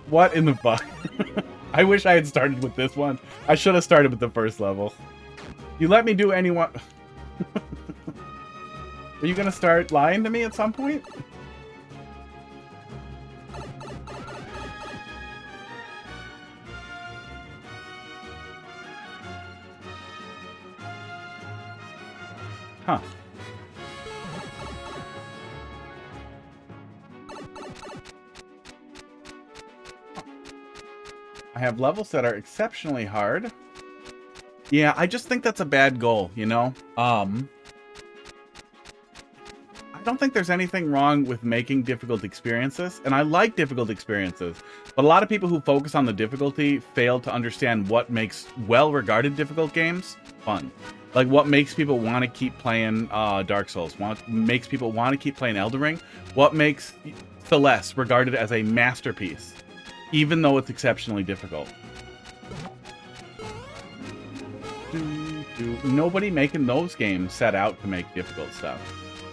Speaker 2: What in the fuck? I wish I had started with this one. I should have started with the first level. You let me do any one... Are you gonna start lying to me at some point? Huh. I have levels that are exceptionally hard. Yeah, I just think that's a bad goal, you know? I don't think there's anything wrong with making difficult experiences, and I like difficult experiences, but a lot of people who focus on the difficulty fail to understand what makes well-regarded difficult games fun. Like, what makes people want to keep playing Dark Souls, what makes people want to keep playing Elden Ring, what makes Celeste regarded as a masterpiece, even though it's exceptionally difficult. Nobody making those games set out to make difficult stuff.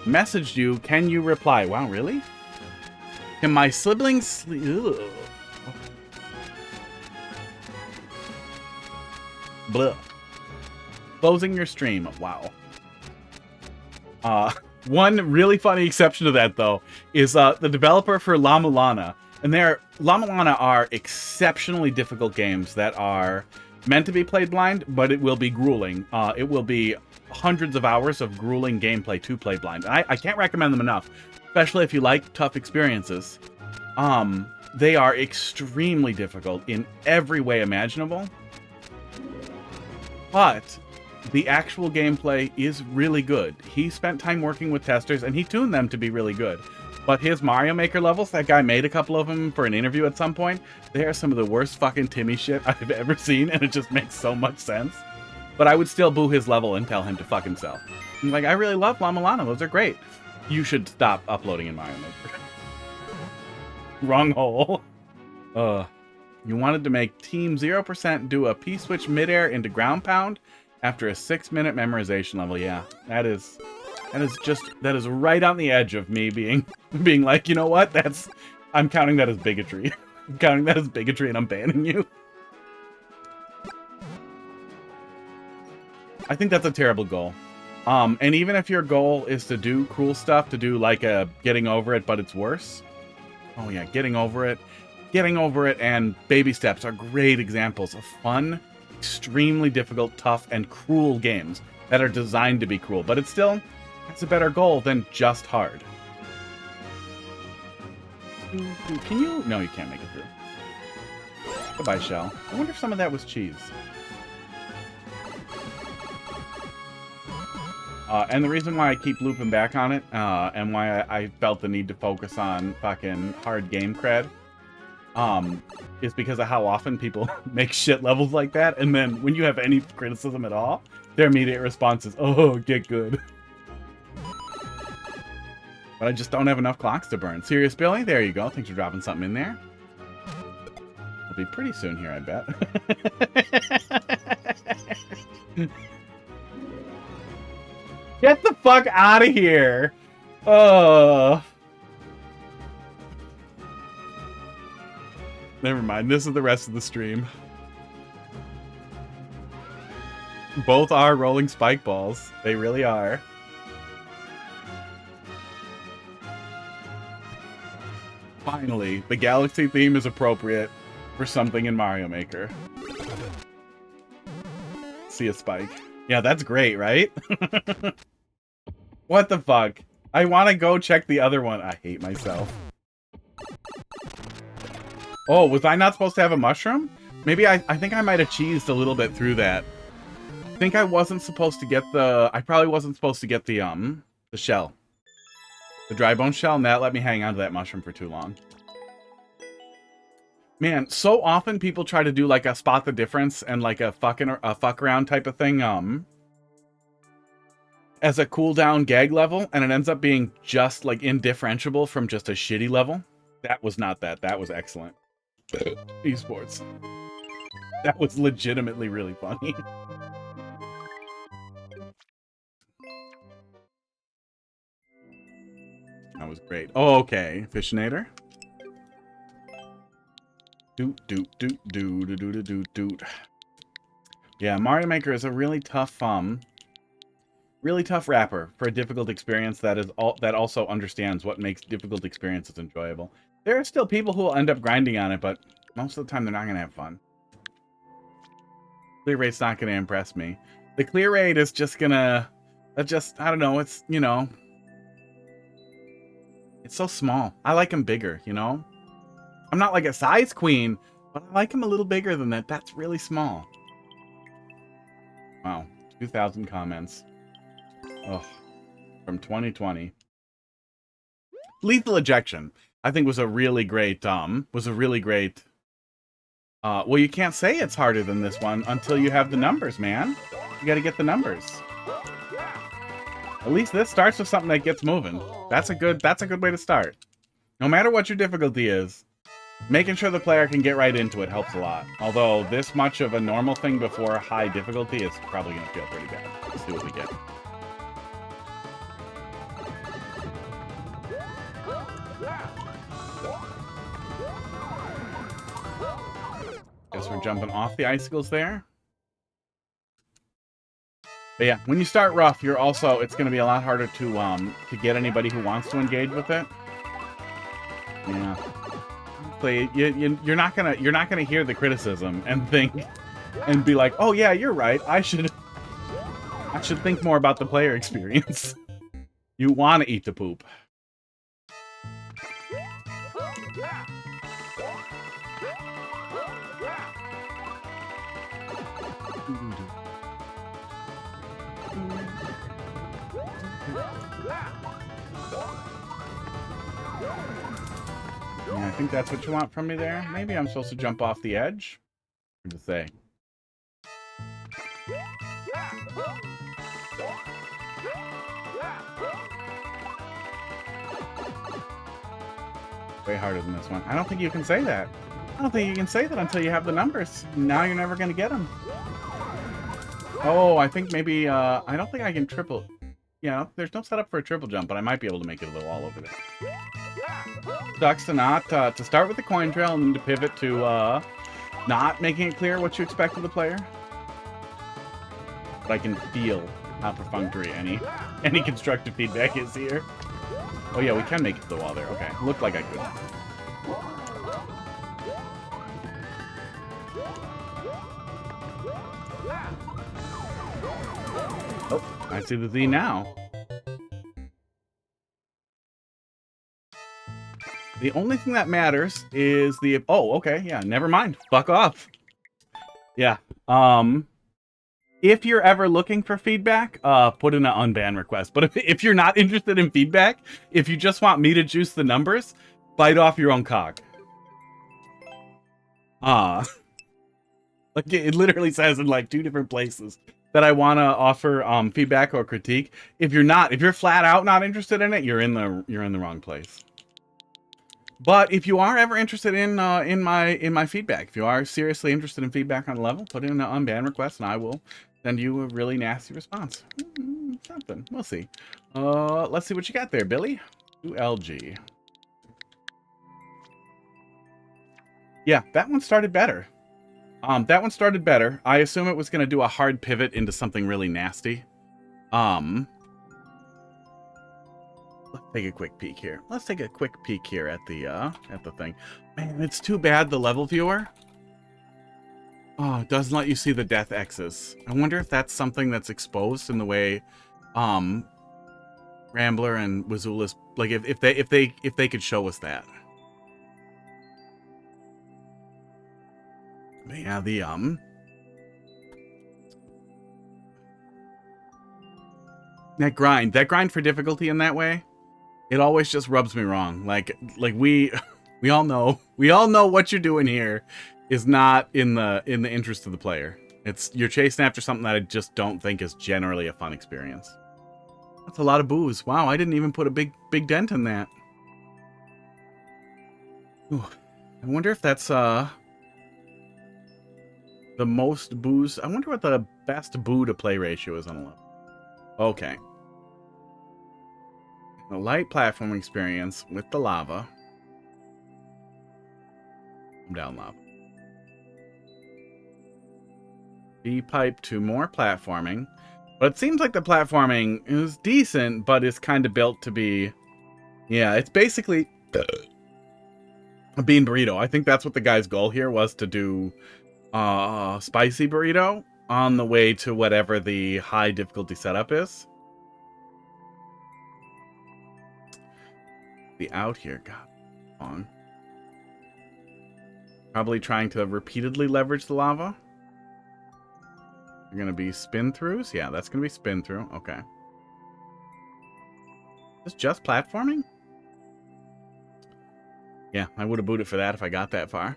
Speaker 2: Messaged you, can you reply? Wow, really? Can my siblings sleep? Ugh. Blah. Closing your stream. Wow. One really funny exception to that, though, is the developer for La Mulana. And La Mulana are exceptionally difficult games that are meant to be played blind, but it will be grueling. It will be hundreds of hours of grueling gameplay to play blind. I can't recommend them enough, especially if you like tough experiences. They are extremely difficult in every way imaginable, but the actual gameplay is really good. He spent time working with testers, and he tuned them to be really good. But his Mario Maker levels, that guy made a couple of them for an interview at some point, they are some of the worst fucking Timmy shit I've ever seen, and it just makes so much sense. But I would still boo his level and tell him to fuck himself. I'm like, I really love La Mulana, those are great. You should stop uploading in Mario Maker. Wrong hole. You wanted to make Team 0% do a P-switch midair into ground pound after a 6-minute memorization level. Yeah, that is right on the edge of me being like, you know what? I'm counting that as bigotry. I'm counting that as bigotry, and I'm banning you. I think that's a terrible goal. And even if your goal is to do cruel stuff, to do like a getting over it, but it's worse. Oh yeah, getting over it. Getting over it and baby steps are great examples of fun, extremely difficult, tough, and cruel games that are designed to be cruel, but it's still... That's a better goal than just hard. Can you? No, you can't make it through. Goodbye, Shell. I wonder if some of that was cheese. And the reason why I keep looping back on it, and why I felt the need to focus on fucking hard game cred, is because of how often people make shit levels like that, and then when you have any criticism at all, their immediate response is, oh, get good. But I just don't have enough clocks to burn. Serious Billy, there you go. Thanks for dropping something in there. It'll be pretty soon here, I bet. Get the fuck out of here! Never mind, this is the rest of the stream. Both are rolling spike balls. They really are. Finally, the galaxy theme is appropriate for something in Mario Maker. See a spike. Yeah, that's great, right? What the fuck? I want to go check the other one. I hate myself. Oh, was I not supposed to have a mushroom? Maybe I think I might have cheesed a little bit through that. I think I wasn't supposed to get the... I probably wasn't supposed to get the shell. The dry bone shell, and that let me hang on to that mushroom for too long. Man, so often people try to do like a spot the difference and like a fuck around type of thing as a cooldown gag level, and it ends up being just like indifferentiable from just a shitty level. That was not that. That was excellent. Esports. That was legitimately really funny. That was great. Oh, okay. Fishinator. Doot, doot, doot, doot, doot, doot, doot, doot. Yeah, Mario Maker is a really tough wrapper for a difficult experience that also understands what makes difficult experiences enjoyable. There are still people who will end up grinding on it, but most of the time they're not going to have fun. Clear rate's not going to impress me. The clear rate is just going to... I don't know, it's, you know... It's so small. I like them bigger, you know? I'm not like a size queen, but I like them a little bigger than that. That's really small. Wow. 2,000 comments. Oh, from 2020. Lethal Ejection, I think was a really great, well, you can't say it's harder than this one until you have the numbers, man. You gotta get the numbers. At least this starts with something that gets moving. That's a good way to start. No matter what your difficulty is, making sure the player can get right into it helps a lot. Although this much of a normal thing before high difficulty is probably gonna feel pretty bad. Let's see what we get. Guess we're jumping off the icicles there. But yeah, when you start rough, you're also, it's going to be a lot harder to get anybody who wants to engage with it. Yeah. You're not gonna hear the criticism and think and be like, oh yeah, you're right. I should think more about the player experience. You want to eat the poop. Yeah, I think that's what you want from me there. Maybe I'm supposed to jump off the edge. Hard to say. Way harder than this one. I don't think you can say that. I don't think you can say that until you have the numbers. Now you're never going to get them. Oh, I think maybe, I don't think I can triple. Yeah, there's no setup for a triple jump, but I might be able to make it a little all over there. Sucks to not, to start with the coin trail and then to pivot to, not making it clear what you expect of the player. But I can feel how perfunctory any constructive feedback is here. Oh yeah, we can make it to the wall there. Okay, looked like I could. Oh, I see the Z now. The only thing that matters is the... Oh, okay, yeah, never mind. Fuck off. Yeah, if you're ever looking for feedback, put in an unban request. But if you're not interested in feedback, if you just want me to juice the numbers, bite off your own cock. Like it literally says in like 2 different places that I want to offer feedback or critique. If you're flat out not interested in it, you're in the wrong place. But if you are ever interested in my feedback, if you are seriously interested in feedback on a level, put in an unban request and I will send you a really nasty response. Something. We'll see. Let's see what you got there, Billy. 2LG. Yeah, that one started better. That one started better. I assume it was going to do a hard pivot into something really nasty. Let's take a quick peek here. Let's take a quick peek here at the thing. Man, it's too bad the level viewer. Oh, it doesn't let you see the death X's. I wonder if that's something that's exposed in the way, Rambler and Wazula's, like if they could show us that. But yeah, that grind for difficulty in that way, it always just rubs me wrong. Like we all know what you're doing here is not in the interest of the player. You're chasing after something that I just don't think is generally a fun experience. That's a lot of booze. Wow, I didn't even put a big dent in that. Ooh, I wonder if that's the most booze. I wonder what the best boo to play ratio is on a level. Okay. A light platform experience with the lava. I'm down lava. B-pipe to more platforming. But it seems like the platforming is decent, but it's kind of built to be... Yeah, it's basically a bean burrito. I think that's what the guy's goal here was, to do spicy burrito on the way to whatever the high difficulty setup is. The out here, God, long. Probably trying to repeatedly leverage the lava. You're gonna be spin throughs? Yeah, that's gonna be spin through. Okay. Is this just platforming? Yeah, I would have booted for that if I got that far.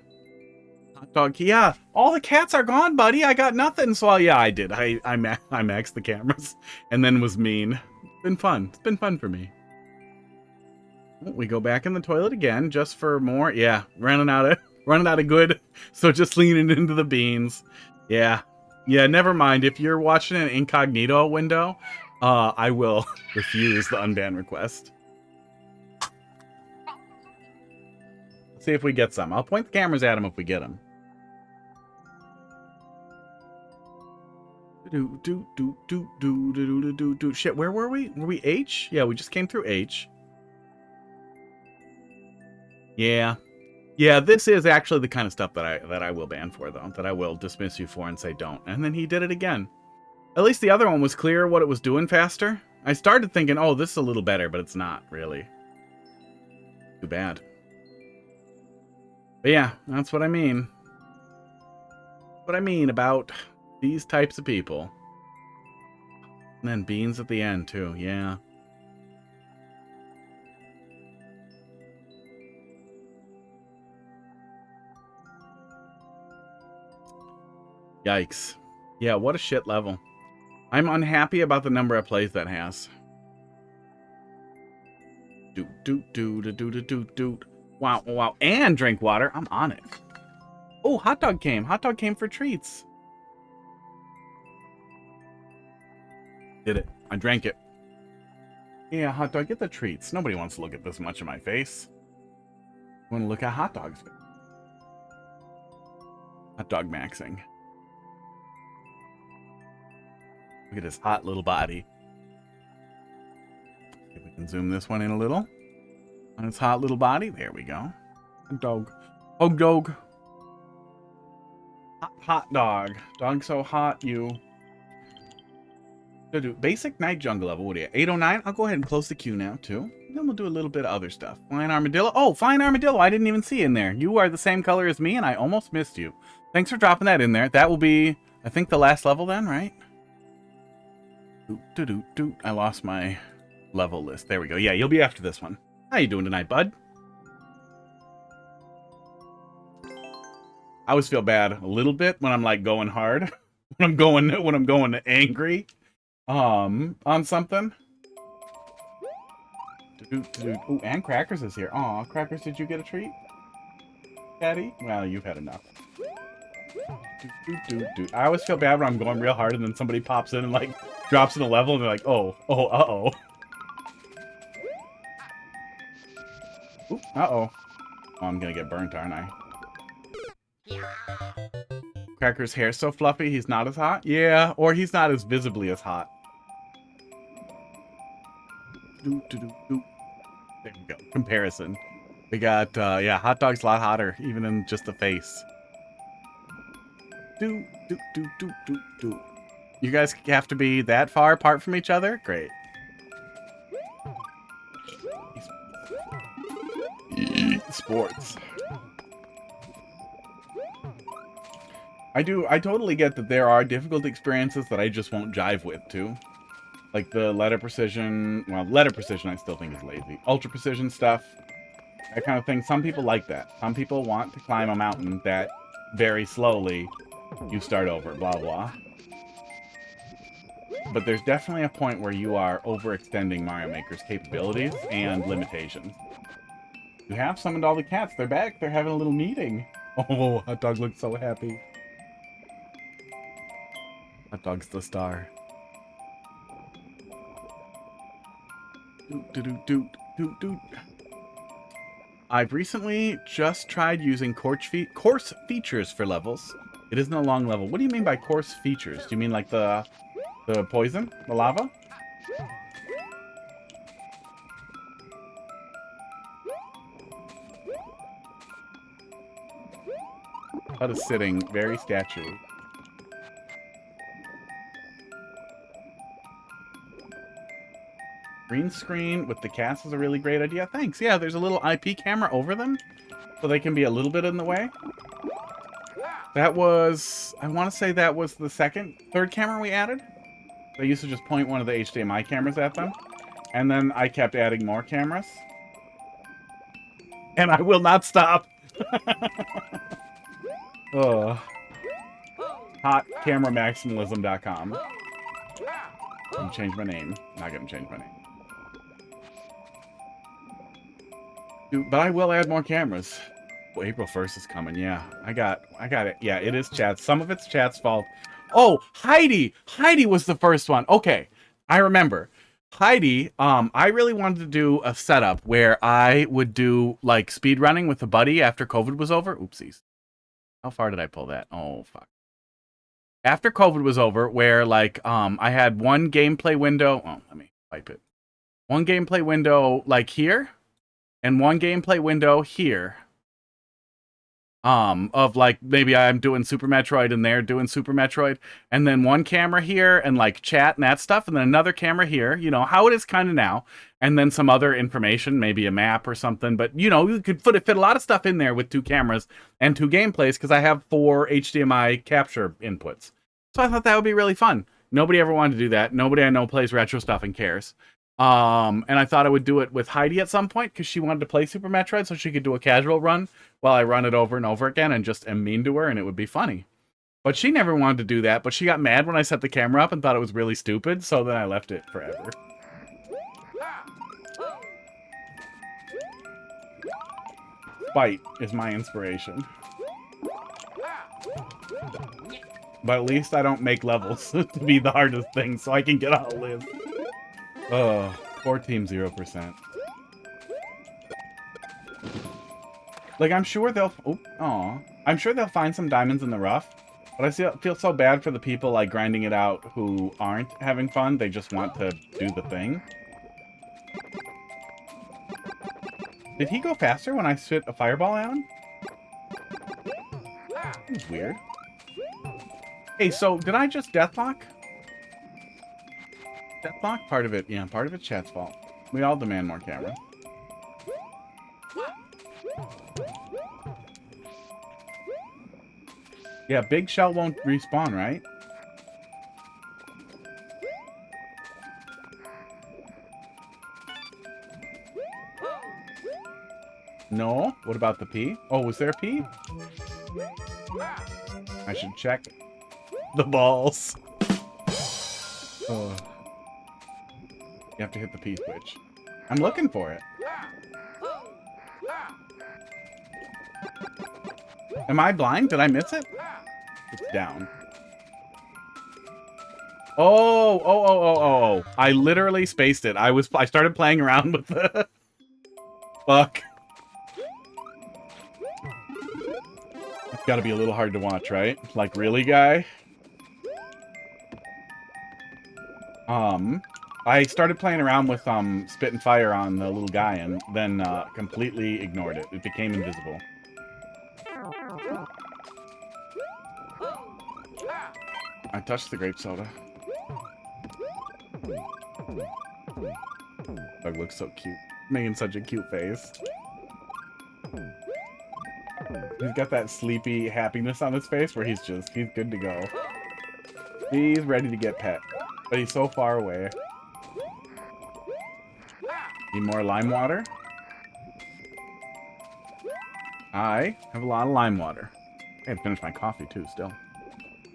Speaker 2: Hot dog, yeah, all the cats are gone, buddy. I got nothing. So yeah, I did. I maxed the cameras and then was mean. It's been fun. It's been fun for me. We go back in the toilet again just for more. Yeah, running out of good. So just leaning into the beans. Yeah. Yeah, never mind. If you're watching an incognito window, I will refuse the unban request. Let's see if we get some. I'll point the cameras at them if we get them. Shit, where were we? Were we H? Yeah, we just came through H. Yeah. Yeah, this is actually the kind of stuff that I will ban for, though. That I will dismiss you for and say don't. And then he did it again. At least the other one was clear what it was doing faster. I started thinking, oh, this is a little better, but it's not, really. Too bad. But yeah, that's what I mean. What I mean about these types of people. And then beans at the end, too. Yeah. Yikes. Yeah, what a shit level. I'm unhappy about the number of plays that has. Doot. Wow, wow. And drink water. I'm on it. Oh, hot dog came. Hot dog came for treats. Did it. I drank it. Yeah, hot dog, get the treats. Nobody wants to look at this much of my face. I want to look at hot dogs. Hot dog maxing. Look at his hot little body. If we can zoom this one in a little. On his hot little body. There we go. Hot dog. Hot dog. Hot dog. Dog so hot, you. So do basic night jungle level. What are you? 809? I'll go ahead and close the queue now, too. Then we'll do a little bit of other stuff. Flying Armadillo. Oh, Flying Armadillo. I didn't even see in there. You are the same color as me, and I almost missed you. Thanks for dropping that in there. That will be, I think, the last level then, right? I lost my level list. There we go. Yeah, you'll be after this one. How you doing tonight, bud? I always feel bad a little bit when I'm like going hard. when I'm going angry on something. Ooh, and Crackers is here. Aw, Crackers, did you get a treat? Daddy? Well, you've had enough. I always feel bad when I'm going real hard and then somebody pops in and like drops in a level and they're like, uh-oh. Ooh, uh-oh. Oh, I'm gonna get burnt, aren't I? Cracker's hair so fluffy, he's not as hot? Yeah, or he's not as visibly as hot. There we go. Comparison. We got, yeah, hot dog's a lot hotter, even in just the face. You guys have to be that far apart from each other? Great. Sports. I totally get that there are difficult experiences that I just won't jive with, too. Like the letter precision, well, letter precision I still think is lazy. Ultra precision stuff, that kind of thing. Some people like that. Some people want to climb a mountain that very slowly you start over, blah, blah. But there's definitely a point where you are overextending Mario Maker's capabilities and limitations. You have summoned all the cats. They're back. They're having a little meeting. Oh, Hot Dog looks so happy. Hot Dog's the star. I've recently just tried using course features for levels. It isn't a long level. What do you mean by course features? Do you mean like the poison? The lava? Hut is sitting very statuey. Green screen with the cast is a really great idea. Thanks. Yeah, there's a little IP camera over them, so they can be a little bit in the way. That was, I want to say that was the third camera we added. They used to just point one of the HDMI cameras at them. And then I kept adding more cameras. And I will not stop. Oh. HotCameraMaximalism.com. I'm gonna change my name. Not gonna change my name. Dude, but I will add more cameras. Well, April 1st is coming, yeah. I got it. Yeah, it is chat. Some of it's chat's fault. Oh, Heidi! Heidi was the first one. Okay, I remember. Heidi, I really wanted to do a setup where I would do, like, speed running with a buddy after COVID was over. Oopsies. How far did I pull that? Oh, fuck. After COVID was over, where, like, I had one gameplay window. Oh, let me wipe it. One gameplay window, like, here. And one gameplay window here. Of like maybe I'm doing Super Metroid and they're doing Super Metroid, and then one camera here and like chat and that stuff, and then another camera here, you know, how it is kind of now, and then some other information, maybe a map or something, but you know, you could fit a lot of stuff in there with 2 cameras and 2 gameplays because I have 4 HDMI capture inputs. So I thought that would be really fun. Nobody ever wanted to do that. Nobody I know plays retro stuff and cares. And I thought I would do it with Heidi at some point because she wanted to play Super Metroid so she could do a casual run while I run it over and over again and just am mean to her and it would be funny. But she never wanted to do that, but she got mad when I set the camera up and thought it was really stupid, so then I left it forever. Spite is my inspiration. But at least I don't make levels to be the hardest thing so I can get out of live. Oh, 4 team 0%. Like, I'm sure they'll... I'm sure they'll find some diamonds in the rough. But I feel so bad for the people, like, grinding it out who aren't having fun. They just want to do the thing. Did he go faster when I spit a fireball at him? That was weird. Hey, so, did I just deathlock? Deathlock? Part of it, yeah, part of it's chat's fault. We all demand more camera. Yeah, Big Shell won't respawn, right? No? What about the P? Oh, was there a P? I should check the balls. Oh. You have to hit the P switch. I'm looking for it. Am I blind? Did I miss it? It's down. Oh. I literally spaced it. I started playing around with the... Fuck. It's gotta be a little hard to watch, right? Like, really, guy? I started playing around with spit and fire on the little guy and then completely ignored it. It became invisible. I touched the grape soda. Bug looks so cute. Making such a cute face. He's got that sleepy happiness on his face where he's good to go. He's ready to get pet. But he's so far away. Need more lime water? I have a lot of lime water. I gotta finish my coffee too, still.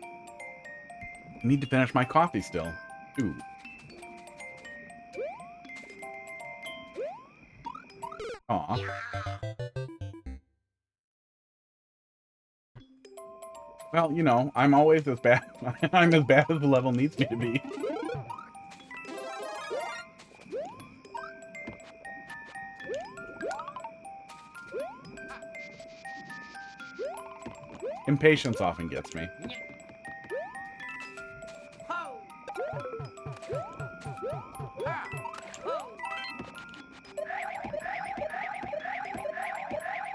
Speaker 2: I need to finish my coffee still. Ooh. Aw. Well, you know, I'm always as bad. I'm as bad as the level needs me to be. Impatience often gets me.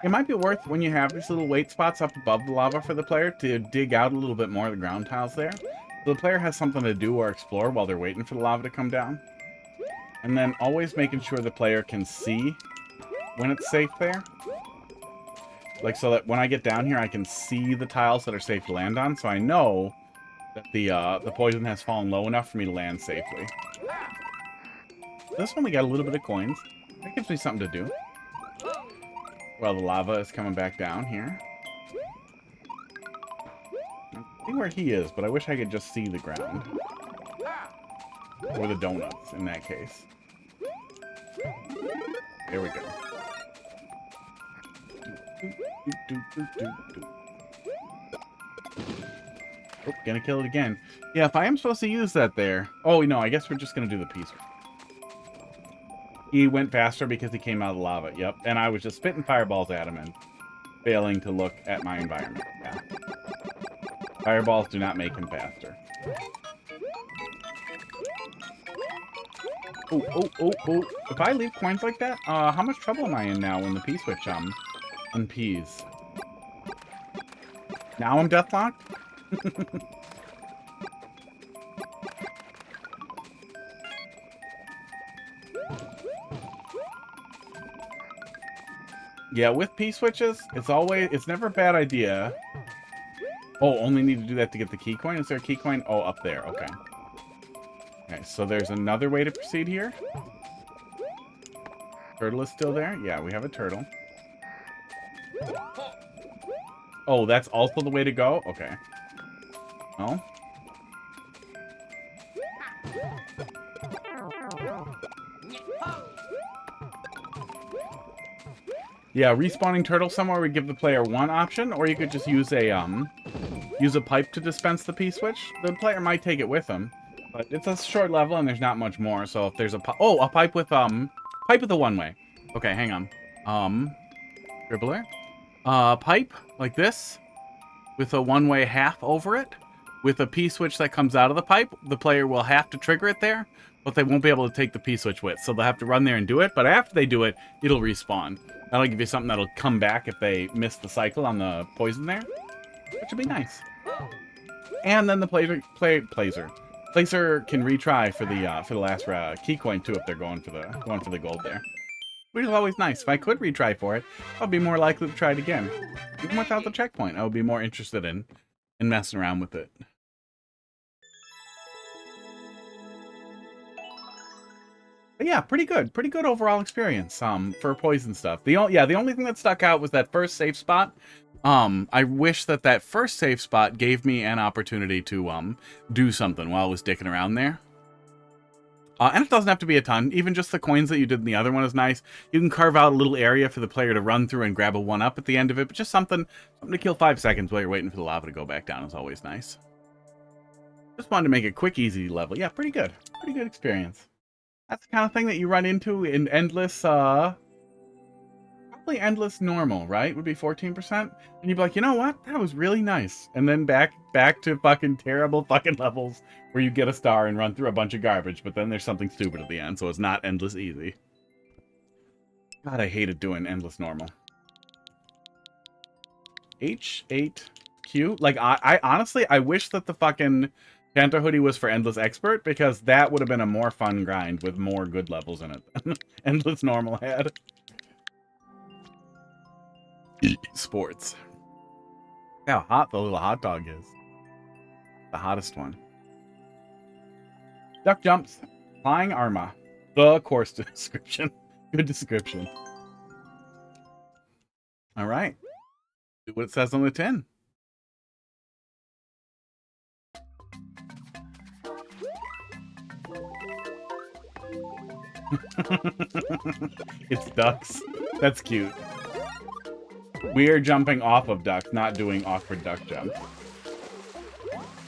Speaker 2: It might be worth, when you have these little wait spots up above the lava for the player, to dig out a little bit more of the ground tiles there. So the player has something to do or explore while they're waiting for the lava to come down. And then always making sure the player can see when it's safe there. Like, so that when I get down here, I can see the tiles that are safe to land on, so I know that the poison has fallen low enough for me to land safely. This one we got a little bit of coins. That gives me something to do. Well, the lava is coming back down here. I see where he is, but I wish I could just see the ground. Or the donuts, in that case. There we go. Oh, gonna kill it again. Yeah, if I am supposed to use that there... Oh, no, I guess we're just gonna do the piece. He went faster because he came out of the lava. Yep, and I was just spitting fireballs at him and failing to look at my environment. Yeah. Fireballs do not make him faster. Oh, oh, oh, oh. If I leave coins like that, how much trouble am I in now when the P-switch unpeas? Now I'm deathlocked? Yeah, with P-switches, it's never a bad idea. Oh, only need to do that to get the key coin? Is there a key coin? Oh, up there. Okay. Okay, so there's another way to proceed here. Turtle is still there? Yeah, we have a turtle. Oh, that's also the way to go? Okay. Oh. Yeah, respawning turtle somewhere would give the player one option, or you could just use a pipe to dispense the P-switch. The player might take it with them, but it's a short level and there's not much more. So if there's a pipe with the one-way. Okay, hang on. Dribbler. Pipe like this with a one-way half over it with a P-switch that comes out of the pipe. The player will have to trigger it there, but they won't be able to take the P-switch with. So they'll have to run there and do it, but after they do it, it'll respawn. That'll give you something that'll come back if they miss the cycle on the poison there, which would be nice. And then the placer can retry for the last key coin too if they're going for the gold there, which is always nice. If I could retry for it, I'd be more likely to try it again. Even without the checkpoint, I would be more interested in messing around with it. But yeah, pretty good overall experience for poison stuff. The only thing that stuck out was that first safe spot. I wish that first safe spot gave me an opportunity to do something while I was dicking around there. And it doesn't have to be a ton. Even just the coins that you did in the other one is nice. You can carve out a little area for the player to run through and grab a 1-up at the end of it. But just something to kill 5 seconds while you're waiting for the lava to go back down is always nice. Just wanted to make a quick, easy level. Yeah, pretty good. Pretty good experience. That's the kind of thing that you run into in endless, probably endless normal, right? Would be 14%. And you'd be like, you know what? That was really nice. And then back to fucking terrible fucking levels where you get a star and run through a bunch of garbage, but then there's something stupid at the end, so it's not endless easy. God, I hated doing endless normal. H8Q? Like, I honestly, I wish that the fucking Phantom Hoodie was for Endless Expert, because that would have been a more fun grind with more good levels in it than Endless Normal had. Sports. How hot the little hot dog is. The hottest one. Duck Jumps. flyingArma. The course description. Good description. Alright. Do what it says on the tin. It's ducks. That's cute. We're jumping off of ducks, not doing awkward duck jumps.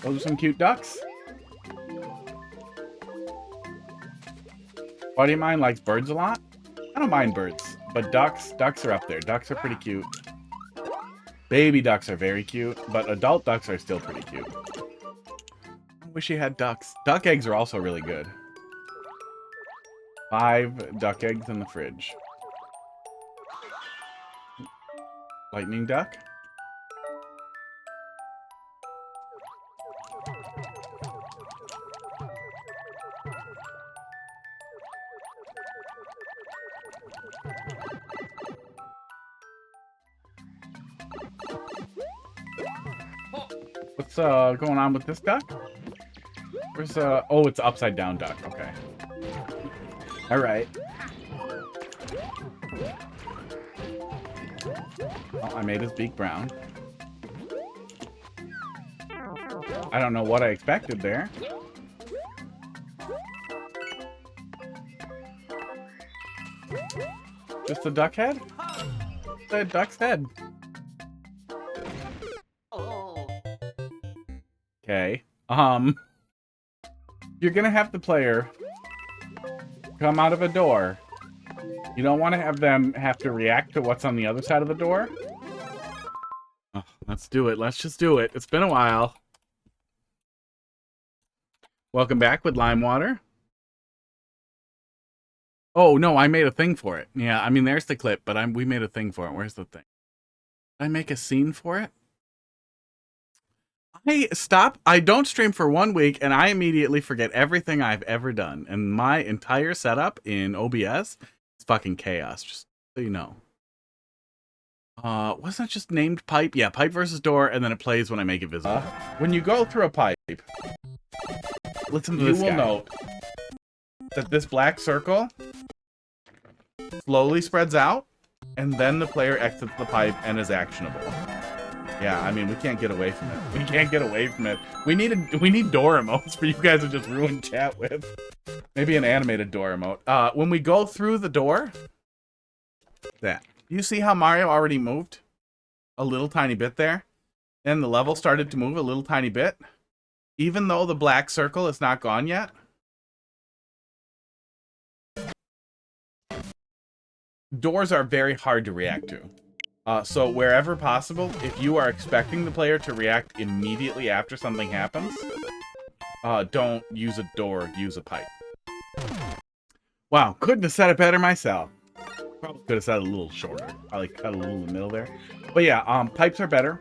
Speaker 2: Those are some cute ducks. Buddy of mine likes birds a lot. I don't mind birds, but ducks are up there. Ducks are pretty cute. Baby ducks are very cute, but adult ducks are still pretty cute. I wish you had ducks. Duck eggs are also really good. 5 duck eggs in the fridge. Lightning duck. What's going on with this duck? Where's oh, it's upside down duck. Okay. All right. Oh, I made his beak brown. I don't know what I expected there. Just a duck head? The duck's head. Okay. You're gonna have the player come out of a door. You don't want to have them have to react to what's on the other side of the door. Oh, let's do it. Let's just do it. It's been a while. Welcome back with lime water. Oh, no, I made a thing for it. Yeah, I mean, there's the clip, but we made a thing for it. Where's the thing? Did I make a scene for it? I don't stream for 1 week, and I immediately forget everything I've ever done. And my entire setup in OBS is fucking chaos, just so you know. Wasn't it just named pipe? Yeah, pipe versus door, and then it plays when I make it visible. When you go through a pipe, listen to this guy. You will note that this black circle slowly spreads out, and then the player exits the pipe and is actionable. Yeah, I mean, we can't get away from it. We can't get away from it. We need door emotes for you guys to just ruin chat with. Maybe an animated door emote. When we go through the door, that. You see how Mario already moved a little tiny bit there? And the level started to move a little tiny bit? Even though the black circle is not gone yet? Doors are very hard to react to. So wherever possible, if you are expecting the player to react immediately after something happens, don't use a door, use a pipe. Wow, couldn't have said it better myself. Probably could have said it a little shorter. I like cut a little in the middle there. But yeah, pipes are better.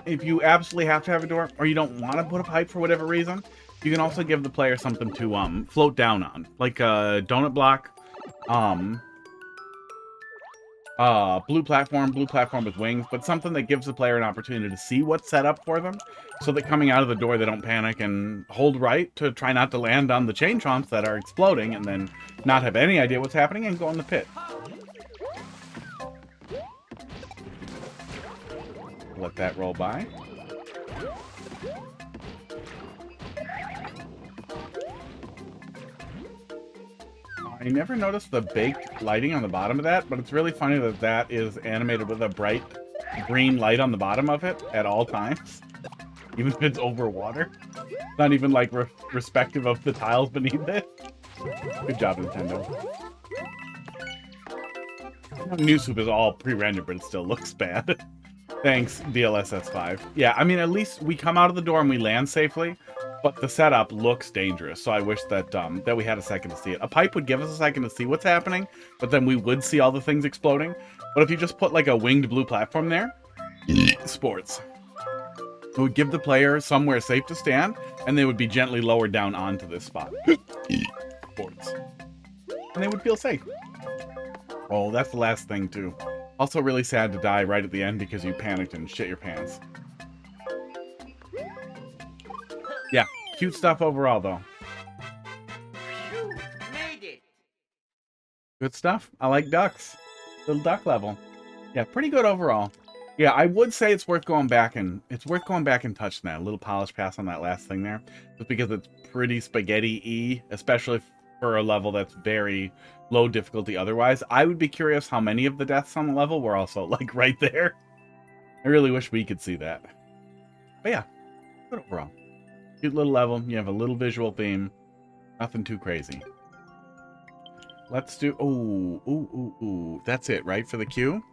Speaker 2: If you absolutely have to have a door, or you don't want to put a pipe for whatever reason, you can also give the player something to float down on. Like a donut block, blue platform with wings, but something that gives the player an opportunity to see what's set up for them, so that coming out of the door they don't panic and hold right to try not to land on the chain chomps that are exploding and then not have any idea what's happening and go in the pit. Let that roll by. I never noticed the baked lighting on the bottom of that, but it's really funny that that is animated with a bright green light on the bottom of it at all times, even if it's over water. It's not even like respective of the tiles beneath it. Good job, Nintendo. New Soup is all pre-rendered, but it still looks bad. Thanks, DLSS5. Yeah, I mean, at least we come out of the door and we land safely, but the setup looks dangerous, so I wish that that we had a second to see it. A pipe would give us a second to see what's happening, but then we would see all the things exploding. But if you just put like a winged blue platform there, sports. It would give the player somewhere safe to stand, and they would be gently lowered down onto this spot. Sports. And they would feel safe. Oh, that's the last thing, too. Also really sad to die right at the end because you panicked and shit your pants. Yeah, cute stuff overall, though.
Speaker 3: You made it.
Speaker 2: Good stuff. I like ducks. Little duck level. Yeah, pretty good overall. Yeah, I would say it's worth going back and touching that. A little polish pass on that last thing there. Just because it's pretty spaghetti-y, especially for a level that's very low difficulty otherwise. I would be curious how many of the deaths on the level were also, like, right there. I really wish we could see that. But yeah, good overall. Cute little level. You have a little visual theme. Nothing too crazy. Let's do... Ooh. That's it, right, for the queue?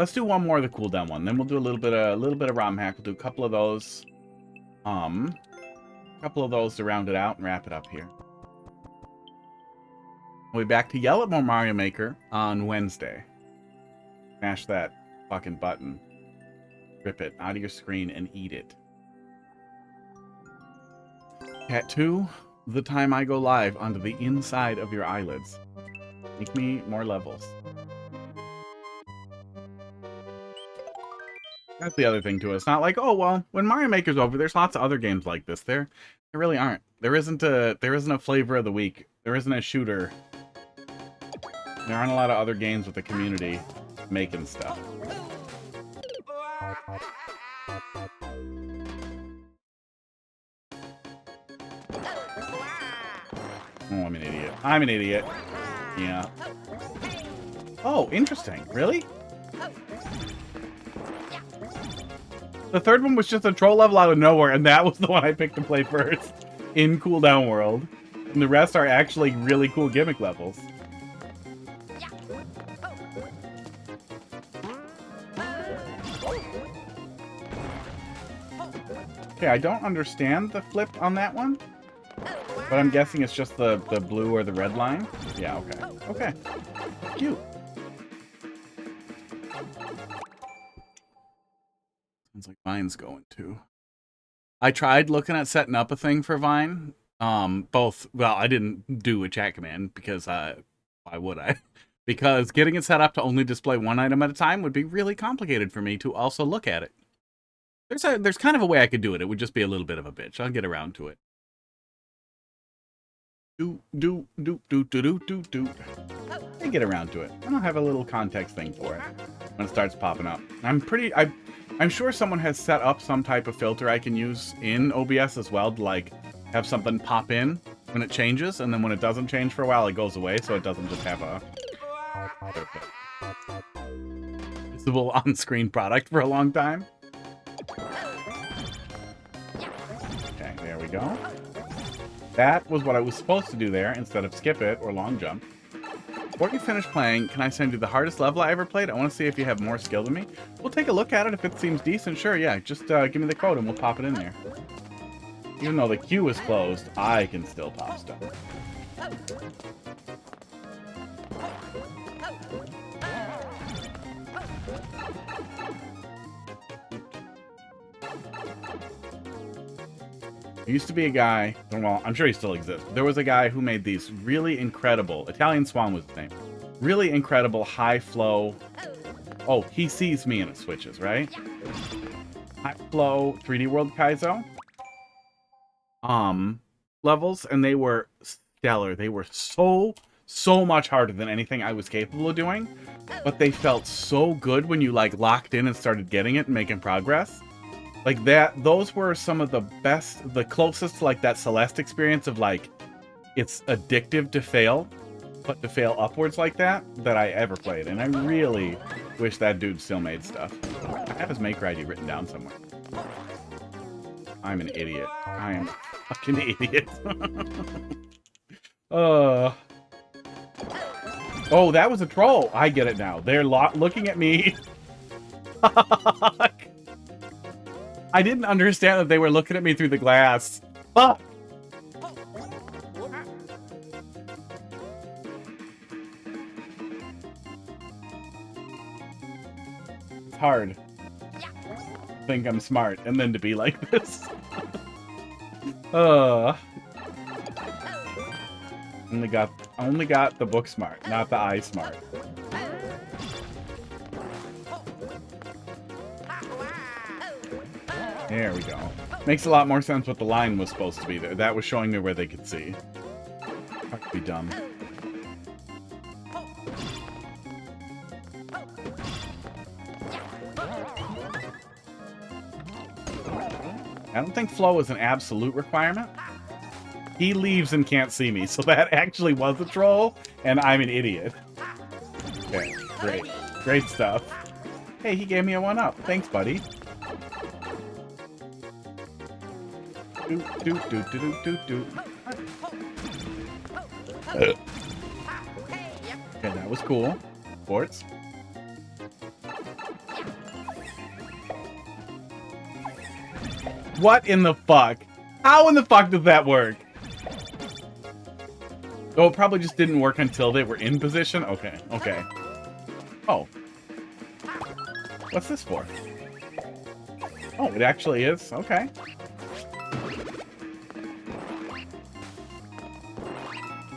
Speaker 2: Let's do one more of the cooldown one. Then we'll do a little bit of ROM hack. We'll do a couple of those. A couple of those to round it out and wrap it up here. We'll be back to yell at more Mario Maker on Wednesday. Smash that fucking button. Rip it out of your screen and eat it. Tattoo the time I go live onto the inside of your eyelids. Make me more levels. That's the other thing too. It's not like, oh well, when Mario Maker's over, there's lots of other games like this. There really aren't. There isn't a flavor of the week. There isn't a shooter. There aren't a lot of other games with the community making stuff. Oh, I'm an idiot. I'm an idiot. Yeah. Oh, interesting. Really? The third one was just a troll level out of nowhere, and that was the one I picked to play first in Cooldown World. And the rest are actually really cool gimmick levels. Okay, I don't understand the flip on that one. But I'm guessing it's just the blue or the red line. Yeah, okay. Okay. Cute. Sounds like Vine's going too. I tried looking at setting up a thing for Vine. Well, I didn't do a chat command because why would I? Because getting it set up to only display one item at a time would be really complicated for me to also look at it. There's kind of a way I could do it. It would just be a little bit of a bitch. I'll get around to it. I get around to it. And I'll have a little context thing for it when it starts popping up. I'm sure someone has set up some type of filter I can use in OBS as well to like have something pop in when it changes, and then when it doesn't change for a while, it goes away, so it doesn't just have a visible on-screen product for a long time. Okay, there we go. That was what I was supposed to do there instead of skip it or long jump. Before you finish playing, can I send you the hardest level I ever played? I want to see if you have more skill than me. We'll take a look at it. If it seems decent, sure, yeah. Just give me the code and we'll pop it in there. Even though the queue is closed, I can still pop stuff. There used to be a guy, well, I'm sure he still exists. There was a guy who made these really incredible, Italian Swan was his name, really incredible high flow. Oh, he sees me and it switches, right? High flow 3D World Kaizo levels, and they were stellar. They were so much harder than anything I was capable of doing, but they felt so good when you like locked in and started getting it and making progress. Like that, those were some of the best, the closest to like that Celeste experience of like, it's addictive to fail, but to fail upwards like that I ever played. And I really wish that dude still made stuff. I have his maker ID written down somewhere. I'm an idiot. I am a fucking idiot. Oh, that was a troll. I get it now. They're looking at me. I didn't understand that they were looking at me through the glass. Fuck! It's hard to think I'm smart and then to be like this. Only got the book smart, not the eye smart. There we go. Makes a lot more sense what the line was supposed to be there. That was showing me where they could see. Fuck, be dumb. I don't think flow is an absolute requirement. He leaves and can't see me, so that actually was a troll, and I'm an idiot. Okay, great. Great stuff. Hey, he gave me a 1-up. Thanks, buddy. Okay, that was cool. Sports. What in the fuck? How in the fuck does that work? Oh, it probably just didn't work until they were in position? Okay, okay. Oh. What's this for? Oh, it actually is? Okay.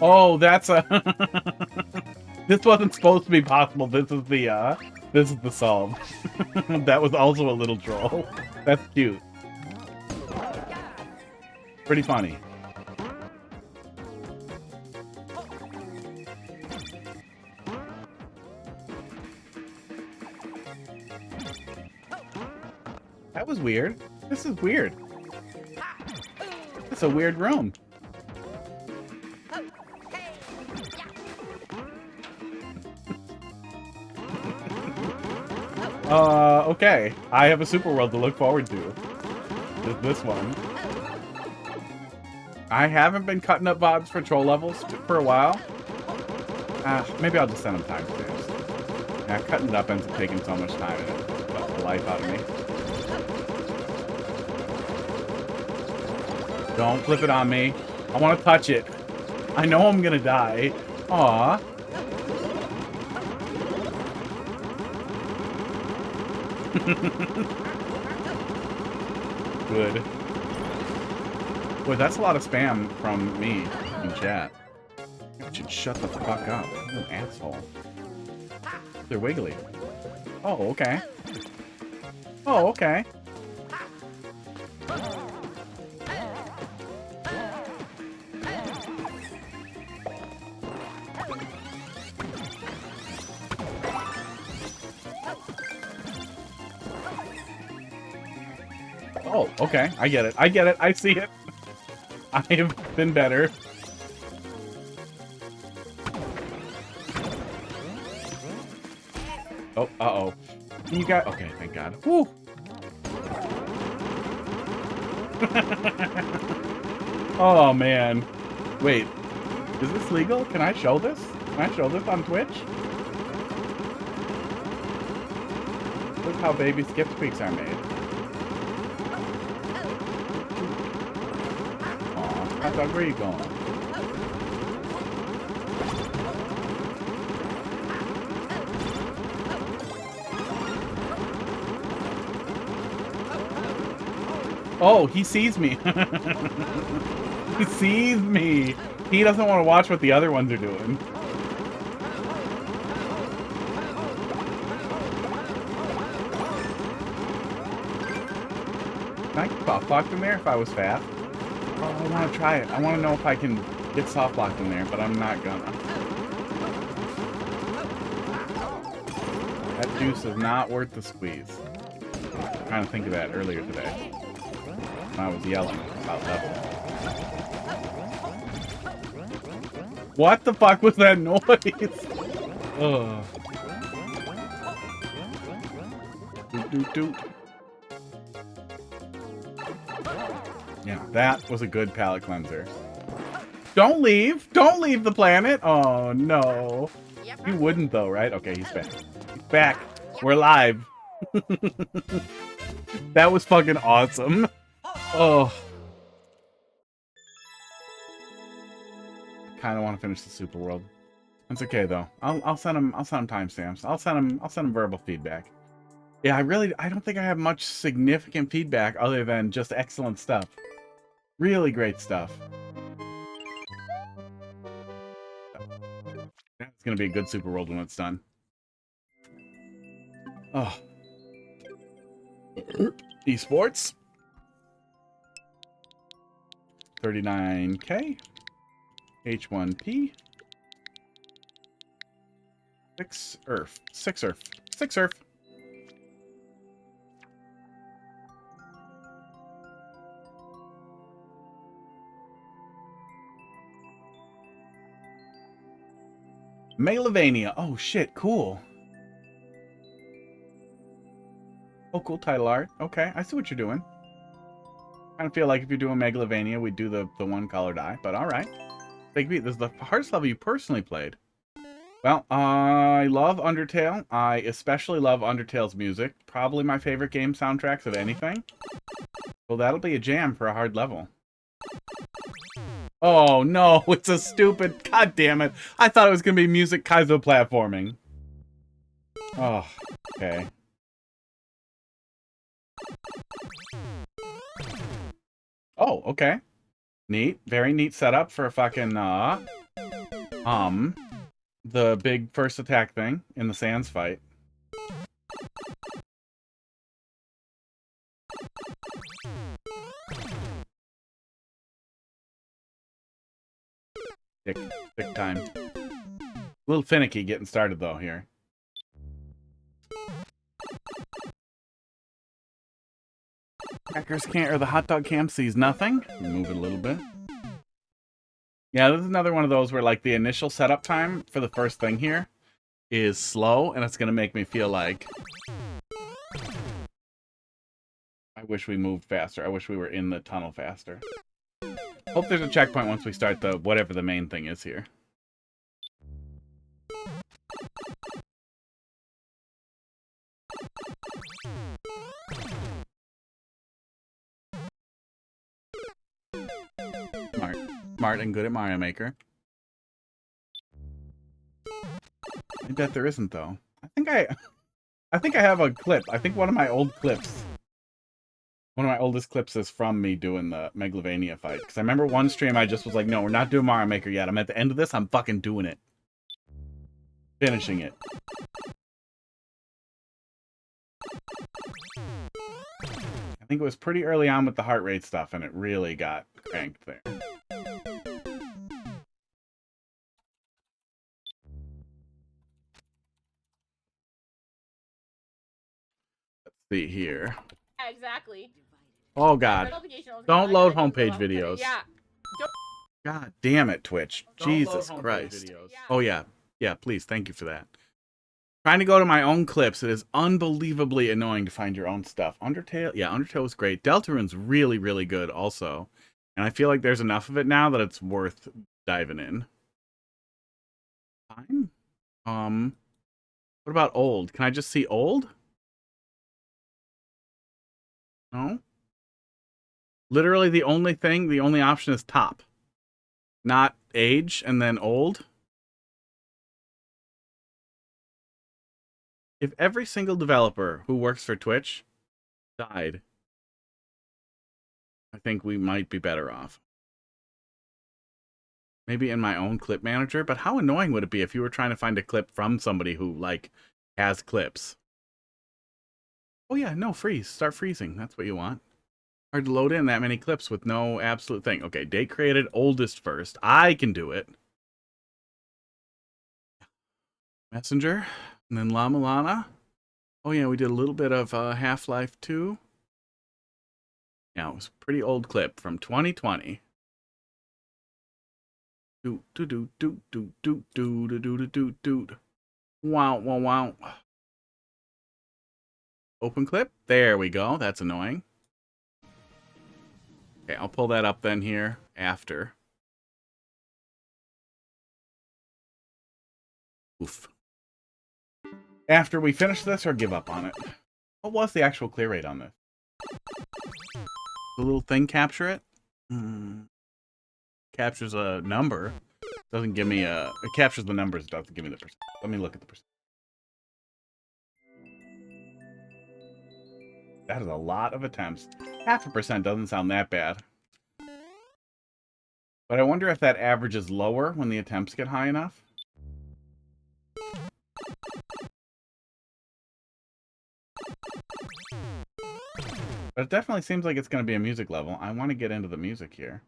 Speaker 2: Oh, that's a... This wasn't supposed to be possible. This is the solve. That was also a little troll. That's cute. Pretty funny. That was weird. This is weird. It's a weird room. Okay. I have a super world to look forward to. This one. I haven't been cutting up VODs for troll levels for a while. Maybe I'll just send them timestamps. Yeah, cutting it up ends up taking so much time and it sucks the life out of me. Don't flip it on me. I want to touch it. I know I'm gonna die. Aw. Good. Boy, that's a lot of spam from me in chat. You should shut the fuck up. You're an asshole. They're wiggly. Oh, okay. Oh, okay. Oh, okay. I get it. I get it. I see it. I have been better. Oh, uh-oh. You got... Okay, thank God. Woo! Oh, man. Wait. Is this legal? Can I show this? Can I show this on Twitch? Look how baby Skipsqueaks are made. Hot dog, where are you going? Oh, he sees me. He sees me. He doesn't want to watch what the other ones are doing. Can I get soft blocked in there if I was fast? Oh, I want to try it. I want to know if I can get soft blocked in there, but I'm not gonna. That juice is not worth the squeeze. I was trying to think of that earlier today when I was yelling about levels. What the fuck was that noise? Ugh. Doot, doot, doot. Yeah, that was a good palate cleanser. Don't leave! Don't leave the planet! Oh, no. You wouldn't, though, right? Okay, he's back. He's back. We're live. That was fucking awesome. Oh. I kind of want to finish the super world. It's okay, though. I'll send him timestamps. I'll send him verbal feedback. Yeah, I don't think I have much significant feedback other than just excellent stuff. Really great stuff. It's gonna be a good super world when it's done. Oh. Esports. 39K. H1P. 6 Earth. 6 Earth. 6 Earth. MEGALOVANIA. Oh shit, cool. Oh, cool title art. Okay, I see what you're doing. Kind of feel like if you're doing MEGALOVANIA, we'd do the one colored eye, but alright. Big beat. This is the hardest level you personally played. Well, I love Undertale. I especially love Undertale's music. Probably my favorite game soundtracks of anything. Well, that'll be a jam for a hard level. Oh, no, it's a stupid... God damn it. I thought it was going to be music Kaizo platforming. Oh, okay. Oh, okay. Neat. Very neat setup for a fucking, the big first attack thing in the Sans fight. Thick time. A little finicky getting started, though, here. Crackers can't, or the hot dog camp sees nothing. Move it a little bit. Yeah, this is another one of those where, like, the initial setup time for the first thing here is slow, and it's going to make me feel like I wish we moved faster. I wish we were in the tunnel faster. Hope there's a checkpoint once we start the whatever the main thing is here. Smart and good at Mario Maker. I bet there isn't, though. I think I have a clip. I think one of my old clips. One of my oldest clips is from me doing the Megalovania fight. Because I remember one stream I just was like, no, we're not doing Mario Maker yet. I'm at the end of this. I'm fucking doing it. Finishing it. I think it was pretty early on with the heart rate stuff, and it really got cranked there. Let's see here.
Speaker 4: Yeah, exactly.
Speaker 2: Oh, God. Don't load homepage videos.
Speaker 4: Yeah.
Speaker 2: God damn it, Twitch. Jesus Christ. Oh, yeah. Yeah, please. Thank you for that. Trying to go to my own clips. It is unbelievably annoying to find your own stuff. Undertale? Yeah, Undertale was great. Deltarune's really, really good also. And I feel like there's enough of it now that it's worth diving in. Fine. What about old? Can I just see old? No? Literally the only option is top. Not age and then old. If every single developer who works for Twitch died, I think we might be better off. Maybe in my own clip manager, but how annoying would it be if you were trying to find a clip from somebody who, like, has clips? Oh yeah, no, freeze. Start freezing. That's what you want. Hard to load in that many clips with no absolute thing. Okay, date created, oldest first. I can do it. Messenger, and then Llama Lana. Oh yeah, we did a little bit of Half-Life 2. Yeah, it was a pretty old clip from 2020. Wow, wow, wow. Open clip. There we go. That's annoying. Okay, I'll pull that up then here after. Oof. After we finish this or give up on it? What was the actual clear rate on this? The little thing capture it? Captures a number. Doesn't give me a... It captures the numbers, doesn't give me the percent. Let me look at the percent. That is a lot of attempts. 0.5% doesn't sound that bad. But I wonder if that average is lower when the attempts get high enough. But it definitely seems like it's going to be a music level. I want to get into the music here.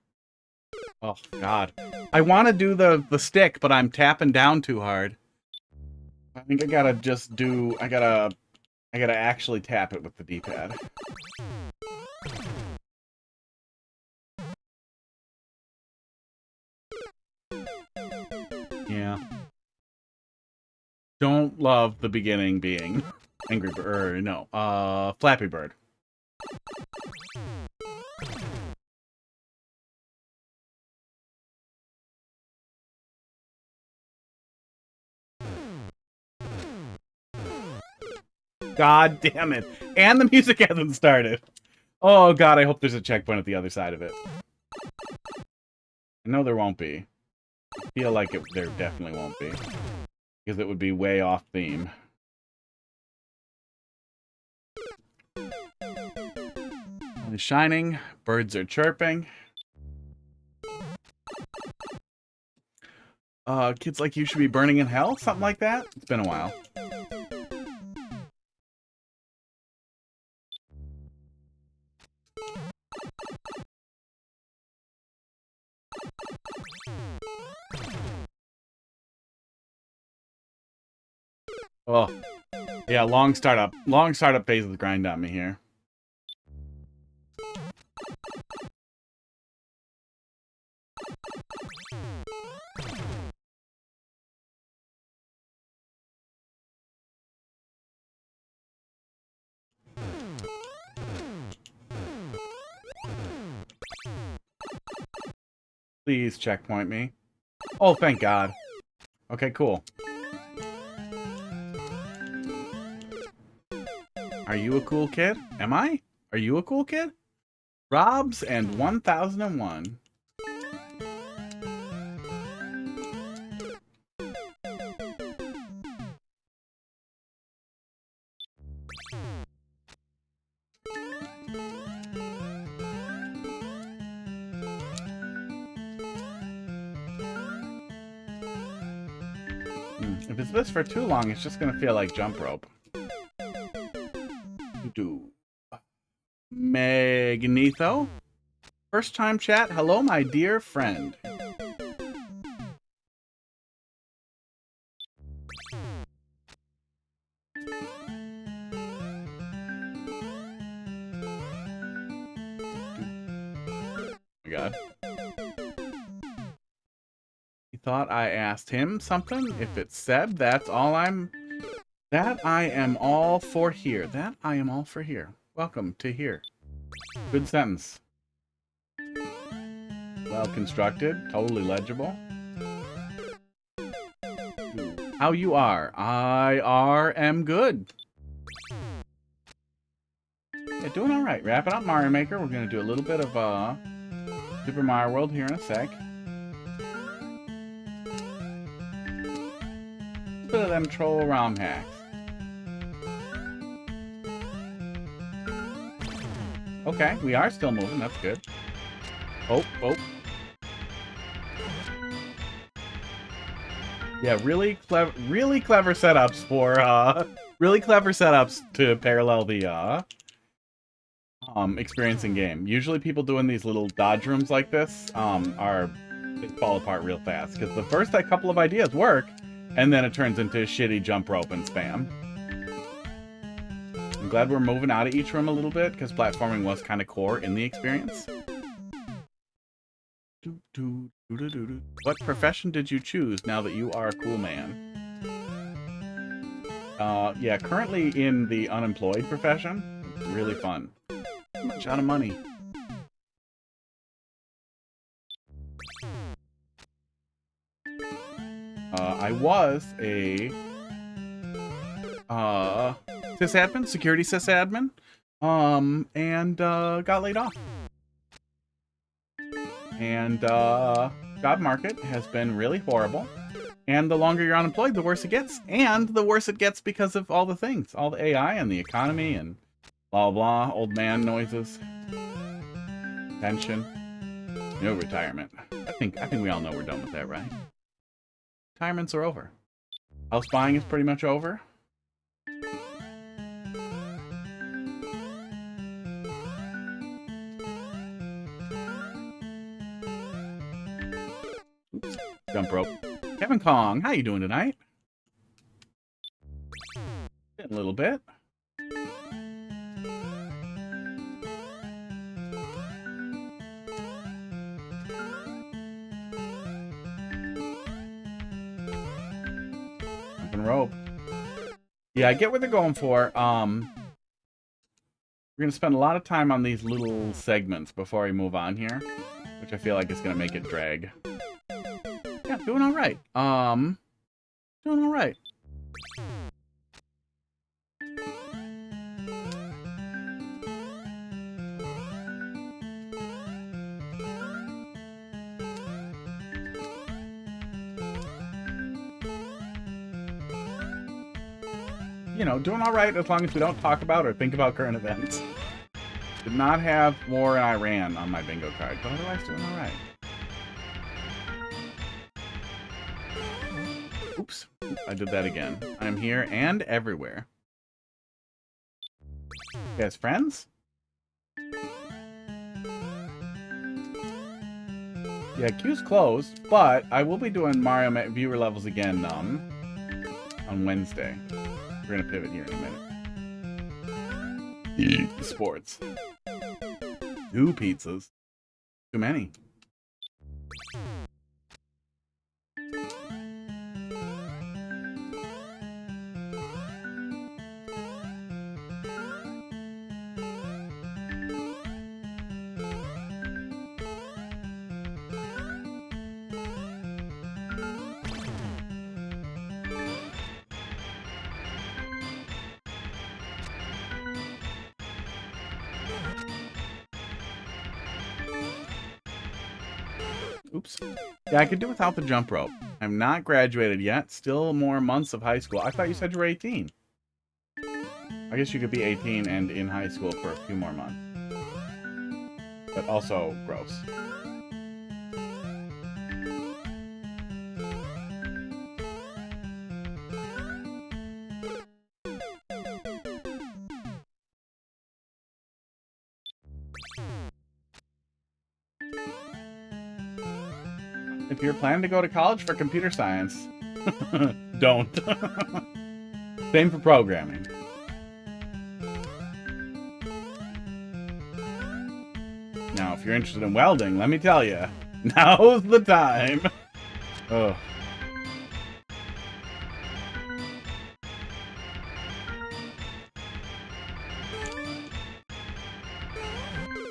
Speaker 2: Oh, God. I want to do the stick, but I'm tapping down too hard. I think I gotta just do... I gotta actually tap it with the D-pad. Yeah. Don't love the beginning being Angry Bird, no, Flappy Bird. God damn it. And the music hasn't started. Oh god, I hope there's a checkpoint at the other side of it. No, there won't be. I feel like there definitely won't be. Because it would be way off theme. Sun is shining. Birds are chirping. Kids like you should be burning in hell? Something like that? It's been a while. Oh, yeah, long startup phase of the grind on me here. Please checkpoint me. Oh, thank God. Okay, cool. Are you a cool kid? Am I? Are you a cool kid? Robs and 1001. If it's this for too long, it's just gonna feel like jump rope. Magneto? First time chat. Hello, my dear friend. Oh my God. He thought I asked him something? If it's Seb, that's all I'm... That I am all for here. That I am all for here. Welcome to here. Good sentence. Well constructed. Totally legible. How you are? I am good. Yeah, doing all right. Wrapping up Mario Maker. We're gonna do a little bit of Super Mario World here in a sec. A bit of them troll ROM hacks. Okay, we are still moving. That's good. Oh, oh. Yeah, really clever setups for really clever setups to parallel the experience in game. Usually people doing these little dodge rooms like this they fall apart real fast because the first couple of ideas work and then it turns into shitty jump rope and spam. I'm glad we're moving out of each room a little bit because platforming was kind of core in the experience. What profession did you choose now that you are a cool man? Yeah, currently in the unemployed profession. It's really fun. Too much out of money. I was a sysadmin, security sysadmin, and got laid off. And job market has been really horrible. And the longer you're unemployed, the worse it gets. And the worse it gets because of all the things, all the AI and the economy and blah blah, old man noises, pension, no retirement. I think we all know we're done with that, right? Retirements are over. House buying is pretty much over. Oops. Jump rope. Kevin Kong, how you doing tonight? A little bit. Jumping rope. Yeah, I get what they're going for. We're gonna spend a lot of time on these little segments before we move on here, which I feel like is gonna make it drag. Yeah, doing all right. Doing all right. you know, doing all right as long as we don't talk about or think about current events. Did not have war in Iran on my bingo card, but otherwise doing all right. Oops, I did that again. I'm here and everywhere. You guys friends? Yeah, Q's closed, but I will be doing Mario viewer levels again on Wednesday. We're gonna pivot here in a minute. Sports. 2 pizzas. Too many. Oops. Yeah, I could do without the jump rope. I'm not graduated yet. Still more months of high school. I thought you said you were 18. I guess you could be 18 and in high school for a few more months. But also gross. If you're planning to go to college for computer science, don't. Same for programming. Now, if you're interested in welding, let me tell you, now's the time. Ugh.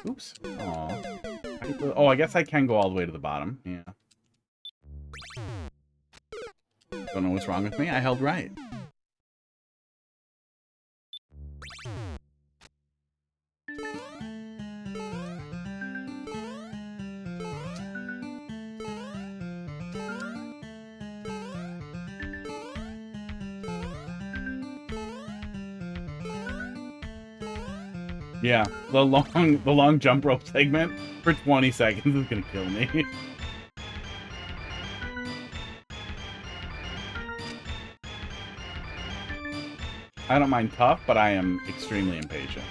Speaker 2: Oops. Aw. Oh, I guess I can go all the way to the bottom. Yeah. Don't know what's wrong with me. I held right. Yeah, the long jump rope segment for 20 seconds is gonna kill me. I don't mind tough, but I am extremely impatient.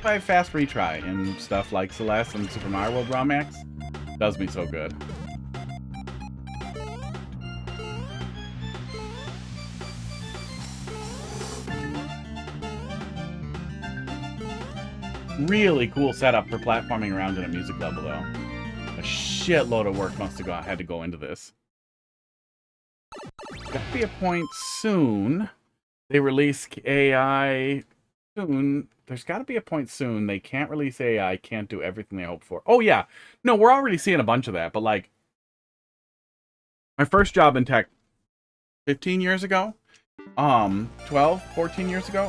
Speaker 2: I have fast retry and stuff like Celeste and Super Mario World ROM X does me so good. Really cool setup for platforming around in a music level, though. A shitload of work must have had to go into this. Got to be a point soon. They release AI soon. There's got to be a point soon. They can't release AI, can't do everything they hope for. Oh, yeah. No, we're already seeing a bunch of that, but like, my first job in tech 15 years ago, 12, 14 years ago,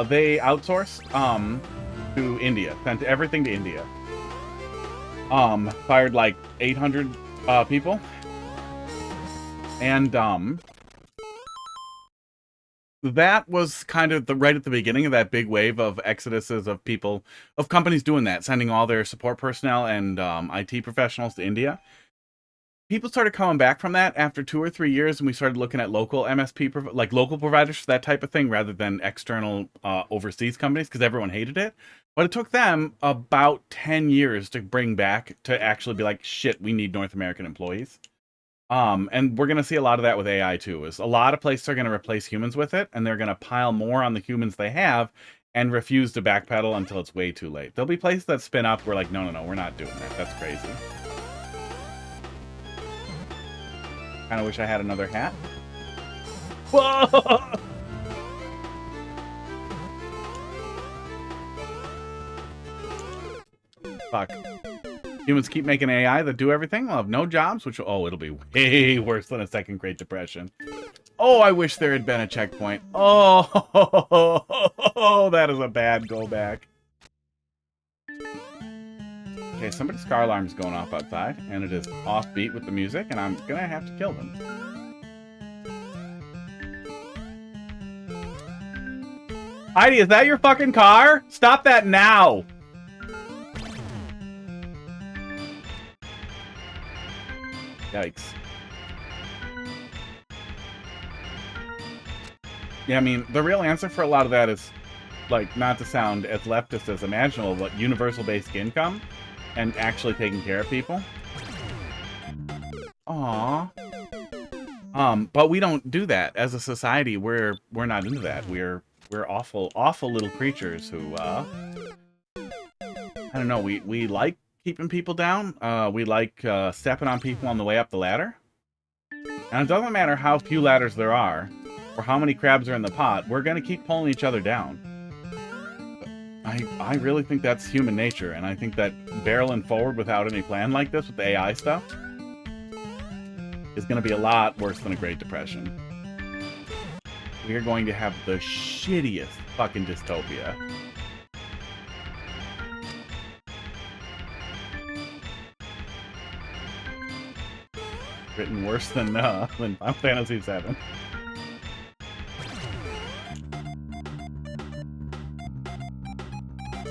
Speaker 2: they outsourced to India, sent everything to India. Fired like 800 people. And that was kind of right at the beginning of that big wave of exoduses of people, of companies doing that, sending all their support personnel and IT professionals to India. People started coming back from that after 2 or 3 years, and we started looking at local MSP, like local providers for that type of thing, rather than external overseas companies, because everyone hated it. But it took them about 10 years to bring back, to actually be like, shit, we need North American employees. And we're going to see a lot of that with AI too, is a lot of places are going to replace humans with it, and they're going to pile more on the humans they have and refuse to backpedal until it's way too late. There'll be places that spin up where like, no, we're not doing that. That's crazy. Kind of wish I had another hat. Whoa! Fuck. Humans keep making AI that do everything. We'll have no jobs, which, oh, it'll be way worse than a second Great Depression. Oh, I wish there had been a checkpoint. Oh, that is a bad go back. Okay, somebody's car alarm is going off outside, and it is offbeat with the music, and I'm gonna have to kill them. Heidi, is that your fucking car? Stop that now! Yikes. Yeah, I mean, the real answer for a lot of that is, like, not to sound as leftist as imaginable, but universal basic income and actually taking care of people. Aww. But we don't do that as a society. We're not into that. We're awful little creatures who I don't know, we like keeping people down. We like stepping on people on the way up the ladder. And it doesn't matter how few ladders there are or how many crabs are in the pot, we're gonna keep pulling each other down. I really think that's human nature, and I think that barreling forward without any plan like this with the AI stuff is going to be a lot worse than a Great Depression. We are going to have the shittiest fucking dystopia. Written worse than Final Fantasy VII.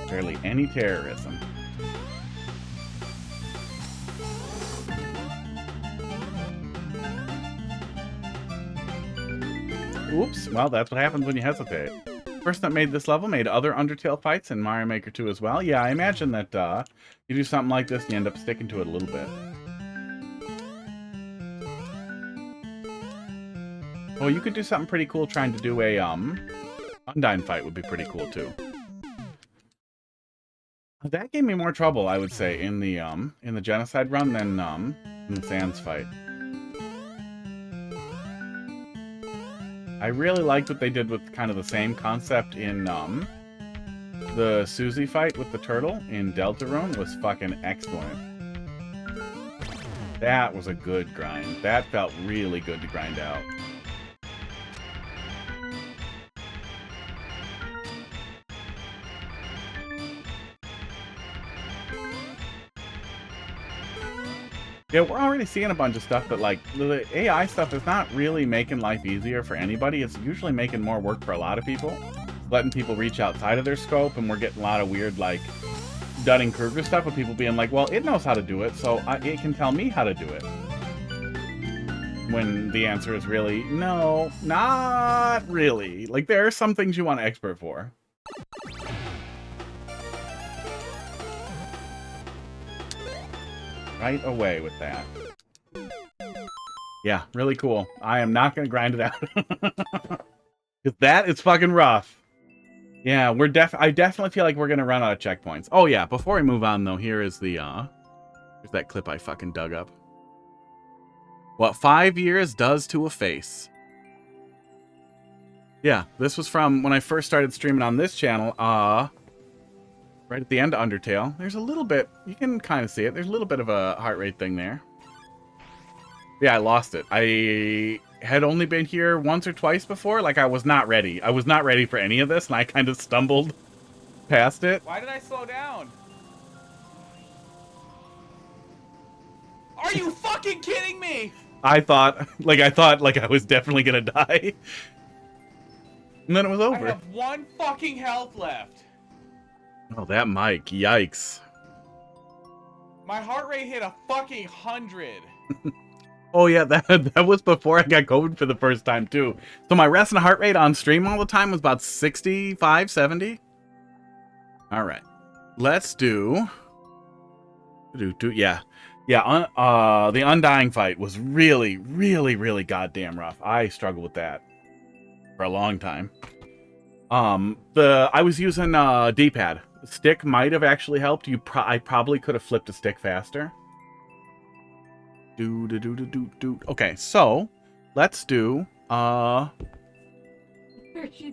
Speaker 2: Barely any terrorism. Oops, well, that's what happens when you hesitate. Person that made this level made other Undertale fights in Mario Maker 2 as well. Yeah, I imagine that you do something like this and you end up sticking to it a little bit. Oh, you could do something pretty cool trying to do a Undyne fight would be pretty cool too. That gave me more trouble, I would say, in the Genocide run than in the Sans fight. I really liked what they did with kind of the same concept in the Susie fight with the turtle in Deltarune was fucking excellent. That was a good grind. That felt really good to grind out. Yeah, we're already seeing a bunch of stuff that, like, the AI stuff is not really making life easier for anybody. It's usually making more work for a lot of people. Letting people reach outside of their scope, and we're getting a lot of weird, like, Dunning-Kruger stuff with people being like, well, it knows how to do it, so it can tell me how to do it. When the answer is really, no, not really. Like, there are some things you want an expert for. Right away with that. Yeah, really cool. I am not going to grind it out. Because that is fucking rough. Yeah, I definitely feel like we're going to run out of checkpoints. Oh yeah, before we move on though, here is the, here's that clip I fucking dug up. What 5 years does to a face. Yeah, this was from when I first started streaming on this channel, right at the end of Undertale. There's a little bit, you can kind of see it. There's a little bit of a heart rate thing there. Yeah, I lost it. I had only been here once or twice before. Like, I was not ready. I was not ready for any of this, and I kind of stumbled past it.
Speaker 4: Why did I slow down? Are you fucking kidding me?
Speaker 2: I thought I was definitely gonna die. And then it was over.
Speaker 4: I have 1 fucking health left.
Speaker 2: Oh, that mic. Yikes.
Speaker 4: My heart rate hit a fucking 100.
Speaker 2: Oh, yeah, that was before I got COVID for the first time, too. So my resting heart rate on stream all the time was about 65, 70. All right. Let's do... Yeah. Yeah, the Undying fight was really, really, really goddamn rough. I struggled with that for a long time. I was using D-pad. Stick might have actually helped. I probably could have flipped a stick faster. Okay, so let's do
Speaker 5: She's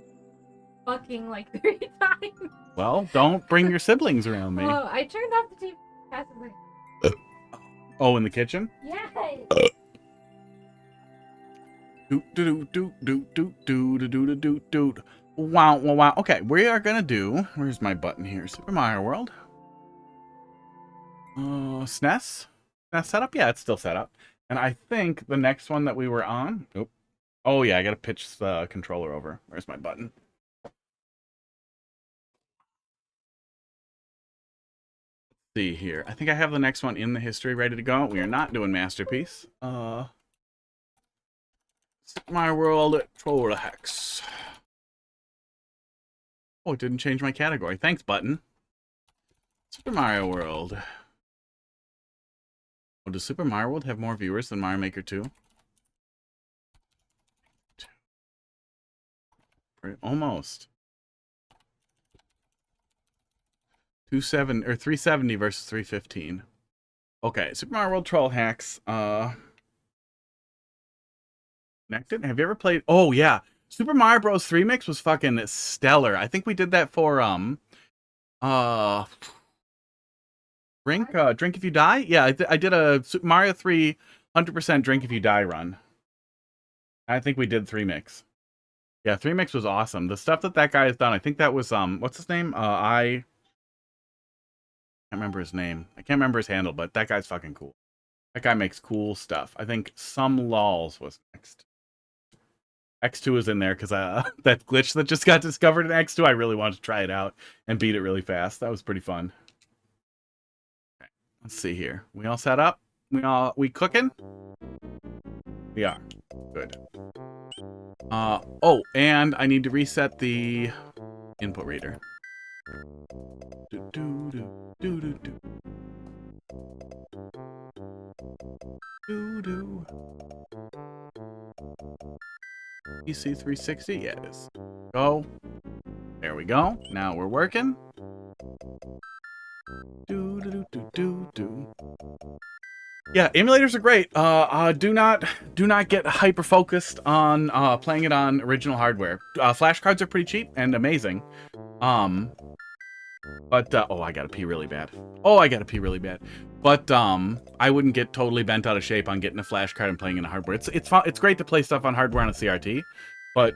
Speaker 5: fucking like 3 times.
Speaker 2: well, don't bring your siblings around me.
Speaker 5: Oh, I turned off the TV passively.
Speaker 2: Oh, in the kitchen?
Speaker 5: Yes.
Speaker 2: Wow, wow, wow. Okay, we are gonna do. Where's my button here? Super Mario World. SNES? SNES set up? Yeah, it's still set up. And I think the next one that we were on... Oop. Oh, yeah, I gotta pitch the controller over. Where's my button? See here. I think I have the next one in the history ready to go. We are not doing Masterpiece. Super Mario World Troll Hex. Oh, it didn't change my category. Thanks, button. Super Mario World. Oh, does Super Mario World have more viewers than Mario Maker 2? Almost. 370 versus 315. Okay, Super Mario World Troll Hacks. Connected? Have you ever played? Oh yeah, Super Mario Bros. 3 Mix was fucking stellar. I think we did that for Drink If You Die. Yeah, I did a Super Mario 3 100% Drink If You Die run. I think we did 3 Mix. Yeah, 3 Mix was awesome. The stuff that guy has done. I think that was what's his name? I can't remember his name. I can't remember his handle, but that guy's fucking cool. That guy makes cool stuff. I think Some Lols was next. X2 is in there because that glitch that just got discovered in X2, I really wanted to try it out and beat it really fast. That was pretty fun. Okay, let's see here. We all set up? We cooking? We are. Good. Oh, and I need to reset the input reader. Do, do, do, do, do, do. Do, do. PC360? Yeah, it is. Go. There we go. Now we're working. Do, do, do, do, do, do. Yeah, emulators are great. Do not get hyper focused on playing it on original hardware. Flash cards are pretty cheap and amazing. But oh, I gotta pee really bad. Oh, I gotta pee really bad. But I wouldn't get totally bent out of shape on getting a flash card and playing in a hardware. It's fun. It's great to play stuff on hardware on a CRT, but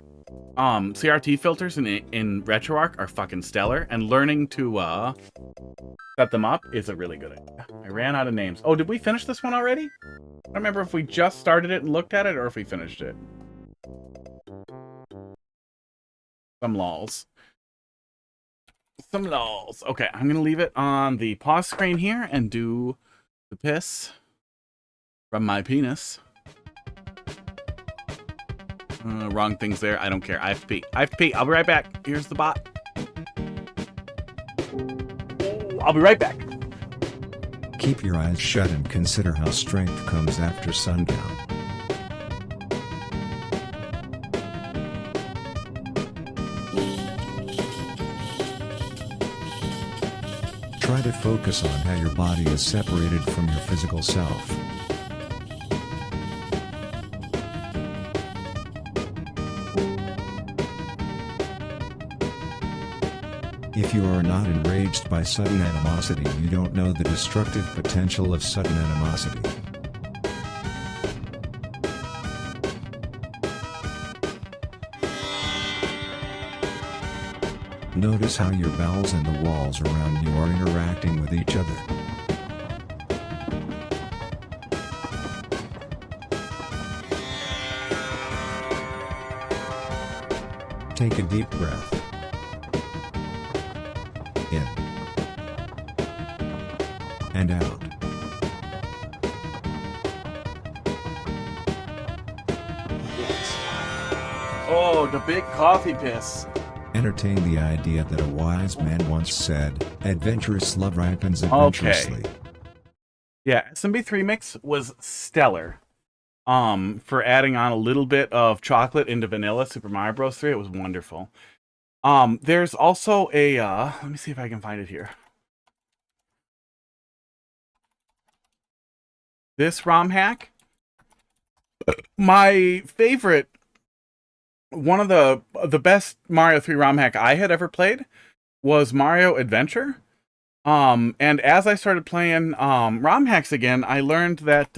Speaker 2: CRT filters in RetroArch are fucking stellar, and learning to set them up is a really good idea. I ran out of names. Oh, did we finish this one already? I don't remember if we just started it and looked at it, or if we finished it. Some lols. Some lols. Okay, I'm gonna leave it on the pause screen here and do the piss from my penis. Wrong things there. I don't care. I have to pee. I have to pee. I'll be right back. Here's the bot. I'll be right back.
Speaker 1: Keep your eyes shut and consider how strength comes after sundown. Try to focus on how your body is separated from your physical self. If you are not enraged by sudden animosity, you don't know the destructive potential of sudden animosity. Notice how your bowels and the walls around you are interacting with each other. Take a deep breath. In. And out.
Speaker 2: Oh, the big coffee piss.
Speaker 1: Entertain the idea that a wise man once said, "Adventurous love ripens adventurously."
Speaker 2: Okay. Yeah, SMB3 Mix was stellar. For adding on a little bit of chocolate into vanilla Super Mario Bros. 3, it was wonderful. There's also a, let me see if I can find it here. This ROM hack, my favorite, one of the best Mario 3 ROM hack I had ever played was Mario Adventure. And as I started playing ROM hacks again, I learned that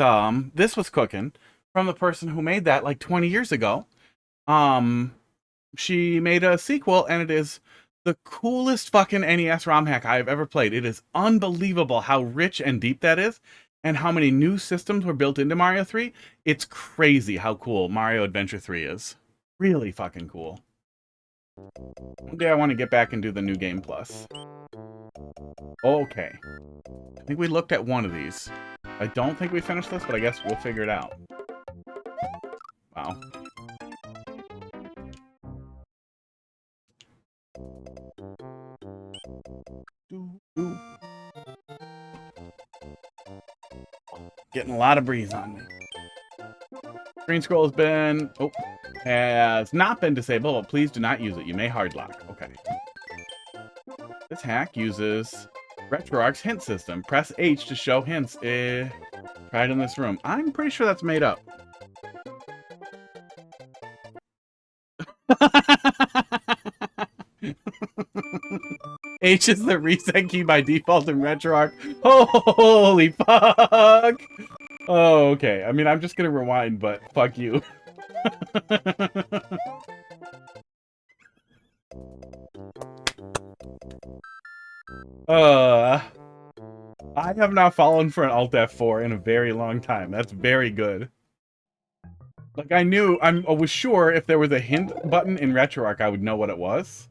Speaker 2: this was cooking from the person who made that like 20 years ago. She made a sequel, and it is the coolest fucking NES ROM hack I've ever played. It is unbelievable how rich and deep that is, and how many new systems were built into Mario 3. It's crazy how cool Mario Adventure 3 is. Really fucking cool. One day I want to get back and do the New Game Plus. Okay. I think we looked at one of these. I don't think we finished this, but I guess we'll figure it out. Wow. Getting a lot of breeze on me. Screen scroll has not been disabled, but please do not use it. You may hard lock. Okay. This hack uses RetroArch's hint system. Press H to show hints. Try it in this room. I'm pretty sure that's made up. H is the reset key by default in RetroArch. Holy fuck! Oh, okay. I mean, I'm just gonna rewind, but fuck you. I have not fallen for an Alt F4 in a very long time. That's very good. Like, I was sure if there was a hint button in RetroArch, I would know what it was.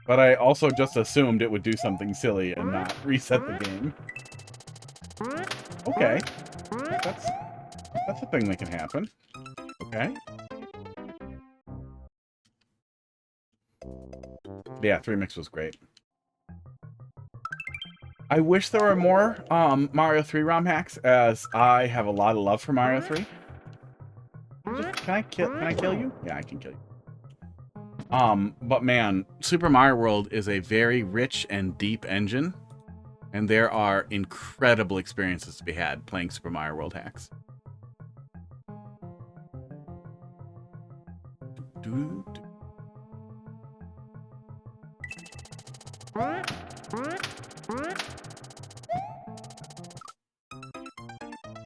Speaker 2: But I also just assumed it would do something silly and not reset the game. Okay. That's a thing that can happen. Okay. Yeah, 3Mix was great. I wish there were more Mario 3 ROM hacks, as I have a lot of love for Mario 3. Can I kill you? Yeah, I can kill you. But man, Super Mario World is a very rich and deep engine, and there are incredible experiences to be had playing Super Mario World hacks.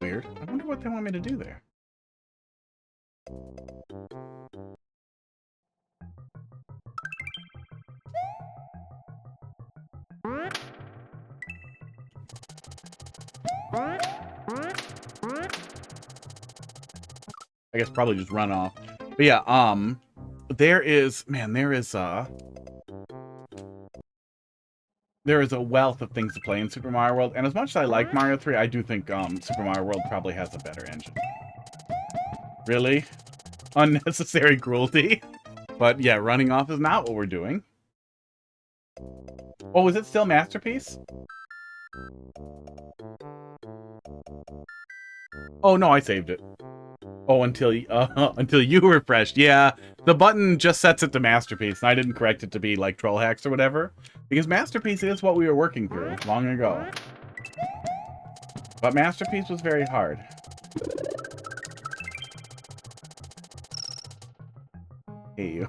Speaker 2: Weird. I wonder what they want me to do there. I guess probably just run off. But yeah, there is a wealth of things to play in Super Mario World, and as much as I like Mario 3, I do think Super Mario World probably has a better engine. Really? Unnecessary cruelty. But yeah, running off is not what we're doing. Oh, is it still Masterpiece? Oh no, I saved it. Oh, until you refreshed. Yeah, the button just sets it to Masterpiece, and I didn't correct it to be like Troll Hacks or whatever, because Masterpiece is what we were working through long ago. But Masterpiece was very hard. Hey.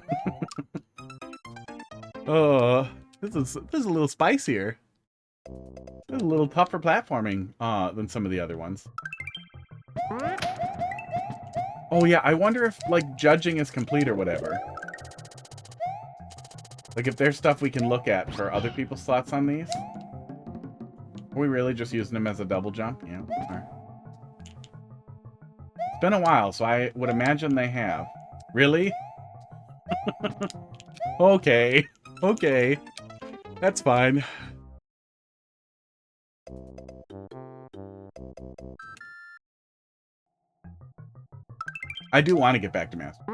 Speaker 2: Oh, this is a little spicier. This is a little tougher platforming than some of the other ones. Oh yeah, I wonder if, like, judging is complete or whatever. Like, if there's stuff we can look at for other people's thoughts on these. Are we really just using them as a double jump? Yeah. Alright. It's been a while, so I would imagine they have. Really? Okay. Okay. That's fine. I do want to get back to Master.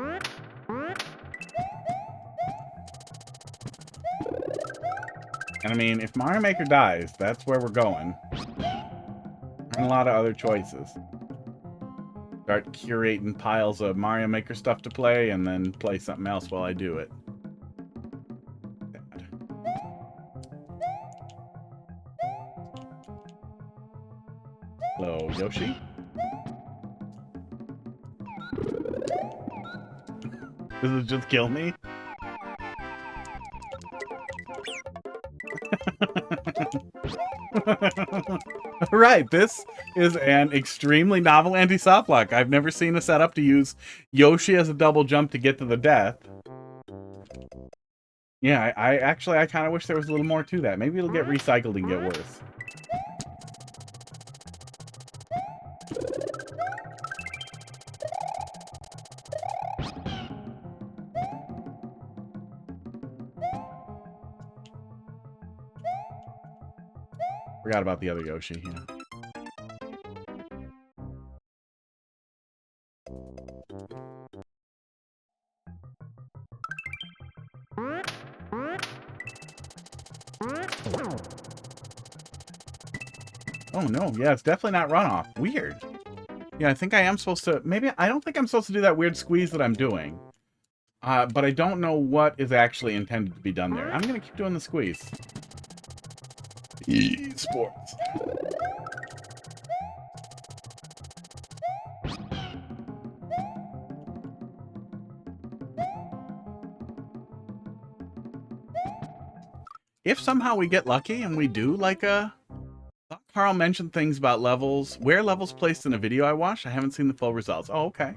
Speaker 2: And I mean, if Mario Maker dies, that's where we're going. And a lot of other choices. Start curating piles of Mario Maker stuff to play, and then play something else while I do it. Bad. Hello, Yoshi? Does it just kill me? Alright, this is an extremely novel anti-soft lock. I've never seen a setup to use Yoshi as a double jump to get to the death. Yeah, I actually, I kind of wish there was a little more to that. Maybe it'll get recycled and get worse. Forgot about the other Yoshi, yeah. Oh no, yeah, it's definitely not runoff. Weird. Yeah, I think I am supposed to, maybe, I don't think I'm supposed to do that weird squeeze that I'm doing. But I don't know what is actually intended to be done there. I'm gonna keep doing the squeeze. Sports. If somehow we get lucky and we do like a... Carl mentioned things about levels. Where levels placed in a video I watched? I haven't seen the full results. Oh, okay.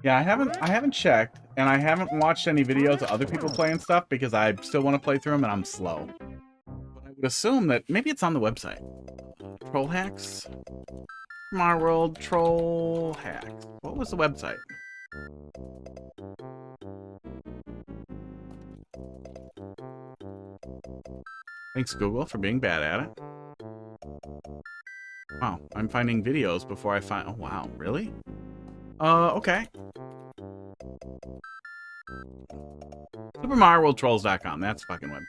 Speaker 2: Yeah, I haven't checked, and I haven't watched any videos of other people playing stuff because I still want to play through them and I'm slow. But I would assume that maybe it's on the website. Troll hacks? From our world, troll hacks. What was the website? Thanks, Google, for being bad at it. Wow, I'm finding videos before I find... Oh, wow, really? Okay. SuperMarioWorldTrolls.com, that's fucking web.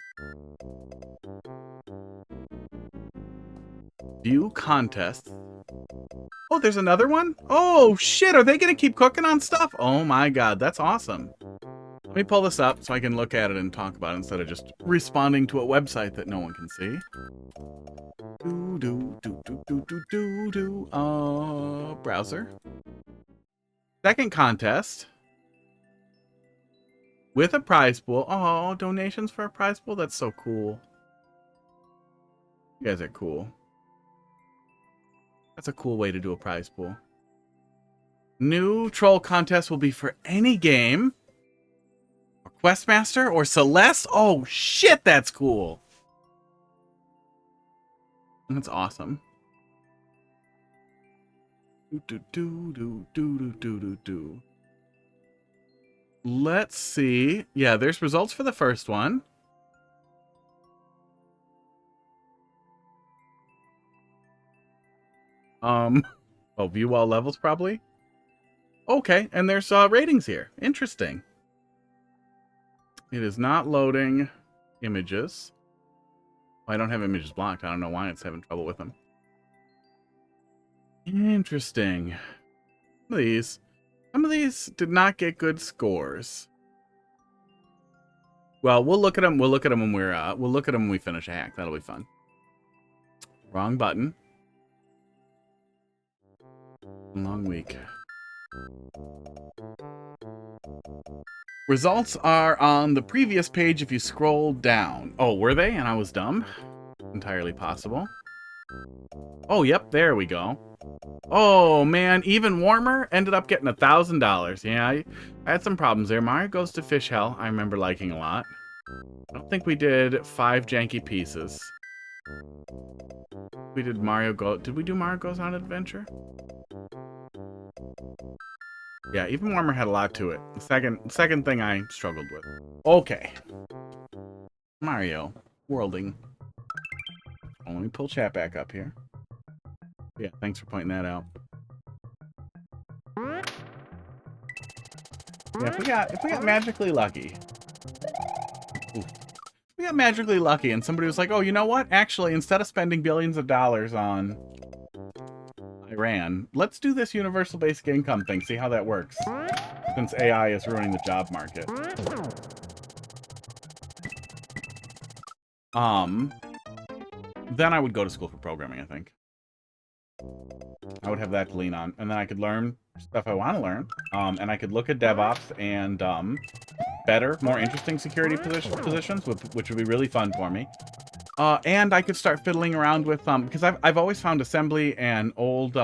Speaker 2: View contest. Oh, there's another one? Oh, shit, are they gonna keep cooking on stuff? Oh my god, that's awesome. Let me pull this up so I can look at it and talk about it instead of just responding to a website that no one can see. Browser. Second contest. With a prize pool. Oh, donations for a prize pool? That's so cool. You guys are cool. That's a cool way to do a prize pool. New troll contest will be for any game. Or Questmaster or Celeste. Oh, shit, that's cool. That's awesome. Let's see. Yeah, there's results for the first one. Oh, view all levels probably. Okay, and there's ratings here. Interesting. It is not loading images. I don't have images blocked. I don't know why it's having trouble with them. Interesting. Some of these did not get good scores. Well, we'll look at them. We'll look at them when we'll look at them when we finish a hack. That'll be fun. Wrong button. Long week. Results are on the previous page if you scroll down. Oh, were they? And I was dumb? Entirely possible. Oh, yep, there we go. Oh, man, even warmer ended up getting $1,000. Yeah, I had some problems there. Mario Goes to Fish Hell, I remember liking a lot. I don't think we did 5 janky pieces. We did Mario Go. Did we do Mario Goes on Adventure? Yeah, even warmer had a lot to it. The second thing I struggled with. Okay. Mario. Worlding. Oh, let me pull chat back up here. Yeah, thanks for pointing that out. Yeah, if we got magically lucky. Ooh. We got magically lucky and somebody was like, oh, you know what? Actually, instead of spending billions of dollars on Iran, let's do this universal basic income thing, see how that works. Since AI is ruining the job market. Then I would go to school for programming, I think. I would have that to lean on. And then I could learn stuff I want to learn. And I could look at DevOps and better, more interesting security positions, which would be really fun for me. And I could start fiddling around with, because I've always found assembly and old,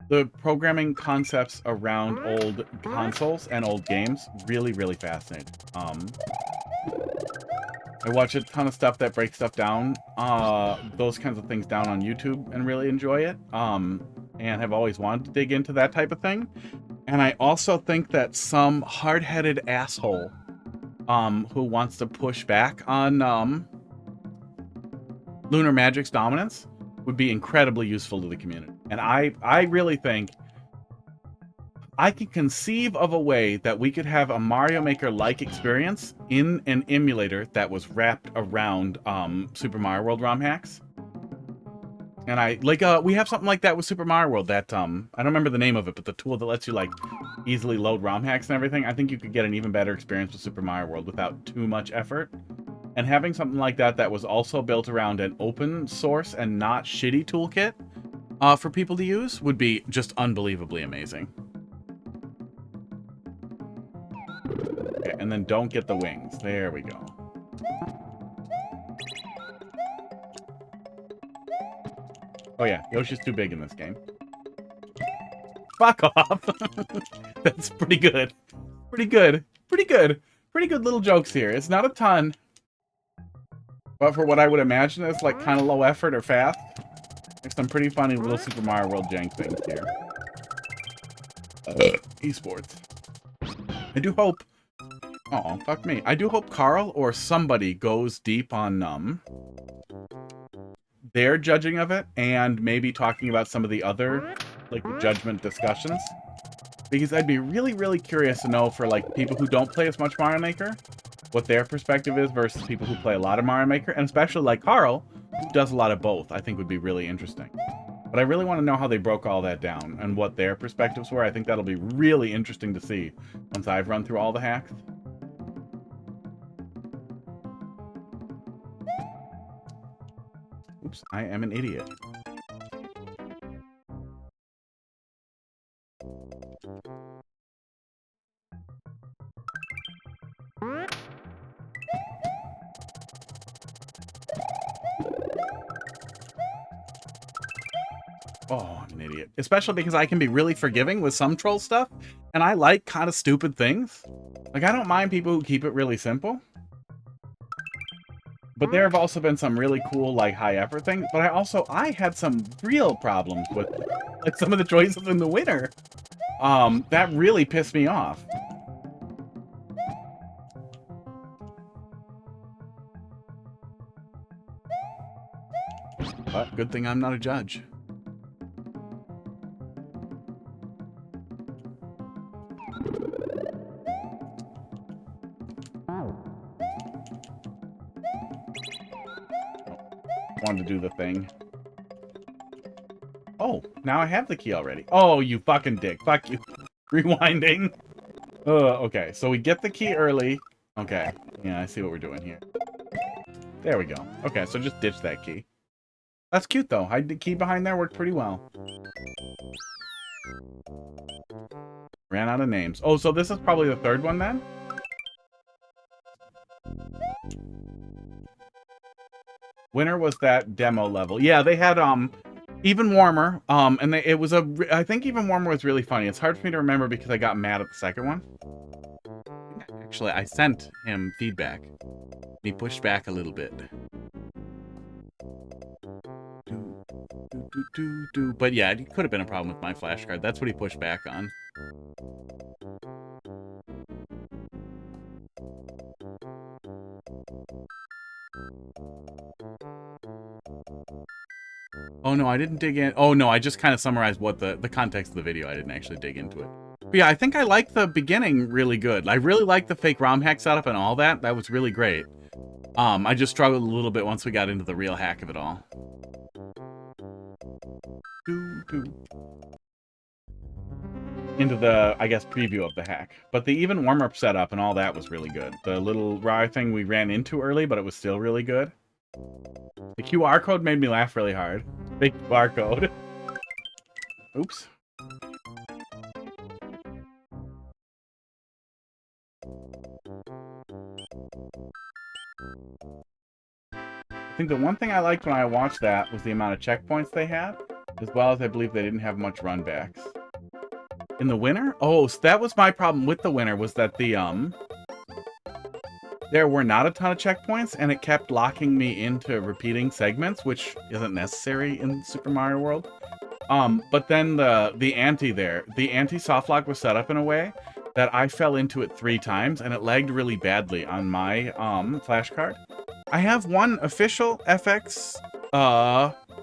Speaker 2: the programming concepts around old consoles and old games really, really fascinating. I watch a ton of stuff that breaks stuff down, those kinds of things down on YouTube and really enjoy it, and have always wanted to dig into that type of thing. And I also think that some hard-headed asshole who wants to push back on Lunar Magic's dominance would be incredibly useful to the community. And I really think I can conceive of a way that we could have a Mario Maker-like experience in an emulator that was wrapped around Super Mario World ROM hacks. And we have something like that with Super Mario World that, I don't remember the name of it, but the tool that lets you, like, easily load ROM hacks and everything. I think you could get an even better experience with Super Mario World without too much effort. And having something like that that was also built around an open source and not shitty toolkit for people to use would be just unbelievably amazing. Okay, and then don't get the wings. There we go. Oh yeah, Yoshi's too big in this game. Fuck off! That's pretty good. Pretty good. Pretty good. Pretty good little jokes here. It's not a ton. But for what I would imagine is like kind of low effort or fast, there's some pretty funny little Super Mario World jank things here. Esports. I do hope... Oh, fuck me. I do hope Carl or somebody goes deep on their judging of it and maybe talking about some of the other like judgment discussions. Because I'd be really, really curious to know for like people who don't play as much Mario Maker, what their perspective is versus people who play a lot of Mario Maker, and especially like Carl, who does a lot of both, I think would be really interesting. But I really want to know how they broke all that down and what their perspectives were. I think that'll be really interesting to see once I've run through all the hacks. Oops, I am an idiot. Oh, I'm an idiot. Especially because I can be really forgiving with some troll stuff, and I like kind of stupid things. Like, I don't mind people who keep it really simple. But there have also been some really cool, like, high-effort things. But I had some real problems with, like, some of the choices in the winner. That really pissed me off. But good thing I'm not a judge. Wanted to do the thing. Oh, now I have the key already. Oh, you fucking dick. Fuck you. Rewinding. Okay, so we get the key early. Okay, yeah, I see what we're doing here. There we go. Okay, so just ditch that key. That's cute, though. The key behind there worked pretty well. Ran out of names. Oh, so this is probably the third one, then? Winner was that demo level. Yeah, they had, Even Warmer, and I think Even Warmer was really funny. It's hard for me to remember because I got mad at the second one. Actually, I sent him feedback. He pushed back a little bit. But yeah, it could have been a problem with my flashcard. That's what he pushed back on. Oh no, I didn't dig in. Oh no, I just kind of summarized what the context of the video. I didn't actually dig into it. But yeah, I think I liked the beginning really good. I really liked the fake ROM hack setup and all that. That was really great. I just struggled a little bit once we got into the real hack of it all. Into the, I guess, preview of the hack. But the even warm-up setup and all that was really good. The little raw thing we ran into early, but it was still really good. The QR code made me laugh really hard. Big QR code. Oops. I think the one thing I liked when I watched that was the amount of checkpoints they had. As well as I believe they didn't have much runbacks. In the winter? Oh, so that was my problem with the winter, was that the, there were not a ton of checkpoints, and it kept locking me into repeating segments, which isn't necessary in Super Mario World. But then the anti soft lock was set up in a way that I fell into it 3 times, and it lagged really badly on my flash card. I have one official FX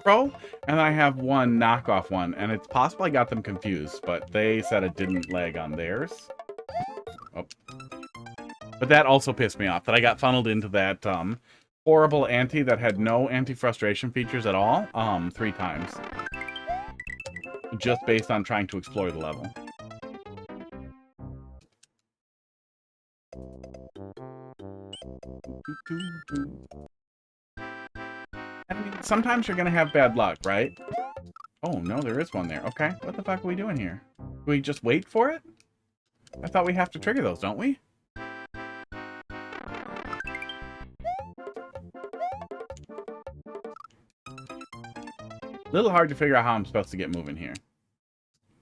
Speaker 2: Pro, and I have one knockoff one, and it's possible I got them confused, but they said it didn't lag on theirs. Oh. But that also pissed me off, that I got funneled into that horrible anti that had no anti-frustration features at all 3 times. Just based on trying to explore the level. I mean, sometimes you're gonna have bad luck, right? Oh, no, there is one there. Okay, what the fuck are we doing here? Do we just wait for it? I thought we have to trigger those, don't we? Little hard to figure out how I'm supposed to get moving here.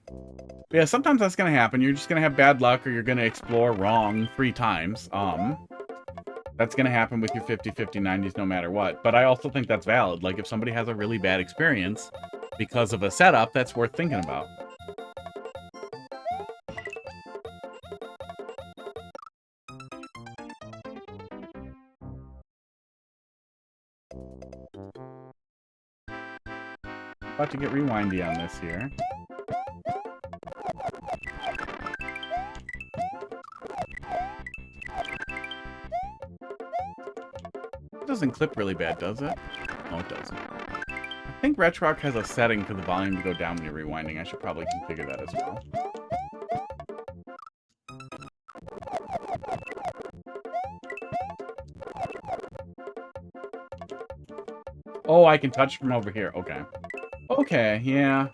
Speaker 2: But yeah, sometimes that's gonna happen. You're just gonna have bad luck, or you're gonna explore wrong 3 times. That's gonna happen with your 50, 50, 90s no matter what. But I also think that's valid. Like, if somebody has a really bad experience because of a setup, that's worth thinking about. About to get rewindy on this here. It doesn't clip really bad, does it? No, it doesn't. I think RetroArch has a setting for the volume to go down when you're rewinding. I should probably configure that as well. Oh, I can touch from over here. Okay. Okay, yeah.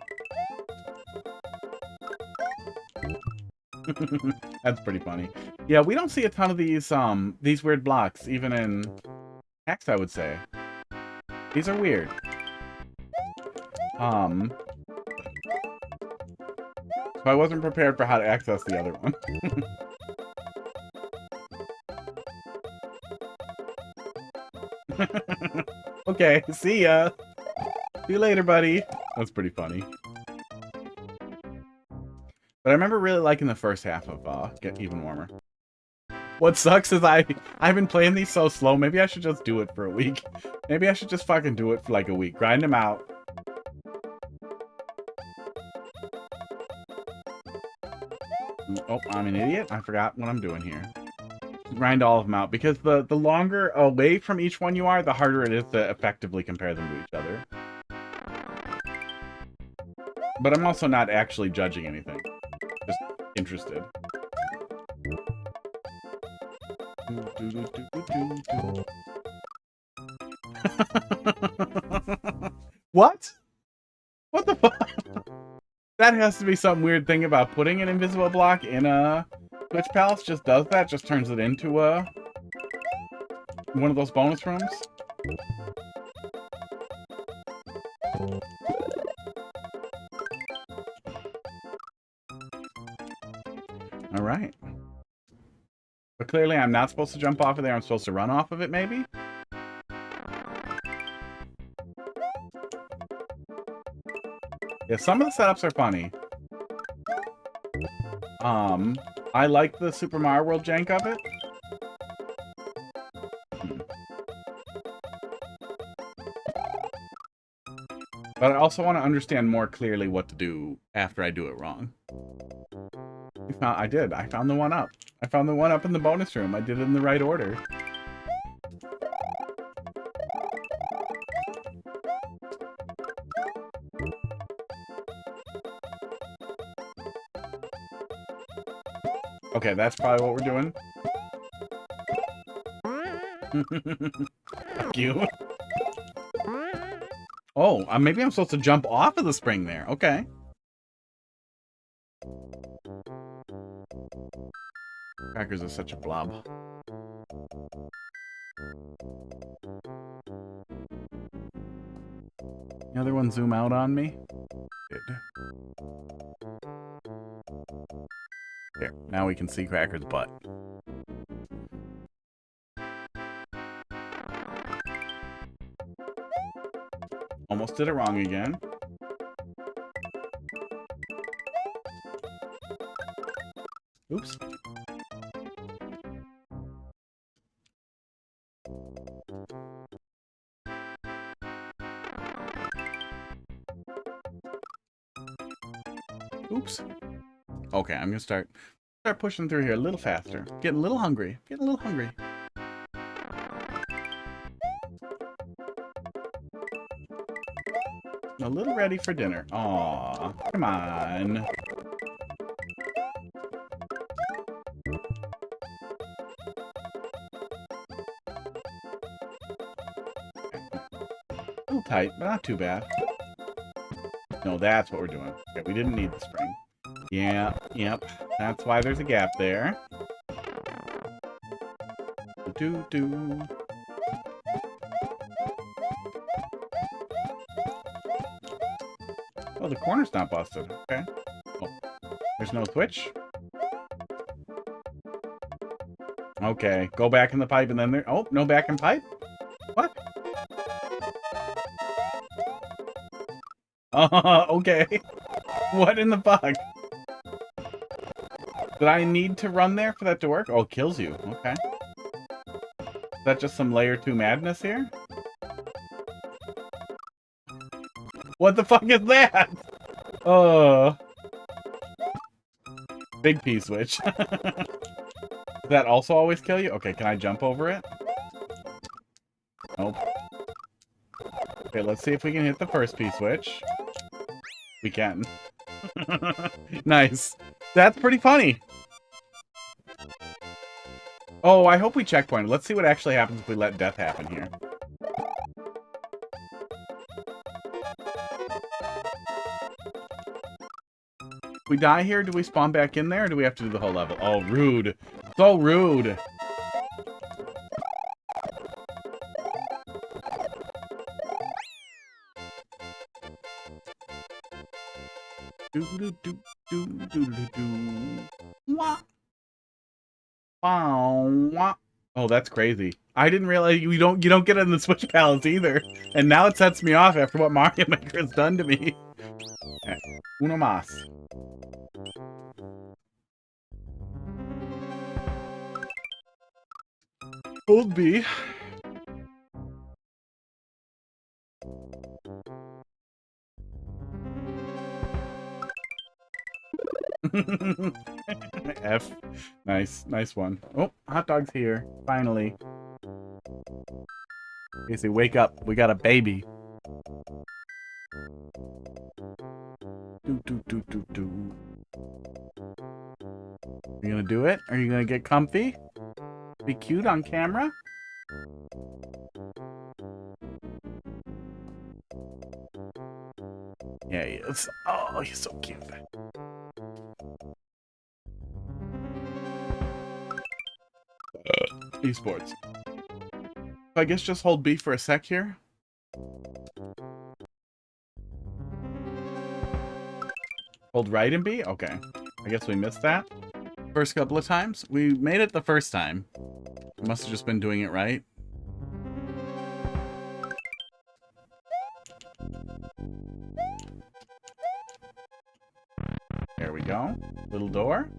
Speaker 2: That's pretty funny. Yeah, we don't see a ton of these weird blocks, even in Hex, I would say. These are weird. So I wasn't prepared for how to access the other one. Okay, see ya. See you later, buddy. That's pretty funny. But I remember really liking the first half of Get Even Warmer. What sucks is I've been playing these so slow. Maybe I should just do it for a week. Maybe I should just fucking do it for like a week. Grind them out. Oh, I'm an idiot. I forgot what I'm doing here. Grind all of them out, because the longer away from each one you are, the harder it is to effectively compare them to each other. But I'm also not actually judging anything. Just interested. What? What the fuck? That has to be some weird thing about putting an invisible block in a Twitch Palace. Just does that? Just turns it into one of those bonus rooms? Alright. But clearly I'm not supposed to jump off of there. I'm supposed to run off of it, maybe? Yeah, some of the setups are funny. I like the Super Mario World jank of it. But I also want to understand more clearly what to do after I do it wrong. I did. I found the one up. I found the one up in the bonus room. I did it in the right order. Okay, that's probably what we're doing. Fuck you. Oh, maybe I'm supposed to jump off of the spring there. Okay. Crackers are such a blob. The other one zoom out on me. Good. There. Now we can see Cracker's butt. Almost did it wrong again. Oops. Oops. Okay, I'm gonna start pushing through here a little faster. Getting a little hungry. Getting a little hungry. A little ready for dinner. Aw, come on. A little tight, but not too bad. No, that's what we're doing. Okay, we didn't need the spring. Yeah, yep. That's why there's a gap there. Do-do. Oh, the corner's not busted. Okay. Oh, there's no switch? Okay, go back in the pipe and then there... Oh, no back in pipe? What? Okay. What in the fuck? Did I need to run there for that to work? Oh, it kills you. Okay. Is that just some layer 2 madness here? What the fuck is that? Big P switch. Does that also always kill you? Okay, can I jump over it? Nope. Okay, let's see if we can hit the first P switch. We can. Nice. That's pretty funny. Oh, I hope we checkpointed. Let's see what actually happens if we let death happen here. If we die here, do we spawn back in there, or do we have to do the whole level? Oh, rude. So rude. Oh, that's crazy. I didn't realize you don't get it in the Switch palettes either. And now it sets me off after what Mario Maker has done to me. Okay. Uno mas. Old B. F. Nice one. Oh, hot dog's here. Finally. Casey, wake up. We got a baby. Do. You gonna do it? Are you gonna get comfy? Be cute on camera? Yeah, he is. Oh, he's so cute. Esports. I guess just hold B for a sec here. Hold right in B? Okay. I guess we missed that. First couple of times. We made it the first time. We must have just been doing it right. There we go. Little door.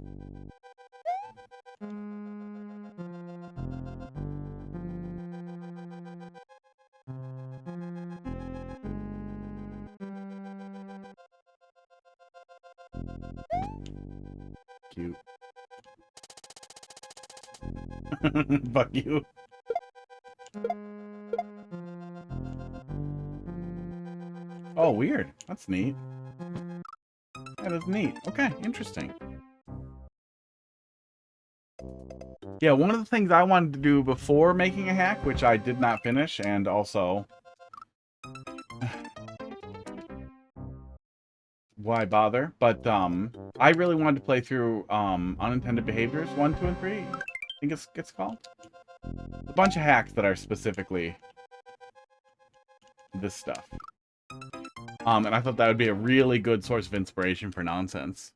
Speaker 2: Cute. Fuck you. Oh, weird. That's neat. That is neat. Okay, interesting. Yeah, one of the things I wanted to do before making a hack, which I did not finish, and also... why bother? But, I really wanted to play through, Unintended Behaviors 1, 2, and 3. I think it's called. A bunch of hacks that are specifically this stuff. And I thought that would be a really good source of inspiration for nonsense.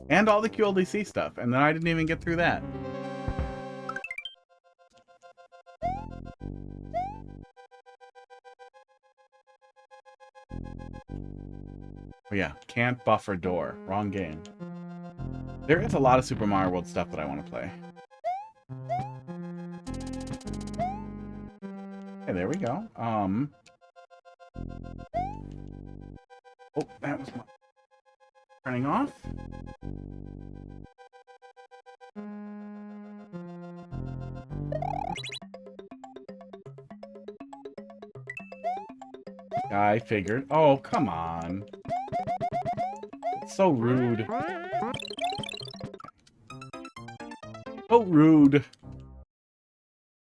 Speaker 2: And all the QLDC stuff. And then I didn't even get through that. Oh yeah, can't buffer door. Wrong game. There is a lot of Super Mario World stuff that I want to play. Okay, there we go. Oh, that was my turning off. I figured. Oh, come on. It's so rude. So rude.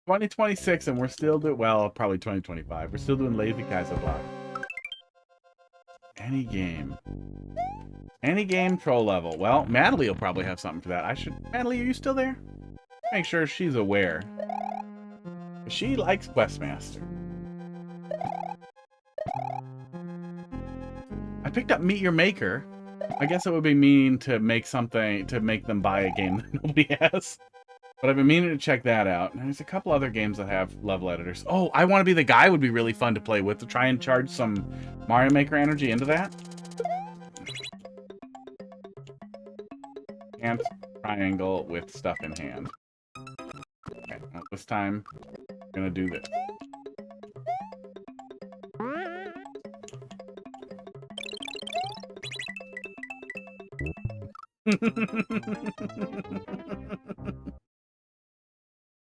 Speaker 2: 2026 and we're still doing, well, probably 2025. We're still doing Lazy Kaiser Block. Any game. Any game troll level. Well, Madeline will probably have something for that. Madeline, are you still there? Make sure she's aware. She likes Questmaster. I picked up Meet Your Maker. I guess it would be mean to make something, to make them buy a game that nobody has. But I've been meaning to check that out. And there's a couple other games that have level editors. Oh, I Want to Be the Guy would be really fun to play with, to try and charge some Mario Maker energy into that. And triangle with stuff in hand. Okay, well, this time, I'm going to do this.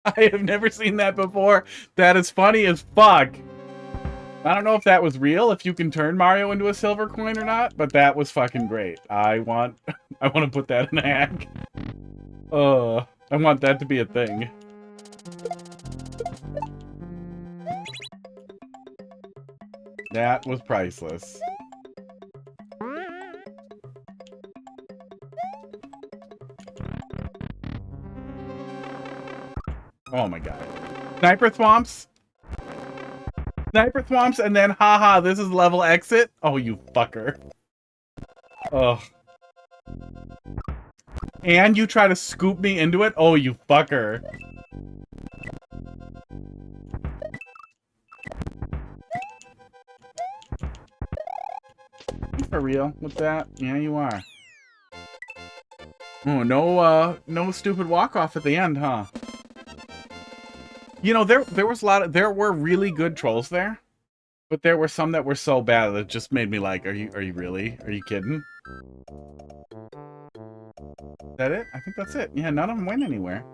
Speaker 2: I have never seen that before. That is funny as fuck. I don't know if that was real, if you can turn Mario into a silver coin or not, but that was fucking great. I want to put that in a hack. I want that to be a thing. That was priceless. Oh my god. Sniper Thwomps? Sniper Thwomps and then haha, this is level exit? Oh, you fucker. Ugh. And you try to scoop me into it? Oh, you fucker. For real with that? Yeah, you are. Oh, no stupid walk-off at the end, huh? You know, there were really good trolls there, but there were some that were so bad that it just made me like, are you really? Are you kidding? Is that it? I think that's it. Yeah, none of them went anywhere.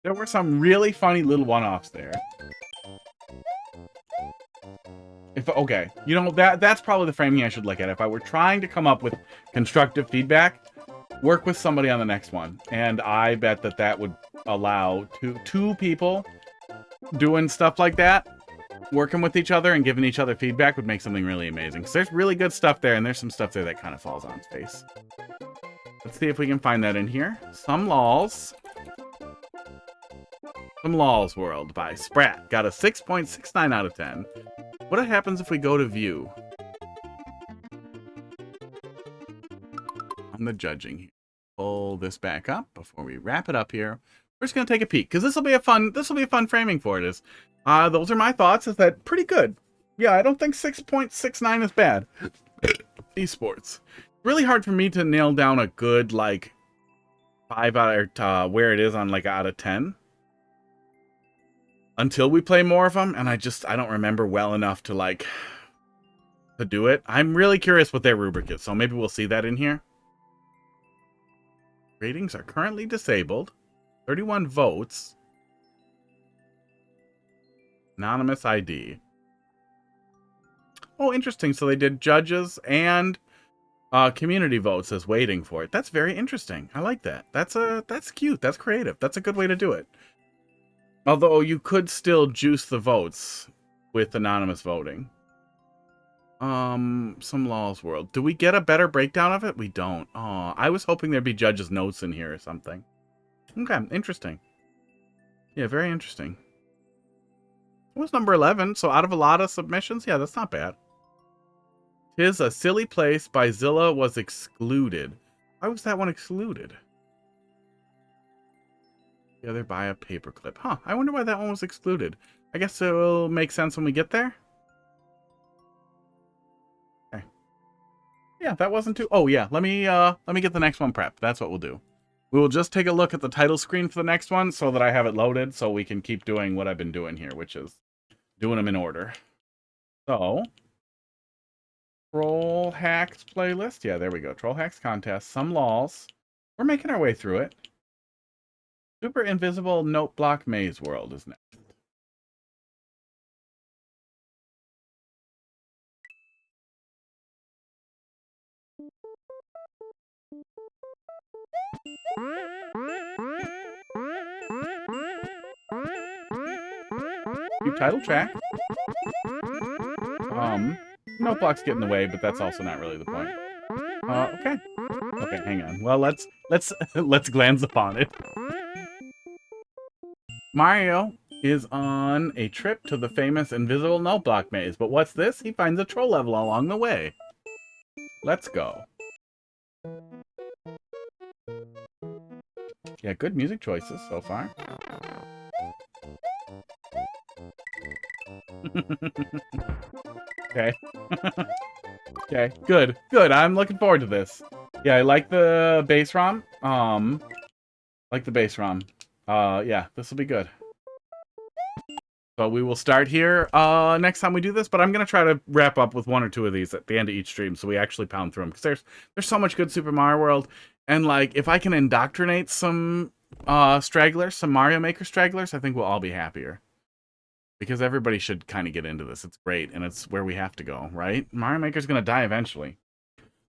Speaker 2: There were some really funny little one-offs there. Okay, you know, that's probably the framing I should look at. If I were trying to come up with constructive feedback, work with somebody on the next one. And I bet that would allow two people doing stuff like that, working with each other and giving each other feedback would make something really amazing. Because there's really good stuff there, and there's some stuff there that kind of falls on its face. Let's see if we can find that in here. Some Lols. Some Lols World by Sprat. Got a 6.69 out of 10. What happens if we go to view? On the judging here. Pull this back up before we wrap it up here. We're just gonna take a peek because this will be a fun framing for it. Those are my thoughts. Is that pretty good? Yeah, I don't think 6.69 is bad. Esports. Really hard for me to nail down a good like 5 out of where it is on like out of 10 until we play more of them, and I don't remember well enough to like to do it. I'm really curious what their rubric is, so maybe we'll see that in here. Ratings are currently disabled. 31 votes. Anonymous ID. Oh, interesting. So they did judges and community votes as waiting for it. That's very interesting. I like that. That's cute. That's creative. That's a good way to do it. Although you could still juice the votes with anonymous voting. Some Laws World. Do we get a better breakdown of it? We don't. Oh, I was hoping there'd be judges' notes in here or something. Okay, interesting. Yeah, very interesting. It was number 11, so out of a lot of submissions, yeah, that's not bad. 'Tis a Silly Place by Zilla was excluded. Why was that one excluded? Together by a paperclip. Huh, I wonder why that one was excluded. I guess it will make sense when we get there. Okay. Yeah, that wasn't too... Oh, yeah, let me get the next one prepped. That's what we'll do. We will just take a look at the title screen for the next one so that I have it loaded so we can keep doing what I've been doing here, which is doing them in order. So, Troll Hacks playlist. Yeah, there we go. Troll Hacks contest. Some laws. We're making our way through it. Super Invisible Note Block Maze World is next. New title track. Note blocks get in the way, but that's also not really the point. Okay. Okay, hang on. Well, let's glance upon it. Mario is on a trip to the famous invisible note block maze, but what's this? He finds a troll level along the way. Let's go. Yeah, good music choices so far. Okay. Okay, good. Good. I'm looking forward to this. Yeah, I like the bass ROM. Like the bass ROM. Yeah, this will be good. So we will start here next time we do this, but I'm going to try to wrap up with 1 or 2 of these at the end of each stream so we actually pound through them, because there's so much good Super Mario World, and like if I can indoctrinate some stragglers, some Mario Maker stragglers, I think we'll all be happier. Because everybody should kind of get into this. It's great, and it's where we have to go, right? Mario Maker's going to die eventually.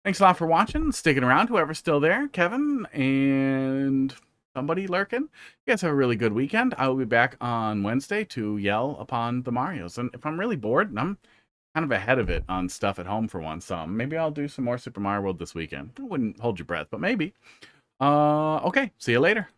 Speaker 2: Thanks a lot for watching, sticking around, whoever's still there, Kevin, and somebody lurking. You guys have a really good weekend. I will be back on Wednesday to yell upon the Marios. And if I'm really bored, and I'm kind of ahead of it on stuff at home for once, maybe I'll do some more Super Mario World this weekend. I wouldn't hold your breath, but maybe. Okay, see you later.